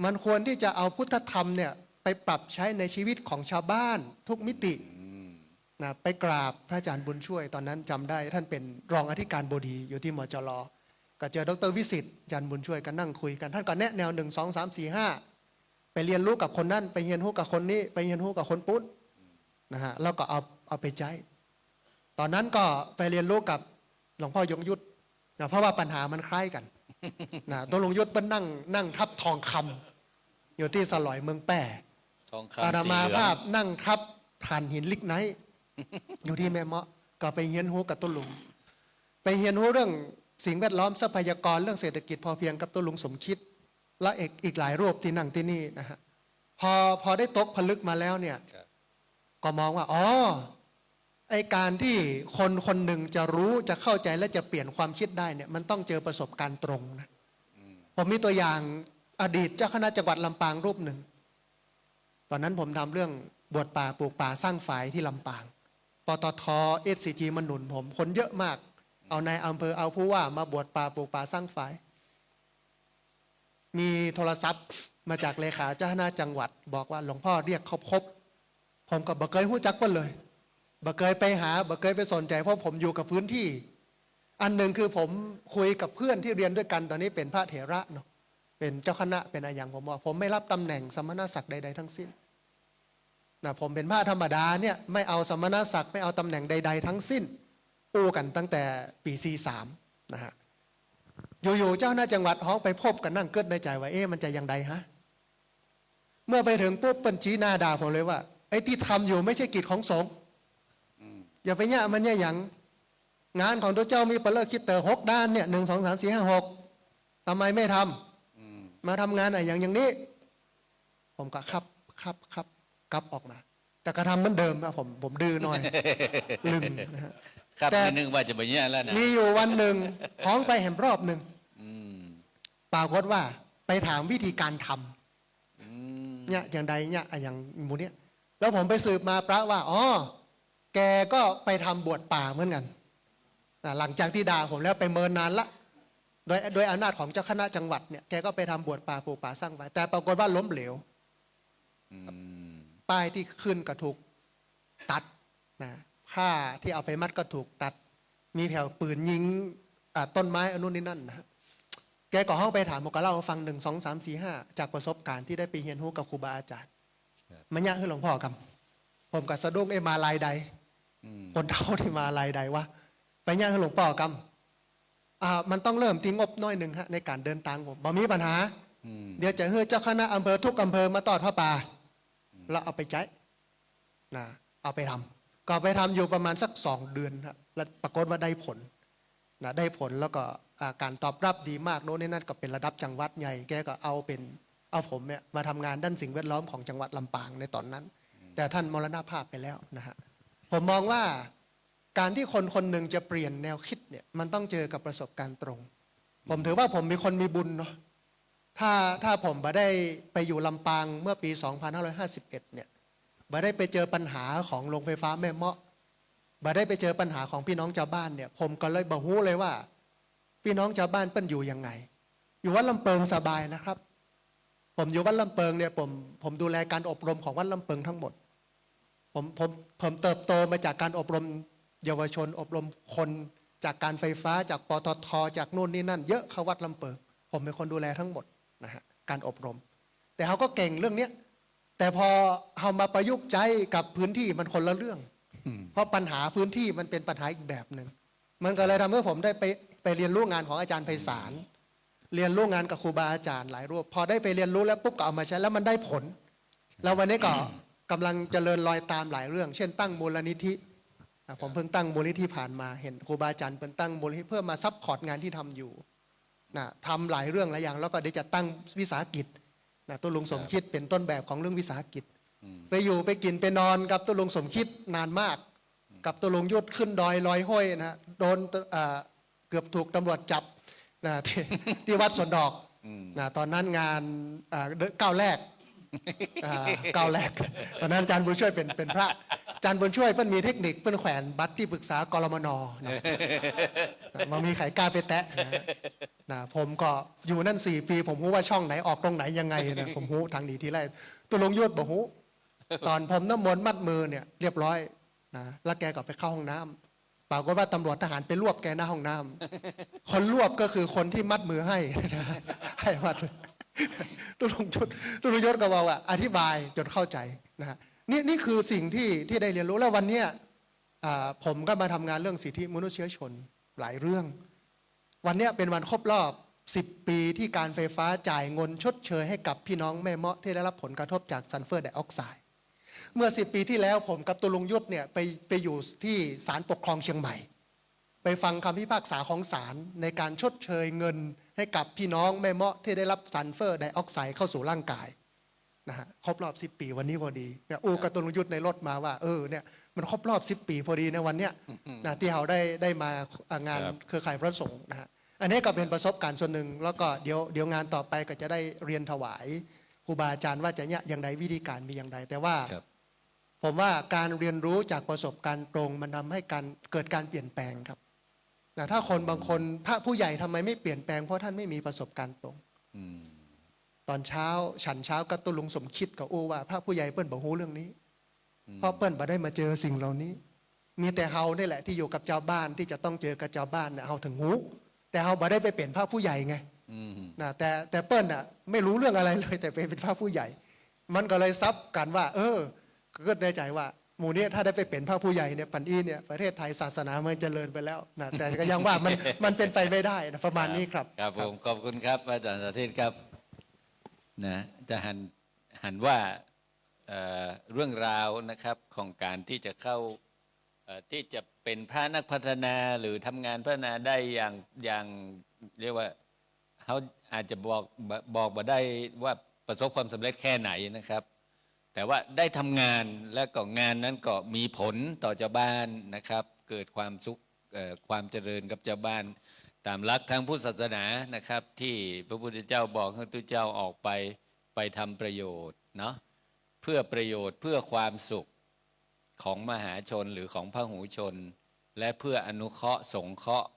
[SPEAKER 7] มันควรที่จะเอาพุทธธรรมเนี่ยไปปรับใช้ในชีวิตของชาวบ้านทุกมิตินะไปกราบพระอาจารย์บุญช่วยตอนนั้นจำได้ท่านเป็นรองอธิการบดีอยู่ที่มจร.ก็เจอดร.วิสิทธิ์อาจารย์บุญช่วยกันนั่งคุยกันท่านก็แนะแนว1 2 3 4 5ไปเรียนรู้กับคนนั้นไปเรียนรู้กับคนนี้ไปเรียนรู้กับคนปุ๊บนะฮะแล้วก็เอาไปใช้ตอนนั้นก็ไปเรียนรู้กับหลวงพ่อยงยุทธนะเพราะว่าปัญหามันคล้ายกันนะตัวหลวงยุทธเป็นนั่งทับทองคำอยู่ที่สลอยเมืองแปะอาตมาภาพนั่งทับถ่านหินลิกไนท์อยู่ที่แม่เมาะก็ไปเรียนรู้กับตัวหลวงไปเรียนรู้เรื่องสิ่งแวดล้อมทรัพยากรเรื่องเศรษฐกิจพอเพียงกับตัวหลวงสมคิดและอีกหลายรูปที่นั่งที่นี่นะฮะพอได้ตกผลึกมาแล้วเนี่ยก็มองว่าไอการที่คนหนึ่งจะรู้จะเข้าใจและจะเปลี่ยนความคิดได้เนี่ยมันต้องเจอประสบการณ์ตรงนะผมมีตัวอย่างอดีตเจ้าคณะจังหวัดลำปางรูปหนึ่งตอนนั้นผมทำเรื่องบวชป่าปลูกป่าสร้างฝายที่ลำปางปตท. SCG มันหนุนผมคนเยอะมากเอานายอำเภอเอาผู้ว่ามาบวชป่าปลูกป่าสร้างฝายมีโทรศัพท์มาจากเลขาเจ้าคณะจังหวัดบอกว่าหลวงพ่อเรียกเขาพบผมก็บ่เคยหู้จักเพิ่นเลยบ่เคยไปหาบ่เคยไปสนใจเพราะผมอยู่กับพื้นที่อันหนึ่งคือผมคุยกับเพื่อนที่เรียนด้วยกันตอนนี้เป็นพระเถระเนาะเป็นเจ้าคณะเป็นอะไรอย่างผมว่าผมไม่รับตำแหน่งสมณศักดิ์ใดๆทั้งสิ้นนะผมเป็นพระธรรมดาเนี่ยไม่เอาสมณศักดิ์ไม่เอาตำแหน่งใดๆทั้งสิ้นอู้กันตั้งแต่ปี43นะฮะอยู่ๆเจ้าหน้าจังหวัดฮ้องไปพบกันนั่งเกิดในใจว่ามันจะยังไงฮะเมื่อไปถึงปุ๊บเปิ้นชี้หน้าด่าผมเลยว่าไอ้ที่ทำอยู่ไม่ใช่กิจของสงฆ์อย่าไปเนี่ยมันเนี่ยอย่างงานของตัวเจ้ามีเปลือกคิดเตอร์6 ด้านเนี่ย1 2 3 4 5 6ทำไมไม่ทำมาทำงานอะไรอย่างนี้ผมก็ครับกลับออกมาแต่ก็ทำเหมือนเดิมนะผมดื้อหน่อยลึงนะฮะ
[SPEAKER 3] ครับแต่นึกว่าจะไปเนี่ยแล้วนะ
[SPEAKER 7] มีอยู่วันหนึ่งพ้องไปแห่มรอบหนึ่งปรากฏว่าไปถามวิธีการทำเนี่ยอย่างใดเนี่ยอย่างหมูเนี่ยแล้วผมไปสืบมาพระว่าแกก็ไปทำบวชป่าเหมือนกันหลังจากที่ด่าผมแล้วไปเมินนานละโดยอำนาจของเจ้าคณะจังหวัดเนี่ยแกก็ไปทำบวชป่าปลูกป่าสร้างไว้แต่ปรากฏว่าล้มเหลวป้ายที่ขึ้นก็ถูกตัดนะผ้าที่เอาไปมัดก็ถูกตัดมีแถวปืนยิงต้นไม้อนุนี่นั่นนะแกก็ห้องไปถามผมก็เล่าฟัง1 2 3 4 5จากประสบการณ์ที่ได้ไปเรียนรู้กับครูบาอาจารย์มันยากขึ้นหลวงพ่อครับผมกับสะดุ้งมาลายใดคนเท่าที่มาลายใดวะไปย่างหลวงพ่อก มันต้องเริ่มที่งบน้อยหนึ่งฮะในการเดินทางผมบ่มีปัญหาเดี๋ยวจะให้เจ้าคณะอำเภอทุกอำเภอมาตอดผ้าป่าแล้วเอาไปใช้นะเอาไปทำก็ไปทำอยู่ประมาณสัก2 เดือนครับแล้วปรากฏว่าได้ผลนะได้ผลแล้วก็การตอบรับดีมากโน้นนี่นั่นก็เป็นระดับจังหวัดใหญ่แกก็เอาผมเนี่ยมาทำงานด้านสิ่งแวดล้อมของจังหวัดลำปางในตอนนั้น แต่ท่านมรณภาพไปแล้วนะฮะผมมองว่าการที่คนคนหนึ่งจะเปลี่ยนแนวคิดเนี่ยมันต้องเจอกับประสบการณ์ตรง ผมถือว่าผมมีคนมีบุญเนาะถ้าผมมาได้ไปอยู่ลำปางเมื่อปี 2551 เนี่ยมาได้ไปเจอปัญหาของโรงไฟฟ้าแม่เมาะมาได้ไปเจอปัญหาของพี่น้องชาวบ้านเนี่ยผมก็เลยบอกฮู้เลยว่าพี่น้องชาวบ้านเป็นอยู่ยังไงอยู่วัดลำเปิงสบายนะครับผมอยู่วัดลำเปิงเนี่ยผมดูแลการอบรมของวัดลำเปิงทั้งหมดผมเติบโตมาจากการอบรมเยาวชนอบรมคนจากการไฟฟ้าจากปตทจากนู่นนี่นั่นเยอะเข้าวัดลำเปิงผมเป็นคนดูแลทั้งหมดนะฮะการอบรมแต่เขาก็เก่งเรื่องนี้แต่พอเอามาประยุกต์ใช้กับพื้นที่มันคนละเรื่องเพราะปัญหาพื้นที่มันเป็นปัญหาอีกแบบหนึ่งมันก็เลยทำให้ผมได้ไปเรียนรู้งานของอาจารย์ไพศาลเรียนรู้งานกับครูบาอาจารย์หลายรูปพอได้ไปเรียนรู้แล้วปุ๊บก็เอามาใช้แล้วมันได้ผลแล้ววันนี้ก็กำลังเจริญรอยตามหลายเรื่อง เช่นตั้งมูลนิธิผมเพิ่งตั้งมูลนิธิผ่านมาเห็นครูบาอาจารย์เป็นตั้งมูลนิธิเพื่อมาซัพพอร์ตงานที่ทำอยู่นะทำหลายเรื่องหลายอย่างแล้วก็เดี๋ยวจะตั้งวิสาหกิจนะตัวลุงสมคิดเป็นต้นแบบของเรื่องวิสาหกิจไปอยู่ไปกินไปนอนกับตัวลุงสมคิดนานมากกับตัวลุงยุทธขึ้นดอยลอยห้วยนะโดนเกือบถูกตำรวจจับนะที่วัดสวนดอกนะตอนนั้นงานก้าวแรกตอนนั้นอาจารย์บุญช่วยเป็นพระอาจารย์บุญช่วยเพิ่นมีเทคนิคเพิ่นแขวนบัตรที่ปรึกษากรมนมันมีไข่กล้าไปแตะนะผมก็อยู่นั่น4 ปีผมรู้ว่าช่องไหนออกตรงไหนยังไงนะผมรู้ทางดีทีแรกตัวลงยุทธบอกรู้ตอนผมน้ำมนต์มัดมือเนี่ยเรียบร้อยนะแล้วแกก็ไปเข้าห้องน้ำปรากฏว่าตำรวจทหารไปรวบแกหน้าห้องน้ำคนรวบก็คือคนที่มัดมือให้มัดตุลงยศก็บอกว่าอธิบายจนเข้าใจนะฮะนี่คือสิ่งที่ได้เรียนรู้แล้ววันนี้ผมก็มาทำงานเรื่องสิทธิมนุษยชนหลายเรื่องวันนี้เป็นวันครบรอบ10 ปีที่การไฟฟ้าจ่ายเงินชดเชยให้กับพี่น้องแม่เมาะที่ได้รับผลกระทบจากซัลเฟอร์ไดออกไซด์เมื่อ10 ปีที่แล้วผมกับตุลงยศเนี่ยไปอยู่ที่ศาลปกครองเชียงใหม่ไปฟังคำพิพากษาของศาลในการชดเชยเงินให้กับพี่น้องแม่เมาะที่ได้รับซัลเฟอร์ไดออกไซด์เข้าสู่ร่างกายนะฮะครบรอบ10 ปีวันนี้พอดีกับตุลงยุทธในรถมาว่าเนี่ยมันครบรอบ10 ปีพอดีในวันเนี้ยนะที่เราได้มางานเครือข่ายพระสงฆ์นะฮะอันนี้ก็เป็นประสบการณ์ส่วนหนึ่งแล้วก็เดี๋ยวงานต่อไปก็จะได้เรียนถวายครูบาอาจารย์ว่าจะเนี่ยอย่างไรวิธีการมีอย่างไรแต่ว่าผมว่าการเรียนรู้จากประสบการณ์ตรงมันทำให้เกิดการเปลี่ยนแปลงครับนะถ้าคนบางคนพระผู้ใหญ่ทำไมไม่เปลี่ยนแปลงเพราะท่านไม่มีประสบการณ์ตรงตอนเช้าฉันเช้าก็ตุลุงสมคิดกับว่าพระผู้ใหญ่เปิ้นบอกฮู้เรื่องนี้เพราะเปิ้นบ่ได้มาเจอสิ่งเหล่านี้มีแต่เฮานี่แหละที่อยู่กับเจ้าบ้านที่จะต้องเจอกับเจ้าบ้านเนี่ยเฮาถึงฮู้แต่เฮาบ่ได้ไปเป็นพระผู้ใหญ่ไงนะแต่เปิ้นไม่รู้เรื่องอะไรเลยแต่เป็นพระผู้ใหญ่มันก็เลยซับกันว่าก็ในใจว่าหมู่นี้ถ้าได้ไปเป็นพระผู้ใหญ่เนี่ยปันอี้เนี่ยประเทศไทยศาสนามันเจริญไปแล้วนะแต่ก็ยังว่ามันเป็นไปไม่ได้นะประมาณนี้ครับ
[SPEAKER 3] ครับผมขอบคุณครับอาจารย์สาธิตครับนะจะหันว่าเรื่องราวนะครับของการที่จะเข้าที่จะเป็นพระนักพัฒนาหรือทำงานพัฒนาได้อย่างเรียกว่าเขาอาจจะบอกมาได้ว่าประสบความสำเร็จแค่ไหนนะครับแต่ว่าได้ทำงานและก็งานนั้นก็มีผลต่อเจ้าบ้านนะครับเกิดความสุขความเจริญกับเจ้าบ้านตามหลักทางพุทธศาสนานะครับที่พระพุทธเจ้าบอกให้ทุกเจ้าออกไปทำประโยชน์เนาะเพื่อประโยชน์เพื่อความสุขของมหาชนหรือของพหูชนและเพื่ออนุเคราะห์สงเคราะห์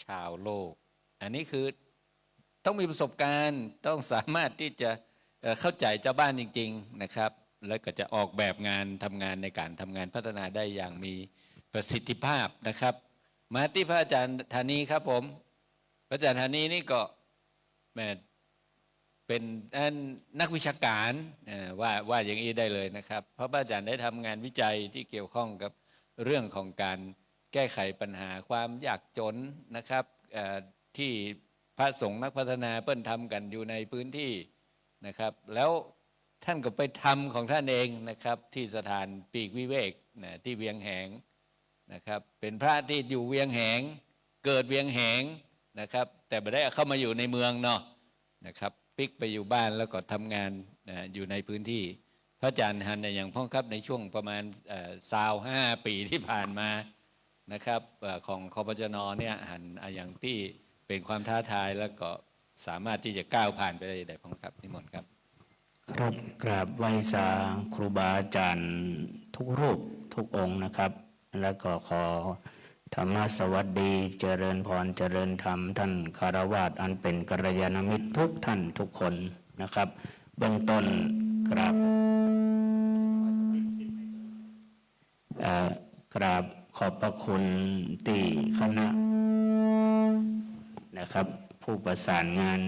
[SPEAKER 3] ชาวโลกอันนี้คือต้องมีประสบการณ์ต้องสามารถที่จะเข้าใจเจ้าบ้านจริงๆนะครับแล้วก็จะออกแบบงานทำงานในการทำงานพัฒนาได้อย่างมีประสิทธิภาพนะครับมาที่พระอาจารย์ธานีครับผมพระอาจารย์ธานีนี่ก็เป็นนักวิชาการว่าอย่างนี้ได้เลยนะครับเพราะพระอาจารย์ได้ทำงานวิจัยที่เกี่ยวข้องกับเรื่องของการแก้ไขปัญหาความยากจนนะครับ ที่พระสงฆ์นักพัฒนาเปิ้นทำกันอยู่ในพื้นที่นะครับแล้วท่านก็ไปทำของท่านเองนะครับที่สถานปีกวิเวกนะที่เวียงแหงนะครับเป็นพระที่อยู่เวียงแหงเกิดเวียงแหงนะครับแต่ไม่ได้เข้ามาอยู่ในเมืองเนาะนะครับปิกไปอยู่บ้านแล้วก็ทำงานอยู่ในพื้นที่พระอาจารย์ฮันอย่างพ่อครับในช่วงประมาณ25 ปีที่ผ่านมานะครับของคปจนเนี่ยหันอย่างที่เป็นความท้าทายแล้วก็สามารถที่จะก้าวผ่านไปได้พ่อครับนิมนต์ครับ
[SPEAKER 4] ครับกราบไหว้สาครูบาอาจารย์ทุกรูปทุกองค์นะครับ แล้วก็ขอธรรมสวัสดีเจริญพรเจริญธรรมท่านคารวาสอันเป็นกัลยาณมิตรทุกท่านทุกคนนะครับเบื้องต้นกราบขอบพระคุณที่คณะนะครับผู้ประสานงาน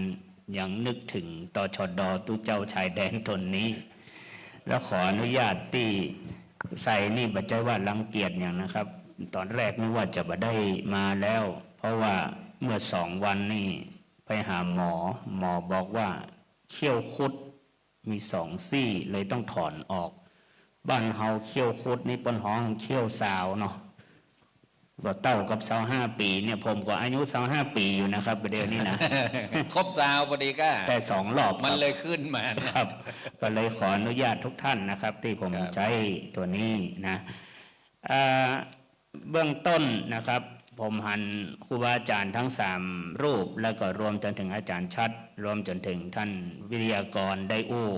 [SPEAKER 4] ยังนึกถึงตชด.ตู้เจ้าชายแดนตนนี้ แล้วขออนุญาตที่ใส่นี่บัจจัยว่ารังเกียจอย่างนะครับตอนแรกนึกว่าจะมาได้มาแล้ว เพราะว่าเมื่อ2 วันนี่ไปหาหมอบอกว่าเขี้ยวคุดมี2 ซี่เลยต้องถอนออกบ้านเฮาเขี้ยวคุดนี่ปนห้องเขี้ยวสาวเนาะว่าเต้ากับ25 ปีเนี่ยผมก็อายุ25 ปีอยู่นะครับประเดี๋ยวนี้นะ
[SPEAKER 3] ครบซาวพอดีก็
[SPEAKER 4] แต่2 รอบ
[SPEAKER 3] มันเลยขึ้นมา
[SPEAKER 4] ครับก็เลยขออนุญาตทุกท่านนะครับที่ผมใช้ตัวนี้นะเบื้องต้นนะครับผมหันครูบาอาจารย์ทั้ง3 รูปแล้วก็รวมจนถึงอาจารย์ชัดรวมจนถึงท่านวิทยากรได้อู้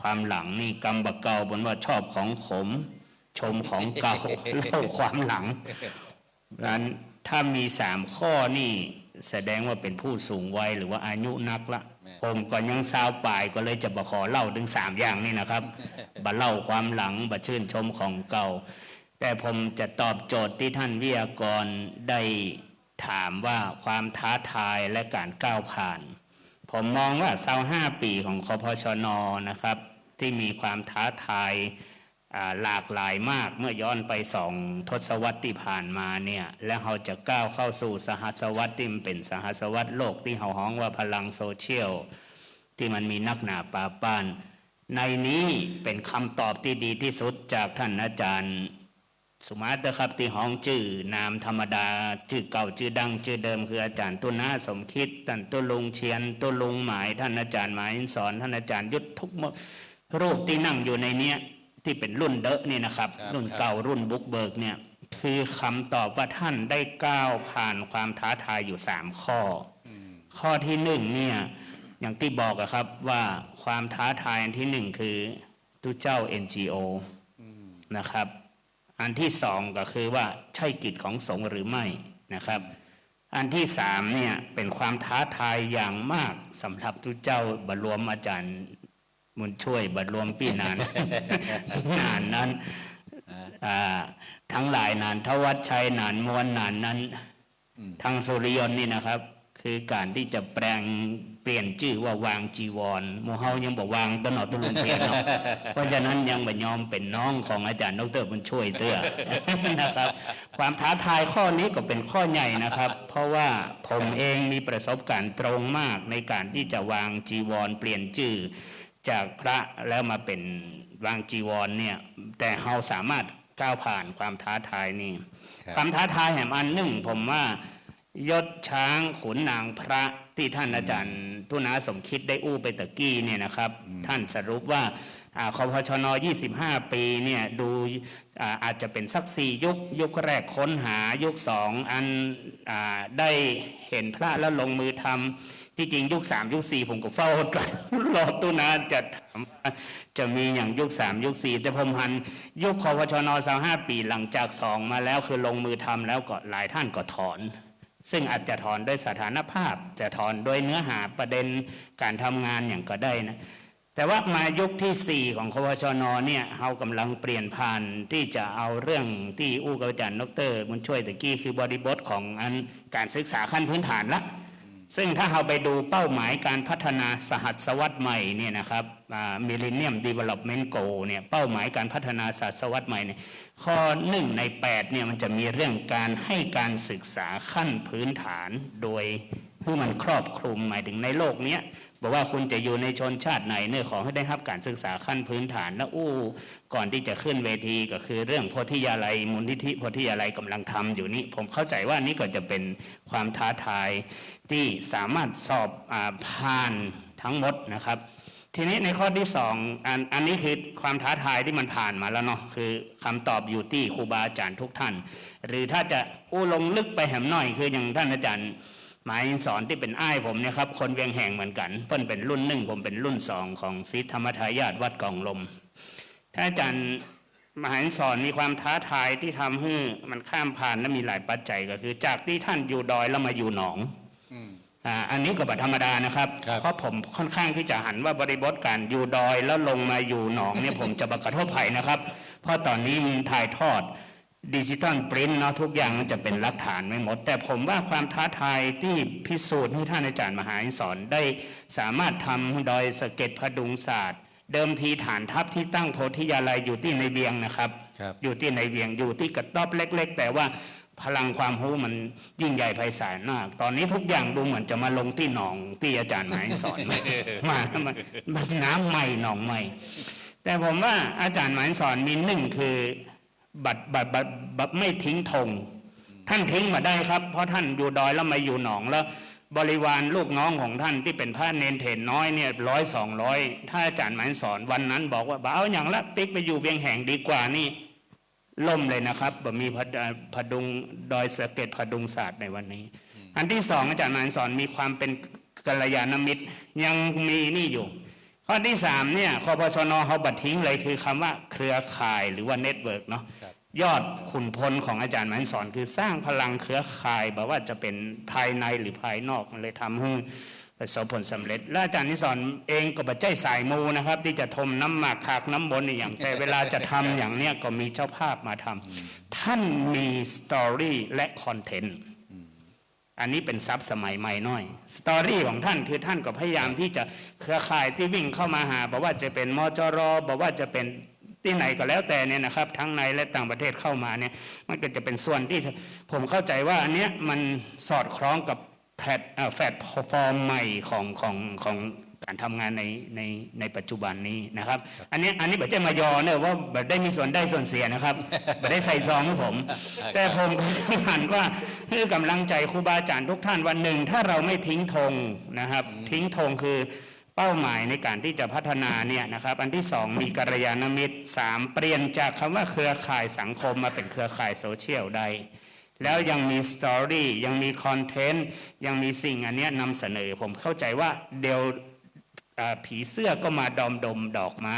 [SPEAKER 4] ความหลังนี่กำบักเก่าบนว่าชอบของขมชมของเก่า เล่าความหลังนั้นถ้ามี3 ข้อนี่แสดงว่าเป็นผู้สูงวัยหรือว่าอายุนักละผมก็ยังสาวปลายก็เลยจะมาขอเล่าถึง3 อย่างนี่นะครับบัเล่าความหลังบัชื่นชมของเก่าแต่ผมจะตอบโจทย์ที่ท่านวิทยากรได้ถามว่าความท้าทายและการก้าวผ่านผมมองว่า25 ปีของคพชน.นะครับที่มีความท้าทายหลากหลายมากเมื่อย้อนไป2 ทศวรรษที่ผ่านมาเนี่ยและเราจะก้าวเข้าสู่สหัสวรรษที่เป็นสหัสวรรษโลกที่เราฮ้องว่าพลังโซเชียลที่มันมีนักหนาป่าป้านในนี้เป็นคำตอบที่ดีที่สุดจากท่านอาจารย์สุมาตรครับที่ห้องชื่อนามธรรมดาชื่อเก่าชื่อดังชื่อเดิมคืออาจารย์ตุนาสมคิดท่านตุลุงเชียนตุลุงหมายท่านอาจารย์หมายสอนท่านอาจารย์ยุทธทุกรูปที่นั่งอยู่ในเนี้ยที่เป็นรุ่นเดอะนี่นะครับรุ่นเก่ารุ่นบุกเบิกเนี่ยคือคำตอบว่าท่านได้ก้าวผ่านความท้าทายอยู่3 ข้อข้อที่1เนี่ยอย่างที่บอกครับว่าความท้าทายอันที่1คือตู้เจ้า NGO นะครับอันที่2ก็คือว่าใช่กิจของสงฆ์หรือไม่นะครับอันที่3เนี่ยเป็นความท้าทายอย่างมากสำหรับตู้เจ้าบรวมอาจารย์มุนช่วยบรวมพี่นาน นานนั้นทั้งหลายนานทวัชชัยนานมวลนานนั้นทั้งสุริยนต์นี่นะครับคือการที่จะเปลี่ยนชื่อว่าวางจีวรหมู่เฮายังบอกวางตลอดตุลุงเชียนเนาะเพราะฉะนั้นยังไม่ยอมเป็นน้องของอาจารย์ดร.บุญช่วยเตื้อ นะครับความท้าทายข้อนี้ก็เป็นข้อใหญ่นะครับเพราะว่าผมเองมีประสบการณ์ตรงมากในการที่จะวางจีวรเปลี่ยนชื่อจากพระแล้วมาเป็นวางจีวรเนี่ยแต่เราสามารถก้าวผ่านความท้าทายนี่ความท้าทายแห่งอันหนึ่งผมว่ายศช้างขุนนางพระที่ท่านอาจารย์ตุนาสมคิดได้อู้ไปตะกี้เนี่ยนะครับท่านสรุปว่าคพชน25 ปีเนี่ยดูอาจจะเป็นสัก4 ยุคแรกค้นหายุค2อันได้เห็นพระแล้วลงมือทำที่จริงยุค3 ยุค 4ผมก็เฝ้ารอตุนาจะถามจะมีอย่างยุค3 ยุค 4แต่ผมหันยุคคพชน25 ปีหลังจาก2มาแล้วคือลงมือทำแล้วก็หลายท่านก็ถอนซึ่งอาจจะถอนด้วยสถานภาพจะถอนด้วยเนื้อหาประเด็นการทำงานอย่างก็ได้นะแต่ว่ามายุคที่4ของคพชนเนี่ยเรากำลังเปลี่ยนผ่านที่จะเอาเรื่องที่อู้กับอาจารย์ดร.บุญช่วยตะกี้คือบริบทของการศึกษาขั้นพื้นฐานละซึ่งถ้าเราไปดูเป้าหมายการพัฒนาสหัสวรรษใหม่เนี่ยนะครับ Millennium Development Goal เนี่ยเป้าหมายการพัฒนาศตวรรษใหม่เนี่ยข้อ1 ใน 8เนี่ยมันจะมีเรื่องการให้การศึกษาขั้นพื้นฐานโดยให้มันครอบคลุมหมายถึงในโลกเนี้ยบอกว่าคุณจะอยู่ในชนชาติไหนเนี่ยขอให้ได้รับการศึกษาขั้นพื้นฐานแล้วก่อนที่จะขึ้นเวทีก็คือเรื่องโพธิยาลัยมูลนิธิโพธิยาลัยกำลังทำอยู่นี่ผมเข้าใจว่านี่ก็จะเป็นความท้าทายที่สามารถสอบผ่านทั้งหมดนะครับทีนี้ในข้อที่2อันนี้คือความท้าทายที่มันผ่านมาแล้วเนาะคือคำตอบอยู่ที่ครูบาอาจารย์ทุกท่านหรือถ้าจะลงลึกไปแหมหน่อยคืออย่างท่านอาจารย์หมายสอนที่เป็นอ้ายผมเนี่ยครับคนเวียงแห่งเหมือนกันเพิ่นเป็นรุ่น1ผมเป็นรุ่น2ของศิษย์ธรรมทายาทวัดกองลมท่านอาจารย์มหาสอนมีความท้าทายที่ทำให้มันข้ามผ่านและมีหลายปัจจัยก็คือจากที่ท่านอยู่ดอยแล้วมาอยู่หนองอันนี้ก็แบบธรรมดานะครับ เพราะผมค่อนข้างที่จะหันว่าบริบทการอยู่ดอยแล้วลงมาอยู่หนองเนี่ย ผมจะประกระทบภัยนะครับเพราะตอนนี้มีถ่ายทอดดิจิตอลปรินท์เนาะทุกอย่างมันจะเป็นหลักฐานไม่หมดแต่ผมว่าความท้าทายที่พิสูจน์ให้ท่านอาจารย์มหาสอนได้สามารถทำดอยสะเก็ดพดุงศาสตร์เดิมทีฐานทัพที่ตั้งโพธิยาลัยอยู่ที่ในเวียงนะครับอยู่ที่ในเวียงอยู่ที่กระต๊อบเล็กๆแต่ว่าพลังความรู้มันยิ่งใหญ่ไพศาลมากตอนนี้ทุกอย่างดูเหมือนจะมาลงที่หนองที่อาจารย์หมายสอน มาน้ำใหม่หนองใหม่แต่ผมว่าอาจารย์หมายสอนมี1คือบัตรไม่ทิ้งธงท่านทิ้งมาได้ครับเพราะท่านอยู่ดอยแล้วมาอยู่หนองแล้วบริวารลูกน้องของท่านที่เป็นพระเนนเถรน้อยเนี่ย100-200ถ้าอาจารย์หมายสอนวันนั้นบอกว่าเอาอย่างละติ๊กไปอยู่เวียงแห่งดีกว่านี่ล่มเลยนะครับบ่มีพดุงดอยสะเก็ดพดุงศาสตร์ในวันนี้อันที่2อาจารย์หมายสอนมีความเป็นกัลยาณมิตรยังมีนี่อยู่ข้อที่3เนี่ยคปชนเขาบัดทิ้งเลยคือคำว่าเครือข่ายหรือว่าเน็ตเวิร์กเนาะยอดขุนพลของอาจารย์หมายสอนคือสร้างพลังเครือข่ายแบบว่าจะเป็นภายในหรือภายนอกเลยทำให้ประสบผลสำเร็จและอาจารย์นิสอนเองก็บัดใจสายมูนะครับที่จะทมน้ำหมากขากน้ำบนอย่างแต่เวลาจะทำอย่างเนี้ยก็มีเจ้าภาพมาทำท่านมีสตอรี่และคอนเทนต์อันนี้เป็นทรัพย์สมัยใหม่น้อยสตอรี่ของท่านคือท่านก็พยายามที่จะเครือข่ายที่วิ่งเข้ามาหาบอกว่าจะเป็นมจรบอกว่าจะเป็นที่ไหนก็แล้วแต่เนี่ยนะครับทั้งในและต่างประเทศเข้ามาเนี่ยมันก็จะเป็นส่วนที่ผมเข้าใจว่าอันเนี้ยมันสอดคล้องกับแพลตฟอร์มใหม่ของการทำงานในปัจจุบันนี้นะครับอันนี้แบบจะมายอเนี่ยว่าแบบได้มีส่วนได้ส่วนเสียนะครับแบบได้ใส่ซองให้ผมแต่ผมหันว่าคือกำลังใจครูบาอาจารย์ทุกท่านวันหนึ่งถ้าเราไม่ทิ้งธงนะครับทิ้งธงคือเป้าหมายในการที่จะพัฒนาเนี่ยนะครับอันที่2มีกัลยาณมิตร3เปลี่ยนจากคำว่าเครือข่ายสังคมมาเป็นเครือข่ายโซเชียลได้แล้วยังมีสตอรี่ยังมีคอนเทนต์ยังมีสิ่งอันนี้นำเสนอผมเข้าใจว่าเดี๋ยวผีเสื้อก็มาดมดอกไม้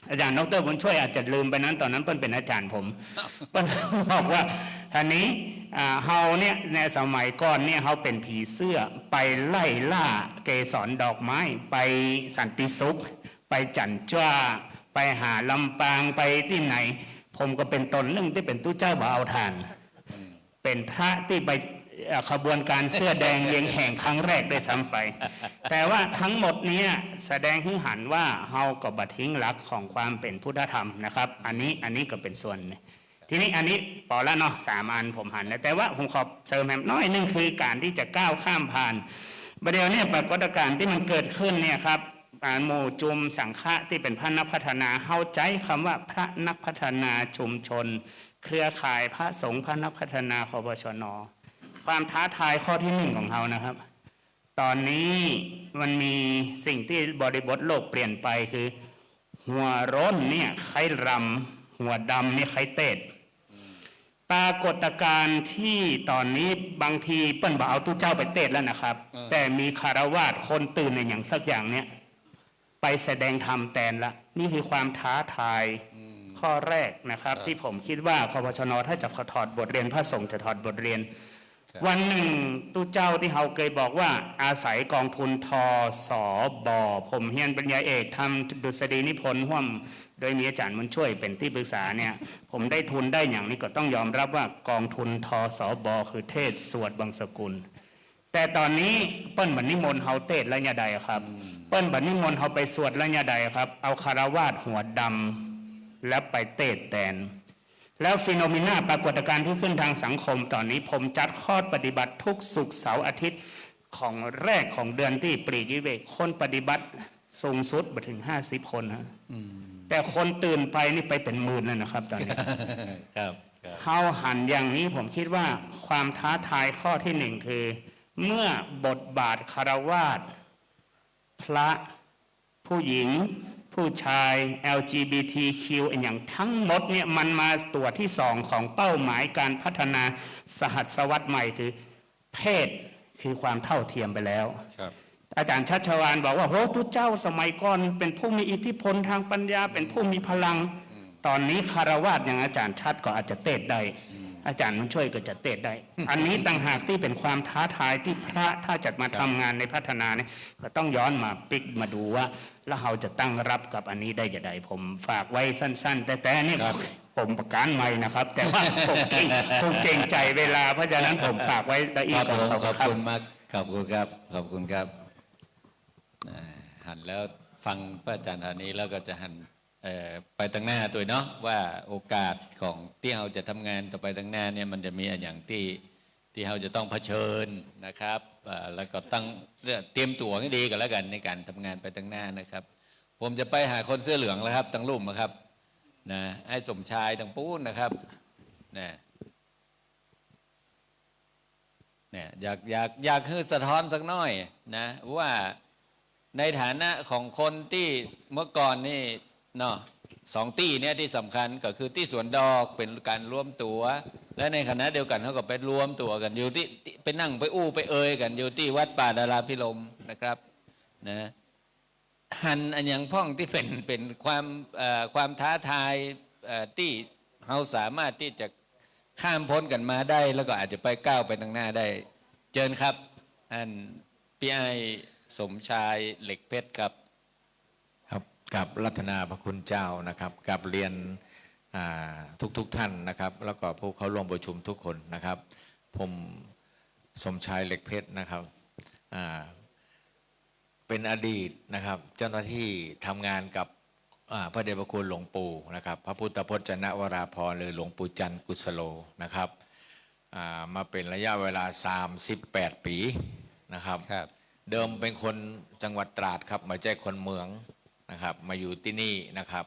[SPEAKER 4] อาจารย์ดร.บุญช่วยอาจจะลืมไปนั้นตอนนั้นเพิ่นเป็นอาจารย์ผมเพิ่นบอกว่าท่านี้เฮาเนี่ยในสมัยก่อนเนี่ยเฮาเป็นผีเสื้อไปไล่ล่าเกสรดอกไม้ไปสันติสุขไปจันจ้าไปหาลำปางไปที่ไหนผมก็เป็นตนหนึ่งที่เป็นตู้เจ้าบ่าวทานเป็นพระที่ไปขบวนการเสื้อแดงเวียงแห่งครั้งแรกได้ซ้ำไปแต่ว่าทั้งหมดนี้แสดงให้เห็นว่าเฮาก็บัดทิ้งหลักของความเป็นพุทธธรรมนะครับอันนี้ก็เป็นส่วนทีนี้อันนี้พอแล้วเนาะ3 อันผมหันแต่ว่าผมขอเสริมแหมน้อยนึงคือการที่จะก้าวข้ามผ่านประเดี๋ยวนี้ปรากฏการณ์ที่มันเกิดขึ้นเนี่ยครับหมู่จุมสังฆะที่เป็นพระนักพัฒนาเข้าใจคำว่าพระนักพัฒนาชุมชนเครือข่ายพระสงฆ์พระนักพัฒนาคปชน.ความท้าทายข้อที่1ของเขานะครับตอนนี้มันมีสิ่งที่บริบทโลกเปลี่ยนไปคือหัวร้นเนี่ยใครรำหัวดำเนี่ยใครเตดปรากฏการณ์ที่ตอนนี้บางทีเปิ้นบอกเอาตู้เจ้าไปเตดแล้วนะครับแต่มีคารวาสคนตื่นในอย่างสักอย่างเนี่ยไปแสดงธรรมแทนละนี่คือความท้าทายข้อแรกนะครับที่ผมคิดว่าคปชน.ถ้าจะถอดบทเรียนพระสงฆ์จะถอดบทเรียนวันหนึ่งตู้เจ้าที่เขาเคยบอกว่าอาศัยกองทุนทสบผมเฮียนปริญญาเอกทำดุษฎีนิพนธ์ร่วมโดยมีอาจารย์บุญช่วยเป็นที่ปรึกษาเนี่ยผมได้ทุนได้อย่างนี้ก็ต้องยอมรับว่ากองทุนทสบคือเทศสวดบางสกุลแต่ตอนนี้เปิ้ลเหมือนนิมนต์เฮาเทศแล้วเนี่ยใดครับ เปิ้นบัดนิมนต์เขาไปสวดแล้วเนี่ยใดครับ เอาคารวาสหัวดำแล้วไปเตะแตน แล้วฟีโนเมนาปรากฏการณ์ที่ขึ้นทางสังคมตอนนี้ผมจัดข้อปฏิบัติทุกศุกร์เสาร์อาทิตย์ของแรกของเดือนที่ปรีกวิเวกคนปฏิบัติสูงสุดไปถึง50 คนฮะแต่คนตื่นไปนี่ไปเป็นหมื่นแล้วนะครับตอนนี้
[SPEAKER 3] ครับ
[SPEAKER 4] เฮาหันอย่างนี้ผมคิดว่าความท้าทายข้อที่หนึ่งคือ เมื่อบทบาทคารวาสพระผู้หญิง ผู้ชาย LGBTQ อย่างทั้งหมดเนี่ยมันมาตัวที่สองของเป้าหมายการพัฒนาสหัสวรรษใหม่คือเพศคือความเท่าเทียมไปแล้ว
[SPEAKER 3] ครับ
[SPEAKER 4] อาจารย์ชัชวาลบอกว่าโอ้ทุเจ้าสมัยก่อนเป็นผู้มีอิทธิพลทางปัญญาเป็นผู้มีพลัง ตอนนี้คารวาสอย่างอาจารย์ชัดก็อาจจะเตะได้ อาจารย์มันช่วยก็จะเตะได้ อันนี้ต่างหากที่เป็นความท้าทายที่พระถ้าจะมาทำงานในพัฒนาเนี่ยก็ต้องย้อนมาปิกมาดูว่า แล้วเราจะตั้งรับกับอันนี้ได้อย่างไรผมฝากไว้สั้น ๆ แต่นี่ผมประกันใหม่นะครับ แต่ว่าผมเก่งใจเวลาเพราะฉะนั้นผมฝากไว้ได้อี
[SPEAKER 3] ค
[SPEAKER 4] ก
[SPEAKER 3] รับ
[SPEAKER 4] ก่อน
[SPEAKER 3] ขอบคุณมากขอบคุณครับขอบคุณครับหันแล้วฟังพระอาจารย์อันนี้แล้วก็จะหันไปตั้งหน้าตัวเนาะว่าโอกาสของที่เราจะทำงานต่อไปตั้งหน้าเนี่ยมันจะมีอย่างที่เราจะต้องเผชิญนะครับแล้วก็ตั้งเตรียมตัวให้ดีกันแล้วกันในการทำงานไปตั้งหน้านะครับ ผมจะไปหาคนเสื้อเหลืองแล้วครับตั้งรุ่มนะครับนะให้สมชายตั้งปูนนะครับเนี่ยอยากให้สะท้อนสักหน่อยนะว่าในฐานะของคนที่เมื่อก่อนนี่เนาะ2 ที่เนี่ยที่สำคัญก็คือที่สวนดอกเป็นการรวมตัวและในขณะเดียวกันเขาก็ไปรวมตัวกันอยู่ที่ไปนั่งไปอู้ไปเอ่ยกันอยู่ที่วัดป่าดาราพิรมนะครับนะหันอันอย่างพ่องที่เป็นความท้าทายที่เราสามารถที่จะข้ามพ้นกันมาได้แล้วก็อาจจะไปก้าวไปทางหน้าได้เชิญครับอันพี่ไอสมชายเหล็กเพชรครับ
[SPEAKER 8] ครับกับรัตนาพระคุณเจ้านะครับกับเรียนทุกท่านนะครับแล้วก็ผู้เข้าร่วมประชุมทุกคนนะครับผมสมชายเหล็กเพชรนะครับเป็นอดีตนะครับเจ้าหน้าที่ทำงานกับพระเดชพระคุณหลวงปู่นะครับพระพุทธพจนวราภรณ์หรือหลวงปู่จันทร์กุศโลนะครับมาเป็นระยะเวลา38 ปีนะครับเดิมเป็นคนจังหวัดตราดครับมาใจคนเมืองนะครับมาอยู่ที่นี่นะครับ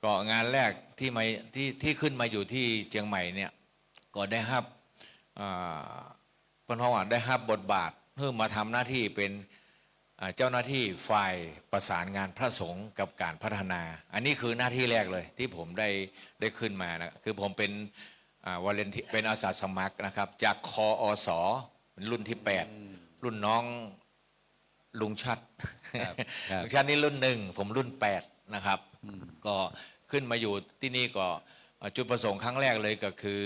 [SPEAKER 8] ก็งานแรกที่ขึ้นมาอยู่ที่เชียงใหม่เนี่ยก็ได้รับพระองค์ได้รับบทบาทเพื่อมาทำหน้าที่เป็นเจ้าหน้าที่ฝ่ายประสานงานพระสงฆ์กับการพัฒนา อันนี้คือหน้าที่แรกเลยที่ผมได้ขึ้นมานะคือผมเป็นวอลเลนทีเป็นอาสาสมัครนะครับจากคอสเป็นรุ่นที่8รุ่นน้องลุงชัดลุงชัดนี่รุ่น1ผมรุ่น8นะครับก็ขึ้นมาอยู่ที่นี่ก็จุดประสงค์ครั้งแรกเลยก็คือ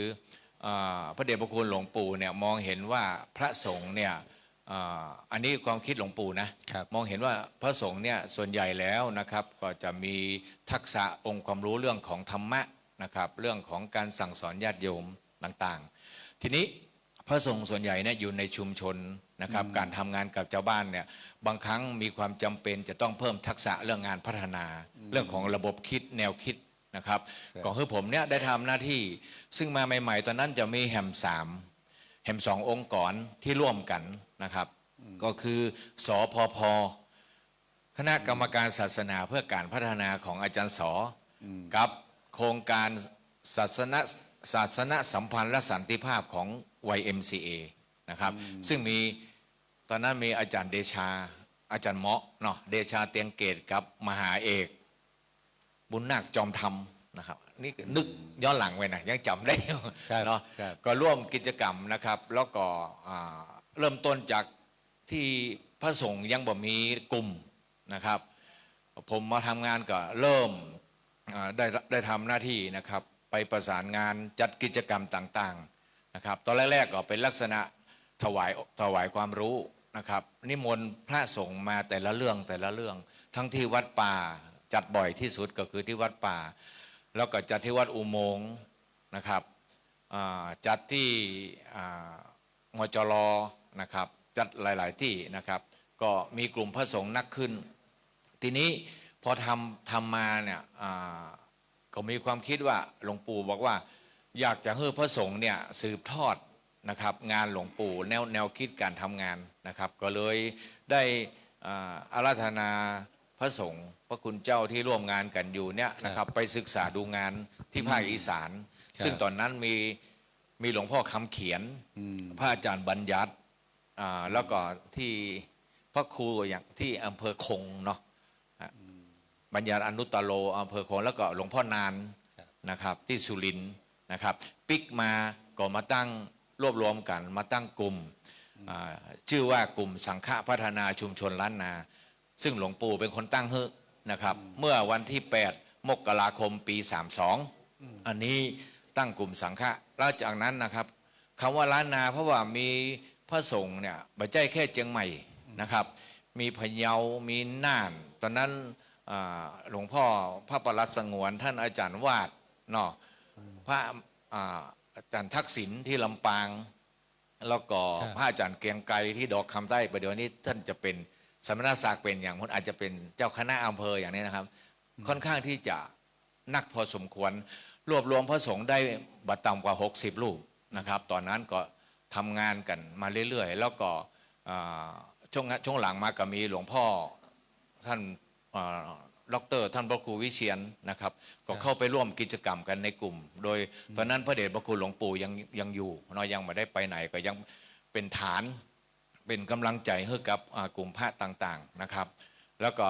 [SPEAKER 8] พระเดชพระคุณหลวงปู่เนี่ยมองเห็นว่าพระสงฆ์เนี่ยอันนี้ความคิดหลวงปู่นะมองเห็นว่าพระสงฆ์เนี่ยส่วนใหญ่แล้วนะครับก็จะมีทักษะองค์ความรู้เรื่องของธรรมะนะครับเรื่องของการสั่งสอนญาติโยมต่างๆทีนี้พระสงฆ์ส่วนใหญ่เนี่ยอยู่ในชุมชนนะครับการทำงานกับชาวบ้านเนี่ยบางครั้งมีความจำเป็นจะต้องเพิ่มทักษะเรื่องงานพัฒนาเรื่องของระบบคิดแนวคิดนะครับก่อนที่ผมเนี่ยได้ทำหน้าที่ซึ่งมาใหม่ๆตอนนั้นจะมีแห่ม2 องค์กรที่ร่วมกันนะครับก็คือสพพคณะกรรมการศาสนาเพื่อการพัฒนาของอาจารย์สอกับโครงการศาสนสัมพันธ์และสันติภาพของ YMCA นะครับซึ่งมีตอนนั้นมีอาจารย์เดชาอาจารย์เมาะเนาะเดชาเตียงเกตกับมหาเอกบุญนาคจอมธรรมนะครับนี่นึกย้อนหลังไว้นะยังจำได้เนาะก็ร่วมกิจกรรมนะครับแล้วก็เริ่มต้นจากที่พระสงฆ์ยังบ่มีกลุ่มนะครับผมมาทำงานก็เริ่มได้ทำหน้าที่นะครับไปประสานงานจัดกิจกรรมต่างๆนะครับตอนแรกๆก็เป็นลักษณะถวายความรู้นะครับนิมนต์พระสงฆ์มาแต่ละเรื่องทั้งที่วัดป่าจัดบ่อยที่สุดก็คือที่วัดป่าแล้วก็จัดที่วัดอุโมงค์นะครับจัดที่มจรนะครับจัดหลายๆที่นะครับก็มีกลุ่มพระสงฆ์นักขึ้น ทีนี้พอทำมาเนี่ยก็มีความคิดว่าหลวงปู่บอกว่าอยากจะให้พระสงฆ์เนี่ยสืบทอดนะครับงานหลวงปู่แนวคิดการทำงานนะครับก็เลยได้อาราธนาพระสงฆ์พระคุณเจ้าที่ร่วมงานกันอยู่เนี่ยนะครับไปศึกษาดูงานที่ภาคอีสานซึ่งตอนนั้นมีหลวงพ่อคำเขียนพระอาจารย์บัญญัติแล้วก็ที่พระครูอย่างที่อำเภอคงเนาะบัญญัติอนุตตโลอำเภอคงแล้วก็หลวงพ่อนานนะครับที่สุรินทร์นะครับปิกมาก็มาตั้งรวบรวมกันมาตั้งกลุ่มชื่อว่ากลุ่มสังฆพัฒนาชุมชนล้านนาซึ่งหลวงปู่เป็นคนตั้งให้นะครับเมื่อวันที่8 มกราคมปี 32อันนี้ตั้งกลุ่มสังฆะแล้วจากนั้นนะครับคำว่าล้านนาเพราะว่ามีพระสงฆ์เนี่ยไม่ใช่แค่เชียงใหม่นะครับมีพะเยามีน่านตอนนั้นหลวงพ่อพระประหลัดสงวนท่านอาจารย์วาดเนาะพระอาจารย์ทักษิณที่ลำปางแล้วก็พระอาจารย์เกรียงไกรที่ดอกคำใต้ประเดี๋ยวนี้ท่านจะเป็นสมณศักดิ์เป็นอย่างคนอาจจะเป็นเจ้าคณะอำเภออย่างนี้นะครับค่อนข้างที่จะนักพอสมควรรวบรวมพระสงฆ์ได้บัดต่ำกว่า60 รูปนะครับตอนนั้นก็ทำงานกันมาเรื่อยๆแล้วก็ช่วงหลังมาก็มีหลวงพ่อท่านดร.ท่านพระครูวิเชียรนะครับก็เข้าไปร่วมกิจกรรมกันในกลุ่มโดยตอนนั้นพระเดชพระคุณหลวงปู่ยังอยู่เนาะยังไม่ได้ไปไหนก็ยังเป็นฐานเป็นกำลังใจให้กับกลุ่มพระต่างๆนะครับแล้วก็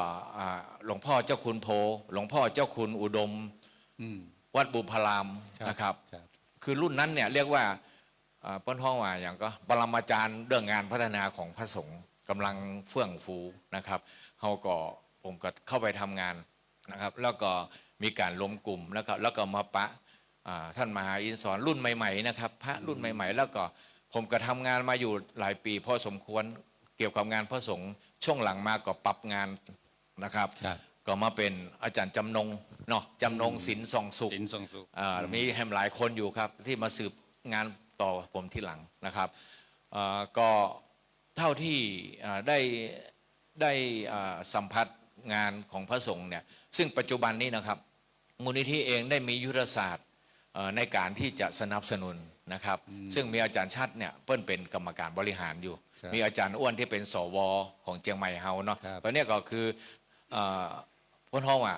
[SPEAKER 8] หลวงพ่อเจ้าคุณโพหลวงพ่อเจ้าคุณอุดมวัดบุพารามนะครับคือรุ่นนั้นเนี่ยเรียกว่าป้นห้องว่าอย่างก็ปรมาจารย์เรื่องงานพัฒนาของพระสงฆ์กำลังเฟื่องฟูนะครับเขาก็ผมก็เข้าไปทำงานนะครับแล้วก็มีการล้มกลุ่มแล้วก็มาปะท่านมหาอินทร์สอนรุ่นใหม่ๆนะครับพระรุ่นใหม่ๆแล้วก็ผมก็ทำงานมาอยู่หลายปีพอสมควรเกี่ยวกับงานพระสงฆ์ช่วงหลังมาก็ปรับงานนะครับก็มาเป็นอาจารย์จำนงเนาะจำนงศิลป์ทรงสุขมีแฮมหลายคนอยู่ครับที่มาสืบงานต่อผมที่หลังนะครับก็เท่าที่ได้สัมผัสงานของพระสงฆ์เนี่ยซึ่งปัจจุบันนี้นะครับมูลนิธิเองได้มียุทธศาสตร์ในการที่จะสนับสนุนนะครับซึ่งมีอาจารย์ชัดเนี่ยเปิ้ลเป็นกรรมการบริหารอยู่มีอาจารย์อ้วนที่เป็นสวของเชียงใหม่เฮาเนาะตอนนี้ก็คือพ้นห้องว่า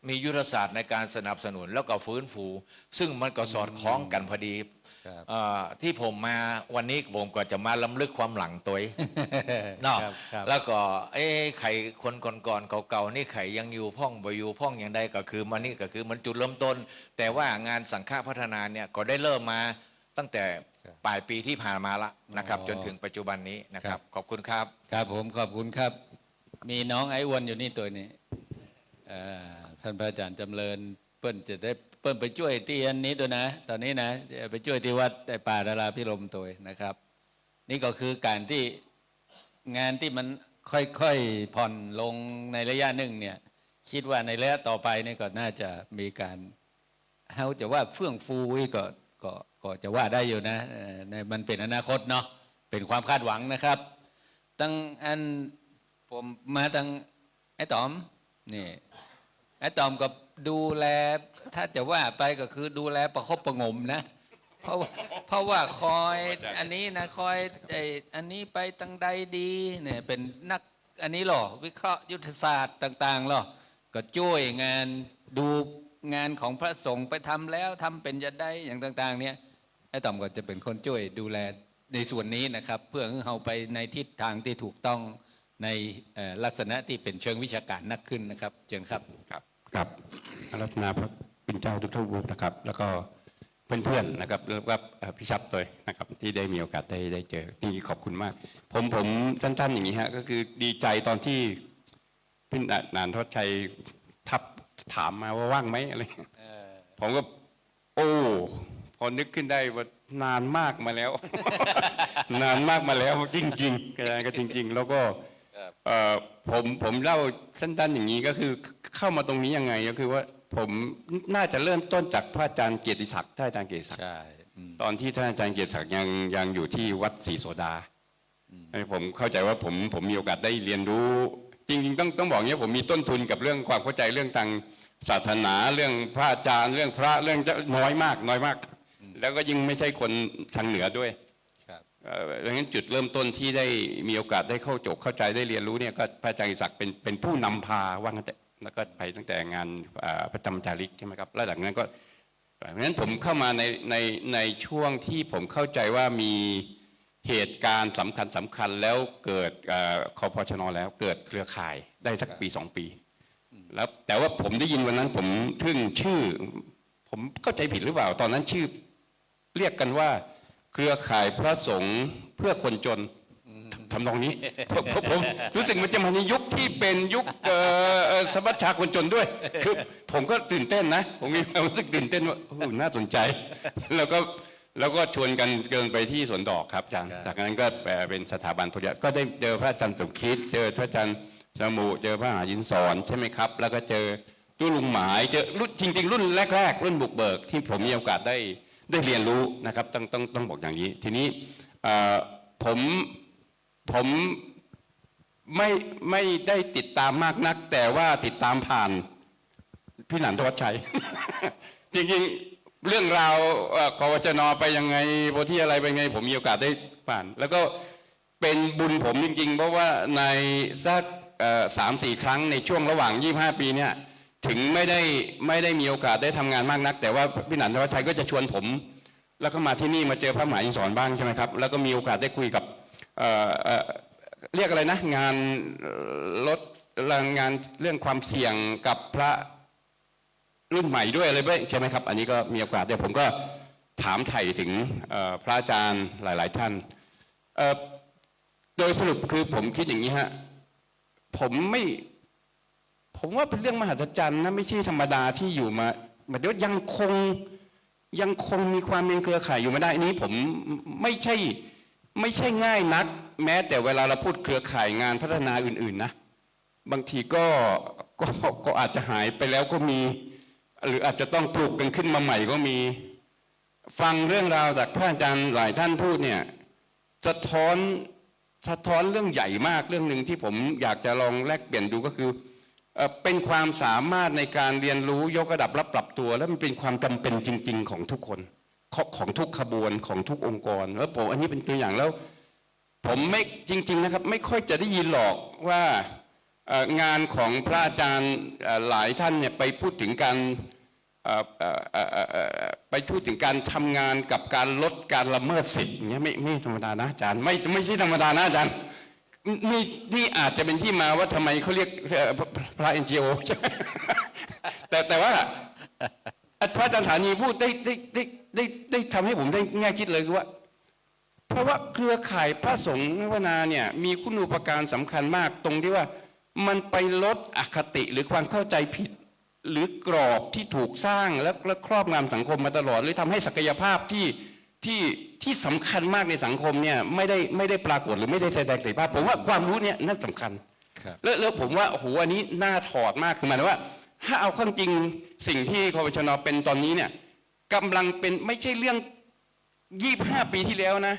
[SPEAKER 8] มียุทธศาสตร์ในการสนับสนุนแล้วก็ฟื้นฟูซึ่งมันก็สอดคล้องกันพอดีที่ผมมาวันนี้ผมก็จะมาล้ำลึกความหลังตัวเนาะแล้วก็ไข่คนก่อนๆเก่าๆนี่ไข่ยังอยู่พ่องบ่อยู่พ่องอย่างใดก็คือมันนี่ก็คือมันจุดเริ่มต้นแต่ว่างานสังฆพัฒนาเนี่ยก็ได้เริ่มมาตั้งแต่ปลายปีที่ผ่านมาละนะครับจนถึงปัจจุบันนี้นะครับขอบคุณครับ
[SPEAKER 3] ครับผมขอบคุณครับมีน้องไอ้อ้วนอยู่นี่ตัวนี้ท่านพระอาจารย์จำเริญเปิ้ลจะได้เปิ้ลไปช่วยที่อันนี้ตัวนะตอนนี้นะไปช่วยที่วัดแต่ป่าดาราพิรมตัวนะครับนี่ก็คือการที่งานที่มันค่อยๆผ่อนลงในระยะหนึ่งเนี่ยคิดว่าในระยะต่อไปนี่ก็น่าจะมีการเขาจะว่าเฟื่องฟูก็จะว่าได้อยู่นะมันเป็นอนาคตเนาะเป็นความคาดหวังนะครับตั้งอันผมมาตั้งไอ้ต๋อมนี่ไอ้ต๋อมก็ดูแลถ้าจะว่าไปก็คือดูแลประคบประงมนะเพราะว่าคอยอันนี้นะคอยอันนี้ไปตั้งใดดีเนี่ยเป็นนักอันนี้หรอวิเคราะห์ยุทธศาสตร์ต่างๆหรอก็ช่วยงานดูงานของพระสงฆ์ไปทำแล้วทำเป็นจะได้อย่างต่างๆเนี่ยไอ้ต๋อมก็จะเป็นคนช่วยดูแลในส่วนนี้นะครับเพื่อให้เราไปในทิศทางที่ถูกต้องในลักษณะที่เป็นเชิงวิชาการนักขึ้นนะครับเชิญครับ
[SPEAKER 9] ครับอารัตนาพระเป็นเจ้าทุกท่านนะครับแล้วก็เพื่อนๆนะครับแล้วก็พี่ชับตัวนะครับที่ได้มีโอกาสได้เจอที่ขอบคุณมากผมสั้นๆอย่างนี้ฮะก็คือดีใจตอนที่พี่นานทศชัยทับถามมาว่าว่างไหมอะไรผมก็โอ้พอนึกขึ้นได้ว่านานมากมาแล้ว นานมากมาแล้วจริงๆก็จริงๆแล้วก็ผมเล่าสั้นๆอย่างนี้ก็คือเข้ามาตรงนี้ยังไงก็คือว่าผมน่าจะเริ่มต้นจากพระอาจารย์เกียรติศักดิ์ท่านอาจารย์เกียรติศักดิ์ตอนที่ท่านอาจารย์เกียรติศักดิ์ยังอยู่ที่วัดศรีโสดาผมเข้าใจว่าผมมีโอกาสได้เรียนรู้ จริงๆต้องบอกอย่างนี้ผมมีต้นทุนกับเรื่องความเข้าใจเรื่องทางศาสนาเรื่องพระอาจารย์เรื่องพระเรื่องน้อยมาก แล้วก็ยิ่งไม่ใช่คนทางเหนือด้วยดังนั้นจุดเริ่มต้นที่ได้มีโอกาสได้เข้าใจได้เรียนรู้เนี่ยก็พระอาจารย์อิศักดิ์เป็นผู้นำพาว่างั้นแต่แล้วก็ไปตั้งแต่งานประจำจาริกใช่ไหมครับแล้วหลังนั้นก็เพราะฉะนั้นผมเข้ามาในช่วงที่ผมเข้าใจว่ามีเหตุการณ์สำคัญแล้วเกิดคพชนแล้วเกิดเครือข่ายได้สักปี2 ปีแล้วแต่ว่าผมได้ยินวันนั้นผมทึ่งชื่อผมเข้าใจผิดหรือเปล่าตอนนั้นชื่อเรียกกันว่าเครือข่ายพระสงฆ์เพื่อคนจนทำนองนี้ผมรู้สึกมันจะมาในยุคที่เป็นยุคสมัชชาคนจนด้วยคือผมก็ตื่นเต้นนะผมมีความรู้สึกตื่นเต้นว่าน่าสนใจแล้วก็ชวนกันเกินไปที่สวนดอกครับอาจารย์จากนั้นก็เป็นสถาบันพุทธก็ได้เจอพระอาจารย์สมคิดเจอพระอาจารย์สมุเจอพระมหายินสอนใช่ไหมครับแล้วก็เจอรุ่นลุงหมายเจอรุ่นจริงๆรุ่นแรกรุ่นบุกเบิกที่ผมมีโอกาสได้เรียนรู้นะครับต้องบอกอย่างนี้ทีนี้ผมไม่ได้ติดตามมากนักแต่ว่าติดตามผ่านพี่หนันทวัชชัย จริงๆเรื่องราวกวจนไปยังไงโพธิอะไรไปยังไงผมมีโอกาสได้ผ่านแล้วก็เป็นบุญผมจริงๆเพราะว่าในสัก3-4 ครั้งในช่วงระหว่าง25 ปีเนี่ยถึงไม่ได้มีโอกาสได้ทำงานมากนักแต่ว่าพี่หนันทวัชชัยก็จะชวนผมแล้วก็มาที่นี่มาเจอพระมหาอินทร์สอนบ้างใช่ไหมครับแล้วก็มีโอกาสได้คุยกับเรียกอะไรนะงานลดงานเรื่องความเสี่ยงกับพระรุ่นใหม่ด้วยอะไรด้วยใช่ไหมครับอันนี้ก็มีโอกาสเดี๋ยวผมก็ถามไถ่ถึงพระอาจารย์หลายๆท่านโดยสรุปคือผมคิดอย่างนี้ฮะผมว่าเป็นเรื่องมหัศจรรย์นะไม่ใช่ธรรมดาที่อยู่มาเดี๋ยวยังคงมีความเป็นเครือข่ายอยู่ไม่ได้อันนี้ผมไม่ใช่ง่ายนักแม้แต่เวลาเราพูดเครือข่ายงานพัฒนาอื่นๆนะบางทีก็อาจจะหายไปแล้วก็มีหรืออาจจะต้องปลูกกันขึ้นมาใหม่ก็มีฟังเรื่องราวจากพระอาจารย์หลายท่านพูดเนี่ยสะท้อนเรื่องใหญ่มากเรื่องหนึ่งที่ผมอยากจะลองแลกเปลี่ยนดูก็คือเป็นความสามารถในการเรียนรู้ยกระดับและปรับตัวแล้วมันเป็นความจำเป็นจริงๆของทุกคนของทุกขบวนของทุกองค์กรแล้วผมอันนี้เป็นตัวอย่างแล้วผมไม่จริงๆนะครับไม่ค่อยจะได้ยินหรอกว่างานของพระอาจารย์หลายท่านเนี่ยไปพูดถึงการทำงานกับการลดการละเมิดสิทธิ์อย่างเงี้ยไม่ธรรมดานะอาจารย์ไม่ใช่ธรรมดานะอาจารย์นี่อาจจะเป็นที่มาว่าทำไมเขาเรียกพระ NGO ใช่ไหมแต่ว่าพระอาจารย์ฐานีพูดได้ทำให้ผมได้แง่คิดเลยคือว่าเพราะว่าเครือข่ายพระสงฆ์วนาเนี่ยมีคุณูปการสำคัญมากตรงที่ว่ามันไปลดอคติหรือความเข้าใจผิดหรือกรอบที่ถูกสร้างและครอบงำสังคมมาตลอดหรือทำให้ศักยภาพที่สำคัญมากในสังคมเนี่ยไม่ได้ปรากฏหรือไม่ได้แสดงศักยภาพผมว่าความรู้เนี่ยน่าสำคัญแล้วผมว่าโอ้โหอันนี้น่าถอดมากคือหมายถึงว่าถ้าเอาข้อจริงสิ่งที่คปชนเป็นตอนนี้เนี่ยกำลังเป็นไม่ใช่เรื่อง25 ปีที่แล้วนะ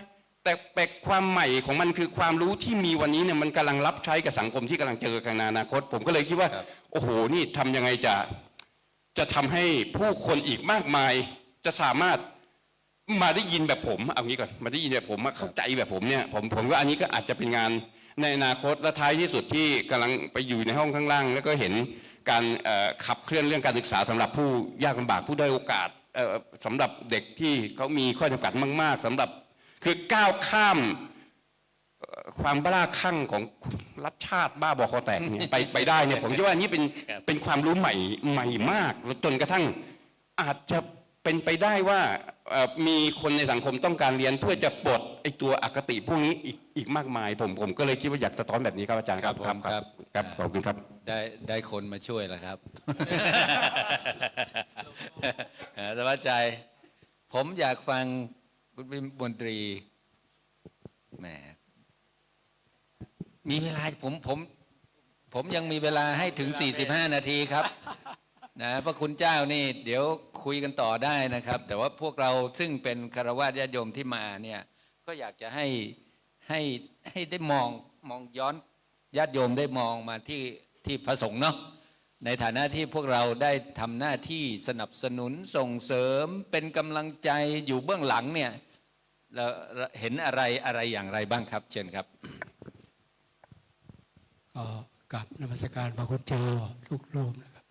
[SPEAKER 9] แต่ความใหม่ของมันคือความรู้ที่มีวันนี้เนี่ยมันกำลังรับใช้กับสังคมที่กำลังเจอกันในอนาคตผมก็เลยคิดว่าโอ้โหนี่ทำยังไงจะทำให้ผู้คนอีกมากมายจะสามารถมาได้ยินแบบผมเอางี้ก่อนมาได้ยินแบบผมมาเข้าใจแบบผมเนี่ยผมว่าอันนี้ก็อาจจะเป็นงานในอนาคตและท้ายที่สุดที่กำลังไปอยู่ในห้องข้างล่างแล้วก็เห็นการขับเคลื่อนเรื่องการศึกษาสำหรับผู้ยากลำบากผู้ด้อยโอกาสสำหรับเด็กที่เขามีข้อจำกัดมากๆสำหรับคือก้าวข้ามความบ้าคลั่งของรัฐชาติบ้าบอคอแตกเนี่ยไปได้เนี่ยผมคิดว่าอันนี้เป็นความรู้ใหม่มากจนกระทั่งอาจจะเป็นไปได้ว่ามีคนในสังคมต้องการเรียนเพื่อจะปลดไอ้ตัวอคติพวกนี้อีกมากมายผมก็เลยคิดว่าอยากสะท้อนแบบนี้ครับอาจารย์ครับขอบคุณครับ
[SPEAKER 3] ได้คนมาช่วยแล้วครับ สบายใจผมอยากฟังคุณมนตรีแหมมีเวลาผมยังมีเวลาให้ถึง45 นาทีครับนะพระคุณเจ้านี่เดี๋ยวคุยกันต่อได้นะครับแต่ว่าพวกเราซึ่งเป็นคฤหัสถ์ญาติโยมที่มาเนี่ยก็อยากจะให้ได้มองย้อน ญาติโยมได้มองมาที่พระสงฆ์เนาะในฐานะที่พวกเราได้ทำหน้าที่สนับสนุนส่งเสริมเป็นกำลังใจอยู่เบื้องหลังเนี่ยเราเห็นอะไรอย่างไรบ้างครับเชิญครับ
[SPEAKER 10] ก็กราบนมัสการพระคุณเจ้าทุกรูปนะครับ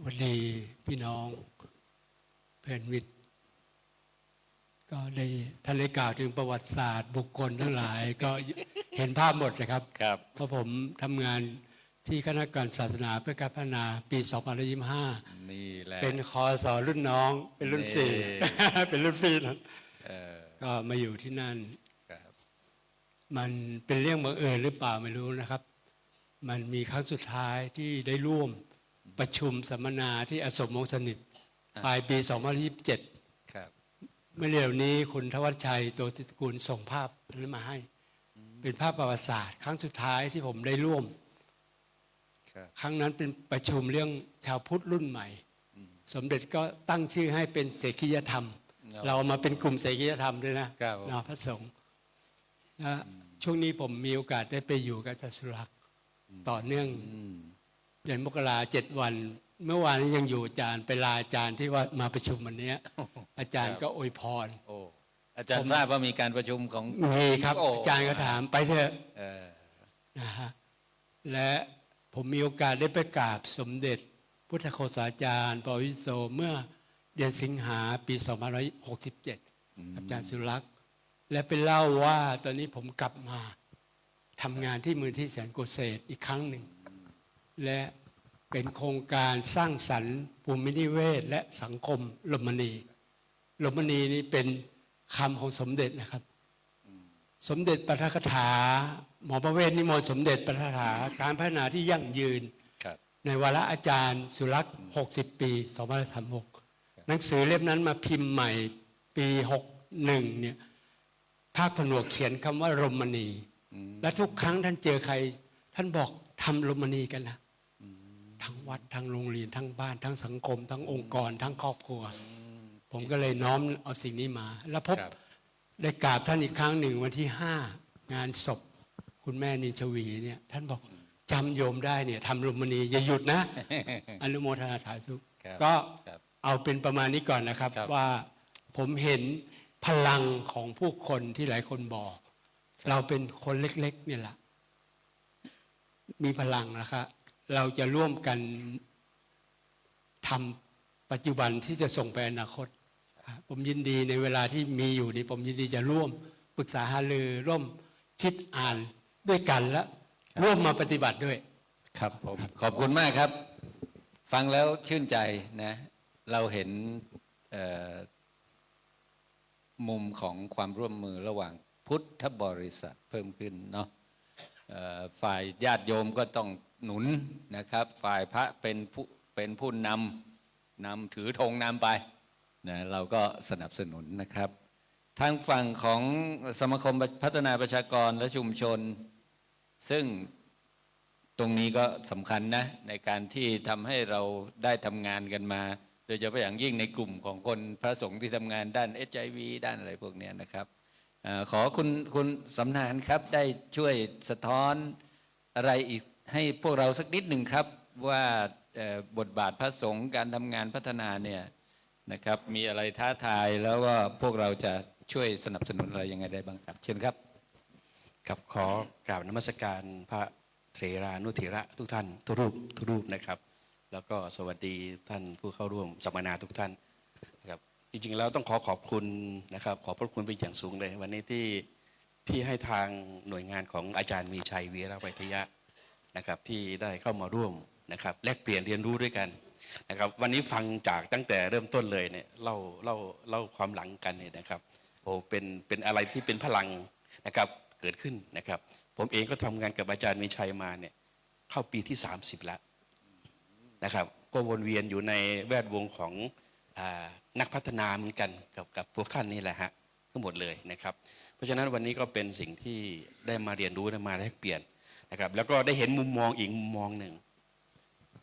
[SPEAKER 10] วันนี้พี่น้องเพื่อนมิตรก็ได้ท่านได้กล่าวถึงประวัติศาสตร์บุคคลทั้งหลายก็เห็นภาพหมดนะครับ เพราะผมทำงานที่คณะกรรมการศาสนาเพื่อการพัฒนาปี2025
[SPEAKER 3] นี่แหละ
[SPEAKER 10] เป็นคอสอรุ่นน้องเป็นรุ่นสี่ เป็นรุ่นพี่นะก็มาอยู่ที่นั่นมันเป็นเรื่องบังเอิญหรือเปล่าไม่รู้นะครับมันมีครั้งสุดท้ายที่ได้ร่วมประชุมสัมมนาที่อสมมงสนิทปลายปี2027
[SPEAKER 3] ครับ
[SPEAKER 10] เมื่อเร็วนี้คุณทวัชชัยโตศิตกุลส่งภาพนั้นมาให้เป็นภาพประวัติศาสตร์ครั้งสุดท้ายที่ผมได้ร่วมครั้งนั้นเป็นประชุมเรื่องชาวพุทธรุ่นใหม่สมเด็จก็ตั้งชื่อให้เป็นเสกียธรรมเรามาเป็นกลุ่มเสกียธรรมด้วยนะพระสงฆ์และช่วงนี้ผมมีโอกาสได้ไปอยู่กับอาจารย์สุรักษ์ต่อเนื่องเดือนมกรา7 วันเมื่อวานนี้ยังอยู่อาจารย์ไปลาอาจารย์ที่ว่ามาประชุมวันนี้อาจารย์ก็อวยพร
[SPEAKER 3] อาจารย์ทราบว่ามีการประชุมของ
[SPEAKER 10] มีครับอาจารย์ก็ถามไปเถอะนะฮะและผมมีโอกาสได้ไปกราบสมเด็จพุทธโฆษาจารย์ปวิโสเมื่อเดือนสิงหาปี2567อาจารย์สุรักษ์และไปเล่าว่าตอนนี้ผมกลับมาทำงานที่มูลที่แสนโกเศษอีกครั้งหนึ่งและเป็นโครงการสร้างสรรค์ภูมินิเวศและสังคมลมณีนี้เป็นคำของสมเด็จนะครับสมเด็จปาฐกถาหมอประเวศนิมนต์สมเด็จปาฐกถาการพัฒนาที่ยั่งยืนในวาระอาจารย์สุรักษ์60 ปี2536หนังสือเล่มนั้นมาพิมพ์ใหม่ปี61เนี่ยภาคผนวกเขียนคำว่ารมณีและทุกครั้งท่านเจอใครท่านบอกทำรมณีกันนะทั้งวัดทั้งโรงเรียนทั้งบ้านทั้งสังคมทั้งองค์กรทั้งครอบครัวผมก็เลยน้อมเอาสิ่งนี้มาแล้วพบได้กราบท่านอีกครั้งหนึ่งวันที่5งานศพคุณแม่นินชวีเนี่ยท่านบอกจำโยมได้เนี่ยทำรมณีอย่าหยุดนะ อนุโมทนาสาธุก็เอาเป็นประมาณนี้ก่อนนะครับว่าผมเห็นพลังของผู้คนที่หลายคนบอกเราเป็นคนเล็กๆเนี่ยแหละมีพลังนะครับเราจะร่วมกันทำปัจจุบันที่จะส่งไปอนาคตผมยินดีในเวลาที่มีอยู่นี้ผมยินดีจะร่วมปรึกษาหารือร่วมคิดอ่านด้วยกันและร่วมมาปฏิบัติด้วย
[SPEAKER 3] ครับผมขอบคุณมากครับฟังแล้วชื่นใจนะเราเห็นมุมของความร่วมมือระหว่างพุทธบริษัทเพิ่มขึ้นเนาะฝ่ายญาติโยมก็ต้องหนุนนะครับฝ่ายพระเป็นผู้นำถือธงนำไปนะเราก็สนับสนุนนะครับทางฝั่งของสมาคมพัฒนาประชากรและชุมชนซึ่งตรงนี้ก็สำคัญนะในการที่ทำให้เราได้ทำงานกันมาโดยเฉพาะอย่างยิ่งในกลุ่มของคนพระสงฆ์ที่ทำงานด้าน HIV ด้านอะไรพวกนี้นะครับขอคุณสำนานครับได้ช่วยสะท้อนอะไรอีกให้พวกเราสักนิดหนึ่งครับว่าบทบาทพระสงฆ์การทำงานพัฒนาเนี่ยนะครับมีอะไรท้าทายแล้วว่าพวกเราจะช่วยสนับสนุนอะไรยังไงได้บ้างครับเชิญครับ
[SPEAKER 9] ครับขอกราบนมัสการพระเถรานุเถระทุกท่านทุกรูปนะครับแล้วก็สวัสดีท่านผู้เข้าร่วมสัมมนาทุกท่านนะครับจริงๆแล้วต้องขอบคุณนะครับขอบพระคุณเป็นอย่างสูงเลยวันนี้ที่ให้ทางหน่วยงานของอาจารย์มีชัยวีระไวทยะนะครับที่ได้เข้ามาร่วมนะครับแลกเปลี่ยนเรียนรู้ด้วยกันนะครับวันนี้ฟังจากตั้งแต่เริ่มต้นเลยเนี่ยเล่าความหลังกันเนี่ยนะครับโอ้เป็นอะไรที่เป็นพลังนะครับเกิดขึ้นนะครับผมเองก็ทำงานกับอาจารย์มีชัยมาเนี่ยเข้าปีที่30แล้วนะครับก็วนเวียนอยู่ในแวดวงของนักพัฒนาเหมือนกันกับพวกท่านนี่แหละฮะทั้งหมดเลยนะครับเพราะฉะนั้นวันนี้ก็เป็นสิ่งที่ได้มาเรียนรู้ได้มาแลกเปลี่ยนนะครับแล้วก็ได้เห็นมุมมองอีกมุมมองหนึ่ง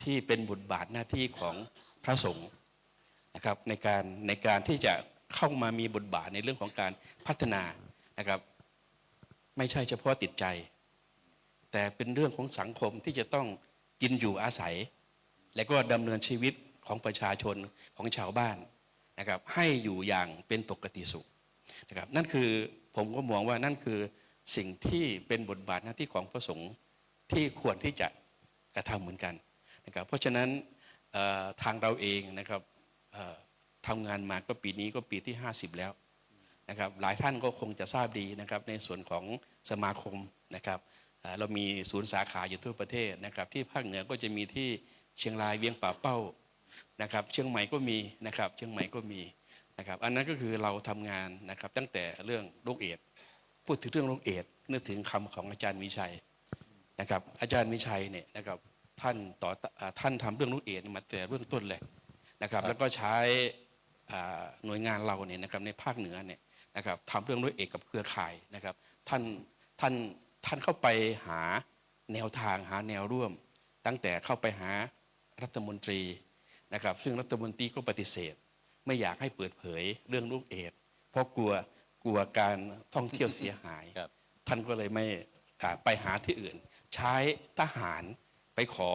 [SPEAKER 9] ที่เป็นบทบาทหน้าที่ของพระสงฆ์นะครับในการที่จะเข้ามามีบทบาทในเรื่องของการพัฒนานะครับ
[SPEAKER 11] ไม่ใช่เฉพาะติดใจ แต่เป็นเรื่องของสังคมที่จะต้องกินอยู่อาศัย และก็ดำเนินชีวิตของประชาชนของชาวบ้านนะครับให้อยู่อย่างเป็นปกติสุขนะครับนั่นคือผมก็มองว่านั่นคือสิ่งที่เป็นบทบาทหน้าที่ของพระสงฆ์ที่ควรที่จะกระทำเหมือนกันนะครับเพราะฉะนั้นทางเราเองนะครับทำงานมาก็ปีนี้ก็ปีที่50แล้วนะครับหลายท่านก็คงจะทราบดีนะครับในส่วนของสมาคมนะครับเรามีศูนย์สาขาอยู่ทั่วประเทศนะครับที่ภาคเหนือก็จะมีที่เชียงรายเวียงป่าเป้านะครับเชียงใหม่ก็มีนะครับเชียงใหม่ก็มีนะครับอันนั้นก็คือเราทำงานนะครับตั้งแต่เรื่องโรคเอดส์พูดถึงเรื่องโรคเอดส์นึกถึงคำของอาจารย์วิชัยนะครับอาจารย์วิชัยเนี่ยนะครับท่านทำเรื่องโรคเอดส์มาแต่เบื้องต้นเลยนะครับแล้วก็ใช้หน่วยงานเราเนี่ยนะครับในภาคเหนือเนี่ยนะครับทำเรื่องโรคเอดส์กับเครือข่ายนะครับท่านเข้าไปหาแนวทางหาแนวร่วมตั้งแต่เข้าไปหารัฐมนตรีนะครับซึ่งรัฐมนตรีก็ปฏิเสธไม่อยากให้เปิดเผยเรื่องลูกเอดส์เพราะกลัวการท่องเที่ยวเสียหาย ท่านก็เลยไม่ไปหาที่อื่นใช้ทหารไปขอ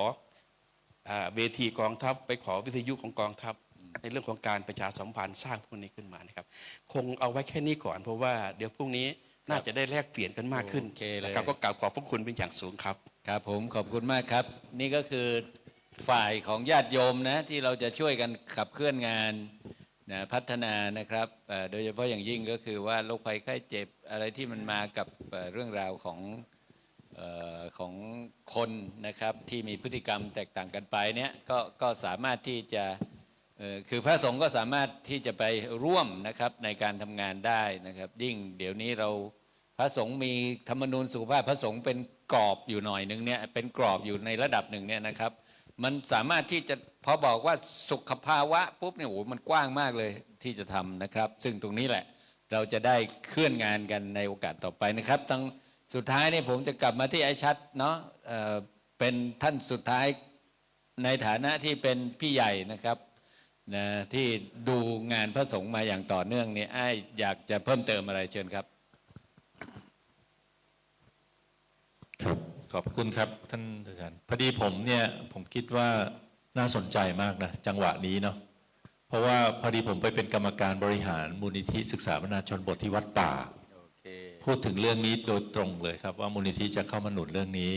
[SPEAKER 11] เวทีกองทัพไปขอวิทยุของกองทัพในเรื่องของการประชาสัมพันธ์สร้างพวกนี้ขึ้นมานะครับคงเอาไว้แค่นี้ก่อนเพราะว่าเดี๋ยวพรุ่งนี้น่าจะได้แลกเปลี่ยนกันมากขึ้นนะครับก็กล่าวขอบพระคุณเป็นอย่างสูงครับ
[SPEAKER 3] ครับผมขอบคุณมากครับนี่ก็คือฝ่ายของญาติโยมนะที่เราจะช่วยกันขับเคลื่อนงานนะพัฒนานะครับโดยเฉพาะอย่างยิ่งก็คือว่าโรคภัยไข้เจ็บอะไรที่มันมากับเรื่องราวของคนนะครับที่มีพฤติกรรมแตกต่างกันไปเนี่ยก็สามารถที่จะคือพระสงฆ์ก็สามารถที่จะไปร่วมนะครับในการทำงานได้นะครับยิ่งเดี๋ยวนี้เราพระสงฆ์มีธรรมนูญสุขภาพพระสงฆ์เป็นกรอบอยู่หน่อยนึงเนี่ยเป็นกรอบอยู่ในระดับหนึ่งเนี่ยนะครับมันสามารถที่จะพอบอกว่าสุขภาวะปุ๊บเนี่ยโอ้มันกว้างมากเลยที่จะทำนะครับซึ่งตรงนี้แหละเราจะได้เคลื่อนงานกันในโอกาสต่อไปนะครับทั้งสุดท้ายนี่ผมจะกลับมาที่ไอ้ชัดเนาะเป็นท่านสุดท้ายในฐานะที่เป็นพี่ใหญ่นะครับนะที่ดูงานพระสงฆ์มาอย่างต่อเนื่องนี่ไอ้อยากจะเพิ่มเติมอะไรเชิญครับ
[SPEAKER 5] ครับขอบคุณครับท่านอาจารย์พอดีผมคิดว่าน่าสนใจมากนะจังหวะนี้เนาะเพราะว่าพอดีผมไปเป็นกรรมการบริหารมูลนิธิศึกษาบรรณาชนบทที่วัดป่าพูดถึงเรื่องนี้โดยตรงเลยครับว่ามูลนิธิจะเข้ามาหนุนเรื่องนี้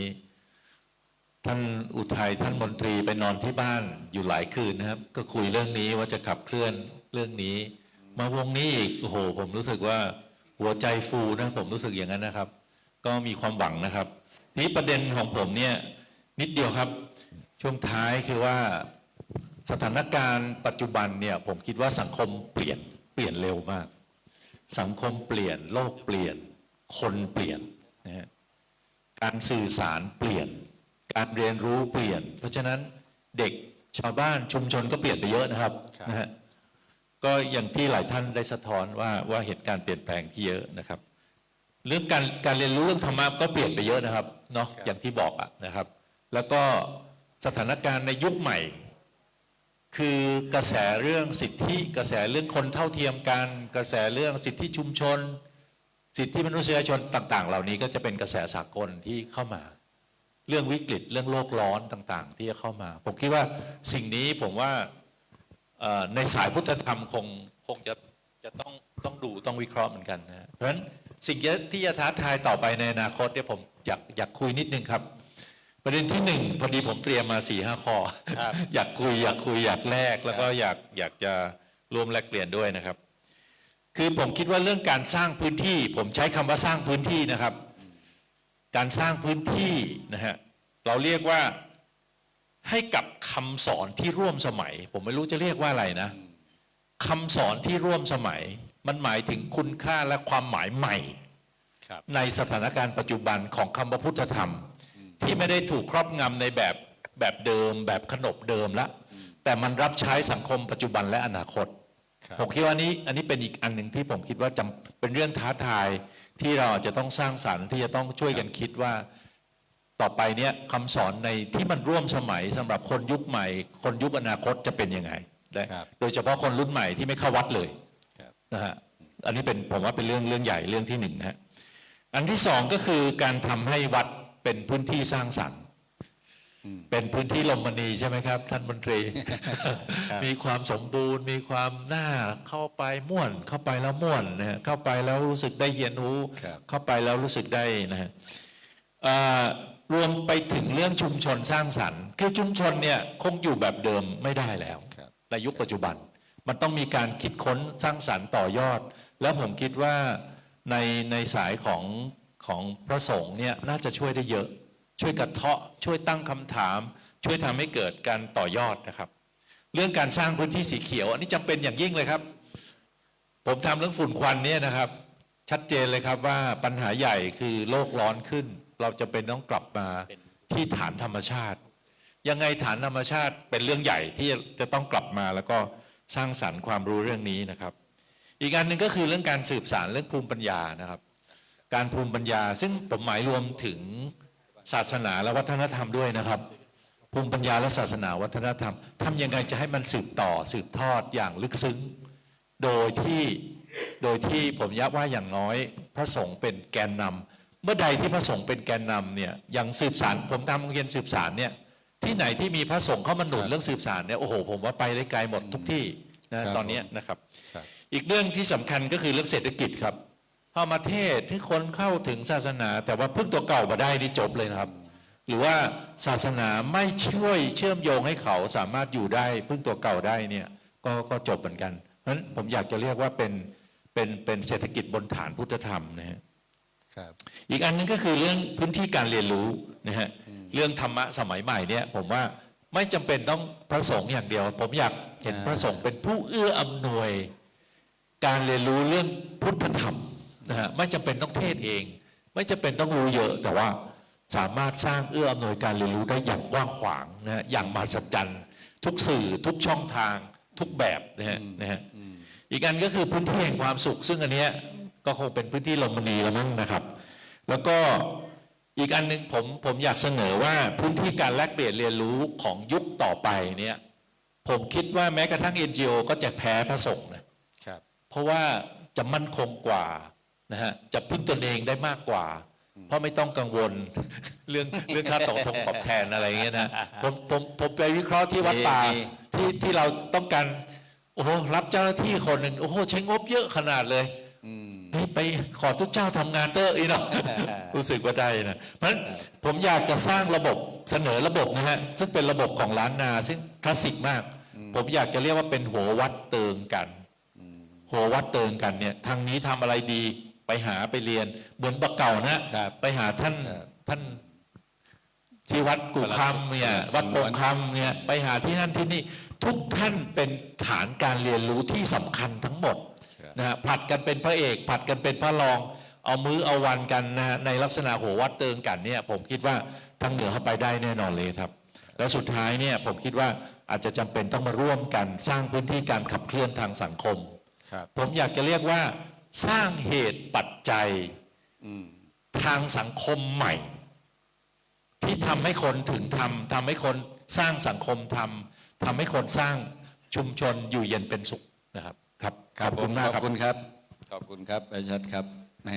[SPEAKER 5] ท่านอุทัยท่านมนตรีไปนอนที่บ้านอยู่หลายคืนนะครับก็คุยเรื่องนี้ว่าจะขับเคลื่อนเรื่องนี้มาวงนี้อีกโอ้โหผมรู้สึกว่าหัวใจฟูนะผมรู้สึกอย่างนั้นนะครับก็มีความหวังนะครับนี่ประเด็นของผมเนี่ยนิดเดียวครับช่วงท้ายคือว่าสถานการณ์ปัจจุบันเนี่ยผมคิดว่าสังคมเปลี่ยนเร็วมากสังคมเปลี่ยนโลกเปลี่ยนคนเปลี่ยนนะฮะการสื่อสารเปลี่ยนการเรียนรู้เปลี่ยนเพราะฉะนั้นเด็กชาวบ้านชุมชนก็เปลี่ยนไปเยอะนะครับนะฮะก็อย่างที่หลายท่านได้สะท้อนว่าเหตุการณ์เปลี่ยนแปลงที่เยอะนะครับเรื่องการเรียนรู้เรื่องธรรมะก็เปลี่ยนไปเยอะนะครับเนาะอย่างที่บอกนะครับแล้วก็สถานการณ์ในยุคใหม่คือกระแสเรื่องสิทธิกระแสเรื่องคนเท่าเทียมกันกระแสเรื่องสิทธิชุมชนสิทธิมนุษยชนต่างๆเหล่านี้ก็จะเป็นกระแสสากลที่เข้ามาเรื่องวิกฤตเรื่องโลกร้อนต่างๆที่จะเข้ามาผมคิดว่าสิ่งนี้ผมว่าในสายพุทธธรรมคงจะต้องดูต้องวิเคราะห์เหมือนกันนะเพราะฉะนั้นสิ่งที่จะท้าทายต่อไปในอนาคตเนี่ยผมอยากคุยนิดนึงครับประเด็นที่หนึ่งพอดีผมเตรียมมา 4-5 ข้ออยากคุยอยากแลกแล้วก็อยากจะร่วมแลกเปลี่ยนด้วยนะครับคือผมคิดว่าเรื่องการสร้างพื้นที่ผมใช้คำว่าสร้างพื้นที่นะครับการสร้างพื้นที่นะฮะเราเรียกว่าให้กับคำสอนที่ร่วมสมัยผมไม่รู้จะเรียกว่าอะไรนะคำสอนที่ร่วมสมัยมันหมายถึงคุณค่าและความหมายใหม่ในสถานการณ์ปัจจุบันของคำว่าพุทธธรรมที่ไม่ได้ถูกครอบงำในแบบเดิมแบบขนบเดิมละแต่มันรับใช้สังคมปัจจุบันและอนาคตผมคิดว่าอันนี้เป็นอีกอันหนึ่งที่ผมคิดว่าเป็นเรื่องท้าทายที่เราจะต้องสร้างสรรค์ที่จะต้องช่วยกันคิดว่าต่อไปเนี้ยคำสอนในที่มันร่วมสมัยสำหรับคนยุคใหม่คนยุคอนาคตจะเป็นยังไงโดยเฉพาะคนรุ่นใหม่ที่ไม่เข้าวัดเลยนะฮะอันนี้เป็นผมว่าเป็นเรื่องใหญ่เรื่องที่หนึ่งนะฮะ อันที่สองก็คือการทำให้วัดเป็นพื้นที่สร้างสรรค์เป็นพื้นที่ลมณีใช่ไหมครับท่านมนตรี มีความสมบูรณ์มีความน่าเข้าไปม่วนเข้าไปแล้วม่วนนะฮะเข้าไปแล้วรู้สึกได้เรียนรู้เข้าไปแล้วรู้สึกได้นะฮะรวมไปถึงเรื่องชุมชนสร้างสรรค์คือชุมชนเนี่ยคงอยู่แบบเดิมไม่ได้แล้วในยุคปัจจุบันมันต้องมีการคิดค้นสร้างสรรค์ต่อยอดแล้วผมคิดว่าในสายของพระสงฆ์เนี่ยน่าจะช่วยได้เยอะช่วยกระเทาะช่วยตั้งคำถามช่วยทำให้เกิดการต่อยอดนะครับเรื่องการสร้างพื้นที่สีเขียวอันนี้จำเป็นอย่างยิ่งเลยครับผมทำเรื่องฝุ่นควันเนี่ยนะครับชัดเจนเลยครับว่าปัญหาใหญ่คือโลกร้อนขึ้นเราจะเป็นต้องกลับมาที่ฐานธรรมชาติยังไงฐานธรรมชาติเป็นเรื่องใหญ่ที่จะต้องกลับมาแล้วก็สร้างสรรค์ความรู้เรื่องนี้นะครับอีกอันหนึ่งก็คือเรื่องการสืบสานเรื่องภูมิปัญญานะครับการภูมิปัญญาซึ่งผมหมายรวมถึงศาสนาและวัฒนธรรมด้วยนะครับภูมิปัญญาและศาสนาวัฒนธรรมทำยังไงจะให้มันสืบต่อสืบทอดอย่างลึกซึ้งโดยที่ผมย้ำว่าอย่างน้อยพระสงฆ์เป็นแกนนำเมื่อใดที่พระสงฆ์เป็นแกนนำเนี่ยอย่างสืบสารผมทำโรงเรียนสืบสารเนี่ยที่ไหนที่มีพระสงฆ์เข้ามาหนุนเรื่องสืบสารเนี่ยโอ้โหผมว่าไปได้ไกลหมดทุกที่นะตอนนี้นะครับอีกเรื่องที่สำคัญก็คือเรื่องเศรษฐกิจครับพอมาเทศที่คนเข้าถึงศาสนาแต่ว่าพึ่งตัวเก่ามาได้นี่จบเลยนะครับหรือว่าศาสนาไม่ช่วยเชื่อมโยงให้เขาสามารถอยู่ได้พึ่งตัวเก่าได้เนี่ยก็จบเหมือนกันเพราะฉะนั้นผมอยากจะเรียกว่าเป็นเศรษฐกิจบนฐานพุทธธรรมนะฮะอีกอันนึงก็คือเรื่องพื้นที่การเรียนรู้นะฮะเรื่องธรรมะสมัยใหม่เนี่ยผมว่าไม่จำเป็นต้องพระสงฆ์อย่างเดียวผมอยากเห็นพระสงฆ์เป็นผู้เอื้ออำนวยการเรียนรู้เรื่องพุทธธรรมนะฮะไม่จำเป็นต้องเทศเองไม่จำเป็นต้องรู้เยอะแต่ว่าสามารถสร้างเอื้ออำนวยการเรียนรู้ได้อย่างกว้างขวางนะฮะอย่างมหัศจรรย์ทุกสื่อทุกช่องทางทุกแบบนะฮะอีกอันก็คือพื้นที่แห่งความสุขซึ่งอันเนี้ยก็คงเป็นพื้นที่ลมณีแล้วมั้งนะครับแล้วก็อีกอันหนึ่งผมอยากเสนอว่าพื้นที่การแลกเปลี่ยนเรียนรู้ของยุคต่อไปเนี่ยผมคิดว่าแม้กระทั่ง NGO ก็จะแพ้พระสงฆ์นะครับเพราะว่าจะมั่นคงกว่านะฮะจะพึ่งตนเองได้มากกว่าเพราะไม่ต้องกังวลเรื่องค่าตอบแทนอะไรอย่างเงี้ยนะผมไปวิเคราะห์ที่วัดป่าที่เราต้องการโอ้โหรับเจ้าหน้าที่คนหนึ่งโอ้โหใช้งบเยอะขนาดเลยไปขอทุกเจ้าทำงานเตอร์อีกเนาะรู้สึกว่าได้นะเพราะฉะนั้นผมอยากจะสร้างระบบเสนอระบบนะฮะซึ่งเป็นระบบของล้านนาซึ่งคลาสสิกมากผมอยากจะเรียกว่าเป็นหัววัดเติงกันหัววัดเติงกันเนี่ยทางนี้ทำอะไรดีไปหาไปเรียนเหมือนบักเก่านะไปหาท่านที่วัดกุคำเนี่ยวัดโป่งคำเนี่ยไปหาที่นั่นที่นี่ทุกท่านเป็นฐานการเรียนรู้ที่สำคัญทั้งหมดนะฮะผัดกันเป็นพระเอกผัดกันเป็นพระรองเอามื้อเอาวันกันนะในลักษณะหัววัดเติงกันเนี่ยผมคิดว่าทางเหนือเข้าไปได้แน่นอนเลยครับแล้วสุดท้ายเนี่ยผมคิดว่าอาจจะจำเป็นต้องมาร่วมกันสร้างพื้นที่การขับเคลื่อนทางสังคมผมอยากจะเรียกว่าสร้างเหตุปัจจัยทางสังคมใหม่ที่ทำให้คนถึงทำให้คนสร้างสังคมทำให้คนสร้างชุมชนอยู่เย็นเป็นสุขนะครับครับขอบคุณมากครับ
[SPEAKER 3] ขอบคุณครับขอบคุณครับอาจารย์ครับแหม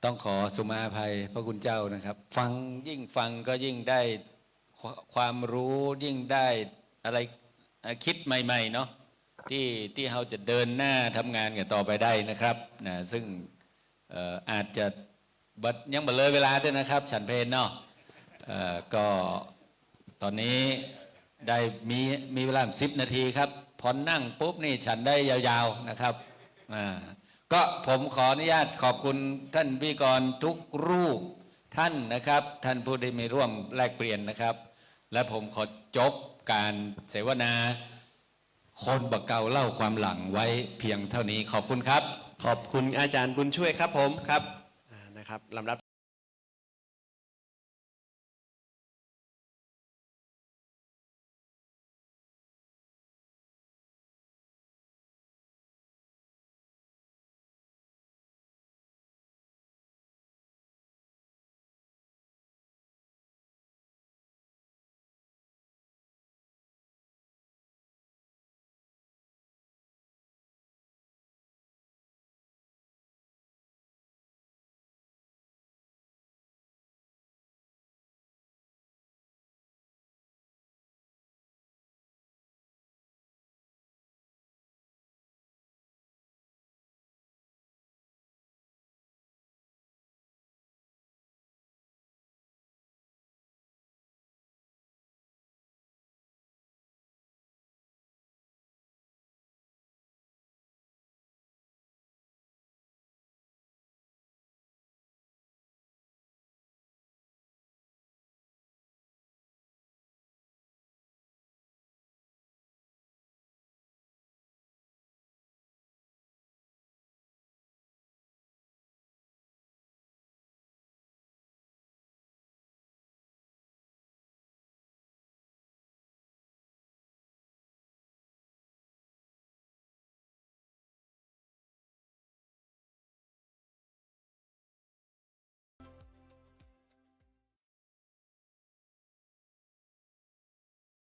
[SPEAKER 3] ต้องขอสุมาภัยพระคุณเจ้านะครับฟังยิ่งฟังก็ยิ่งได้ความรู้ยิ่งได้อะไรคิดใหม่ๆเนาะที่เราจะเดินหน้าทำงานกันต่อไปได้นะครับนะซึ่งอาจจะยังบ่เลยเวลาด้วยนะครับฉันเพลเนาะก็ตอนนี้ได้มีเวลา10 นาทีครับพอนั่งปุ๊บนี่ฉันได้ยาวๆนะครับก็ผมขออนุญาตขอบคุณท่านพิธีกรทุกรูปท่านนะครับท่านผู้ได้มีร่วมแลกเปลี่ยนนะครับและผมขอจบการเสวนาคนบักเก่าเล่าความหลังไว้เพียงเท่านี้ขอบคุณครับ
[SPEAKER 2] ขอบคุณอาจารย์บุญช่วยครับผมครับนะครับลำดับ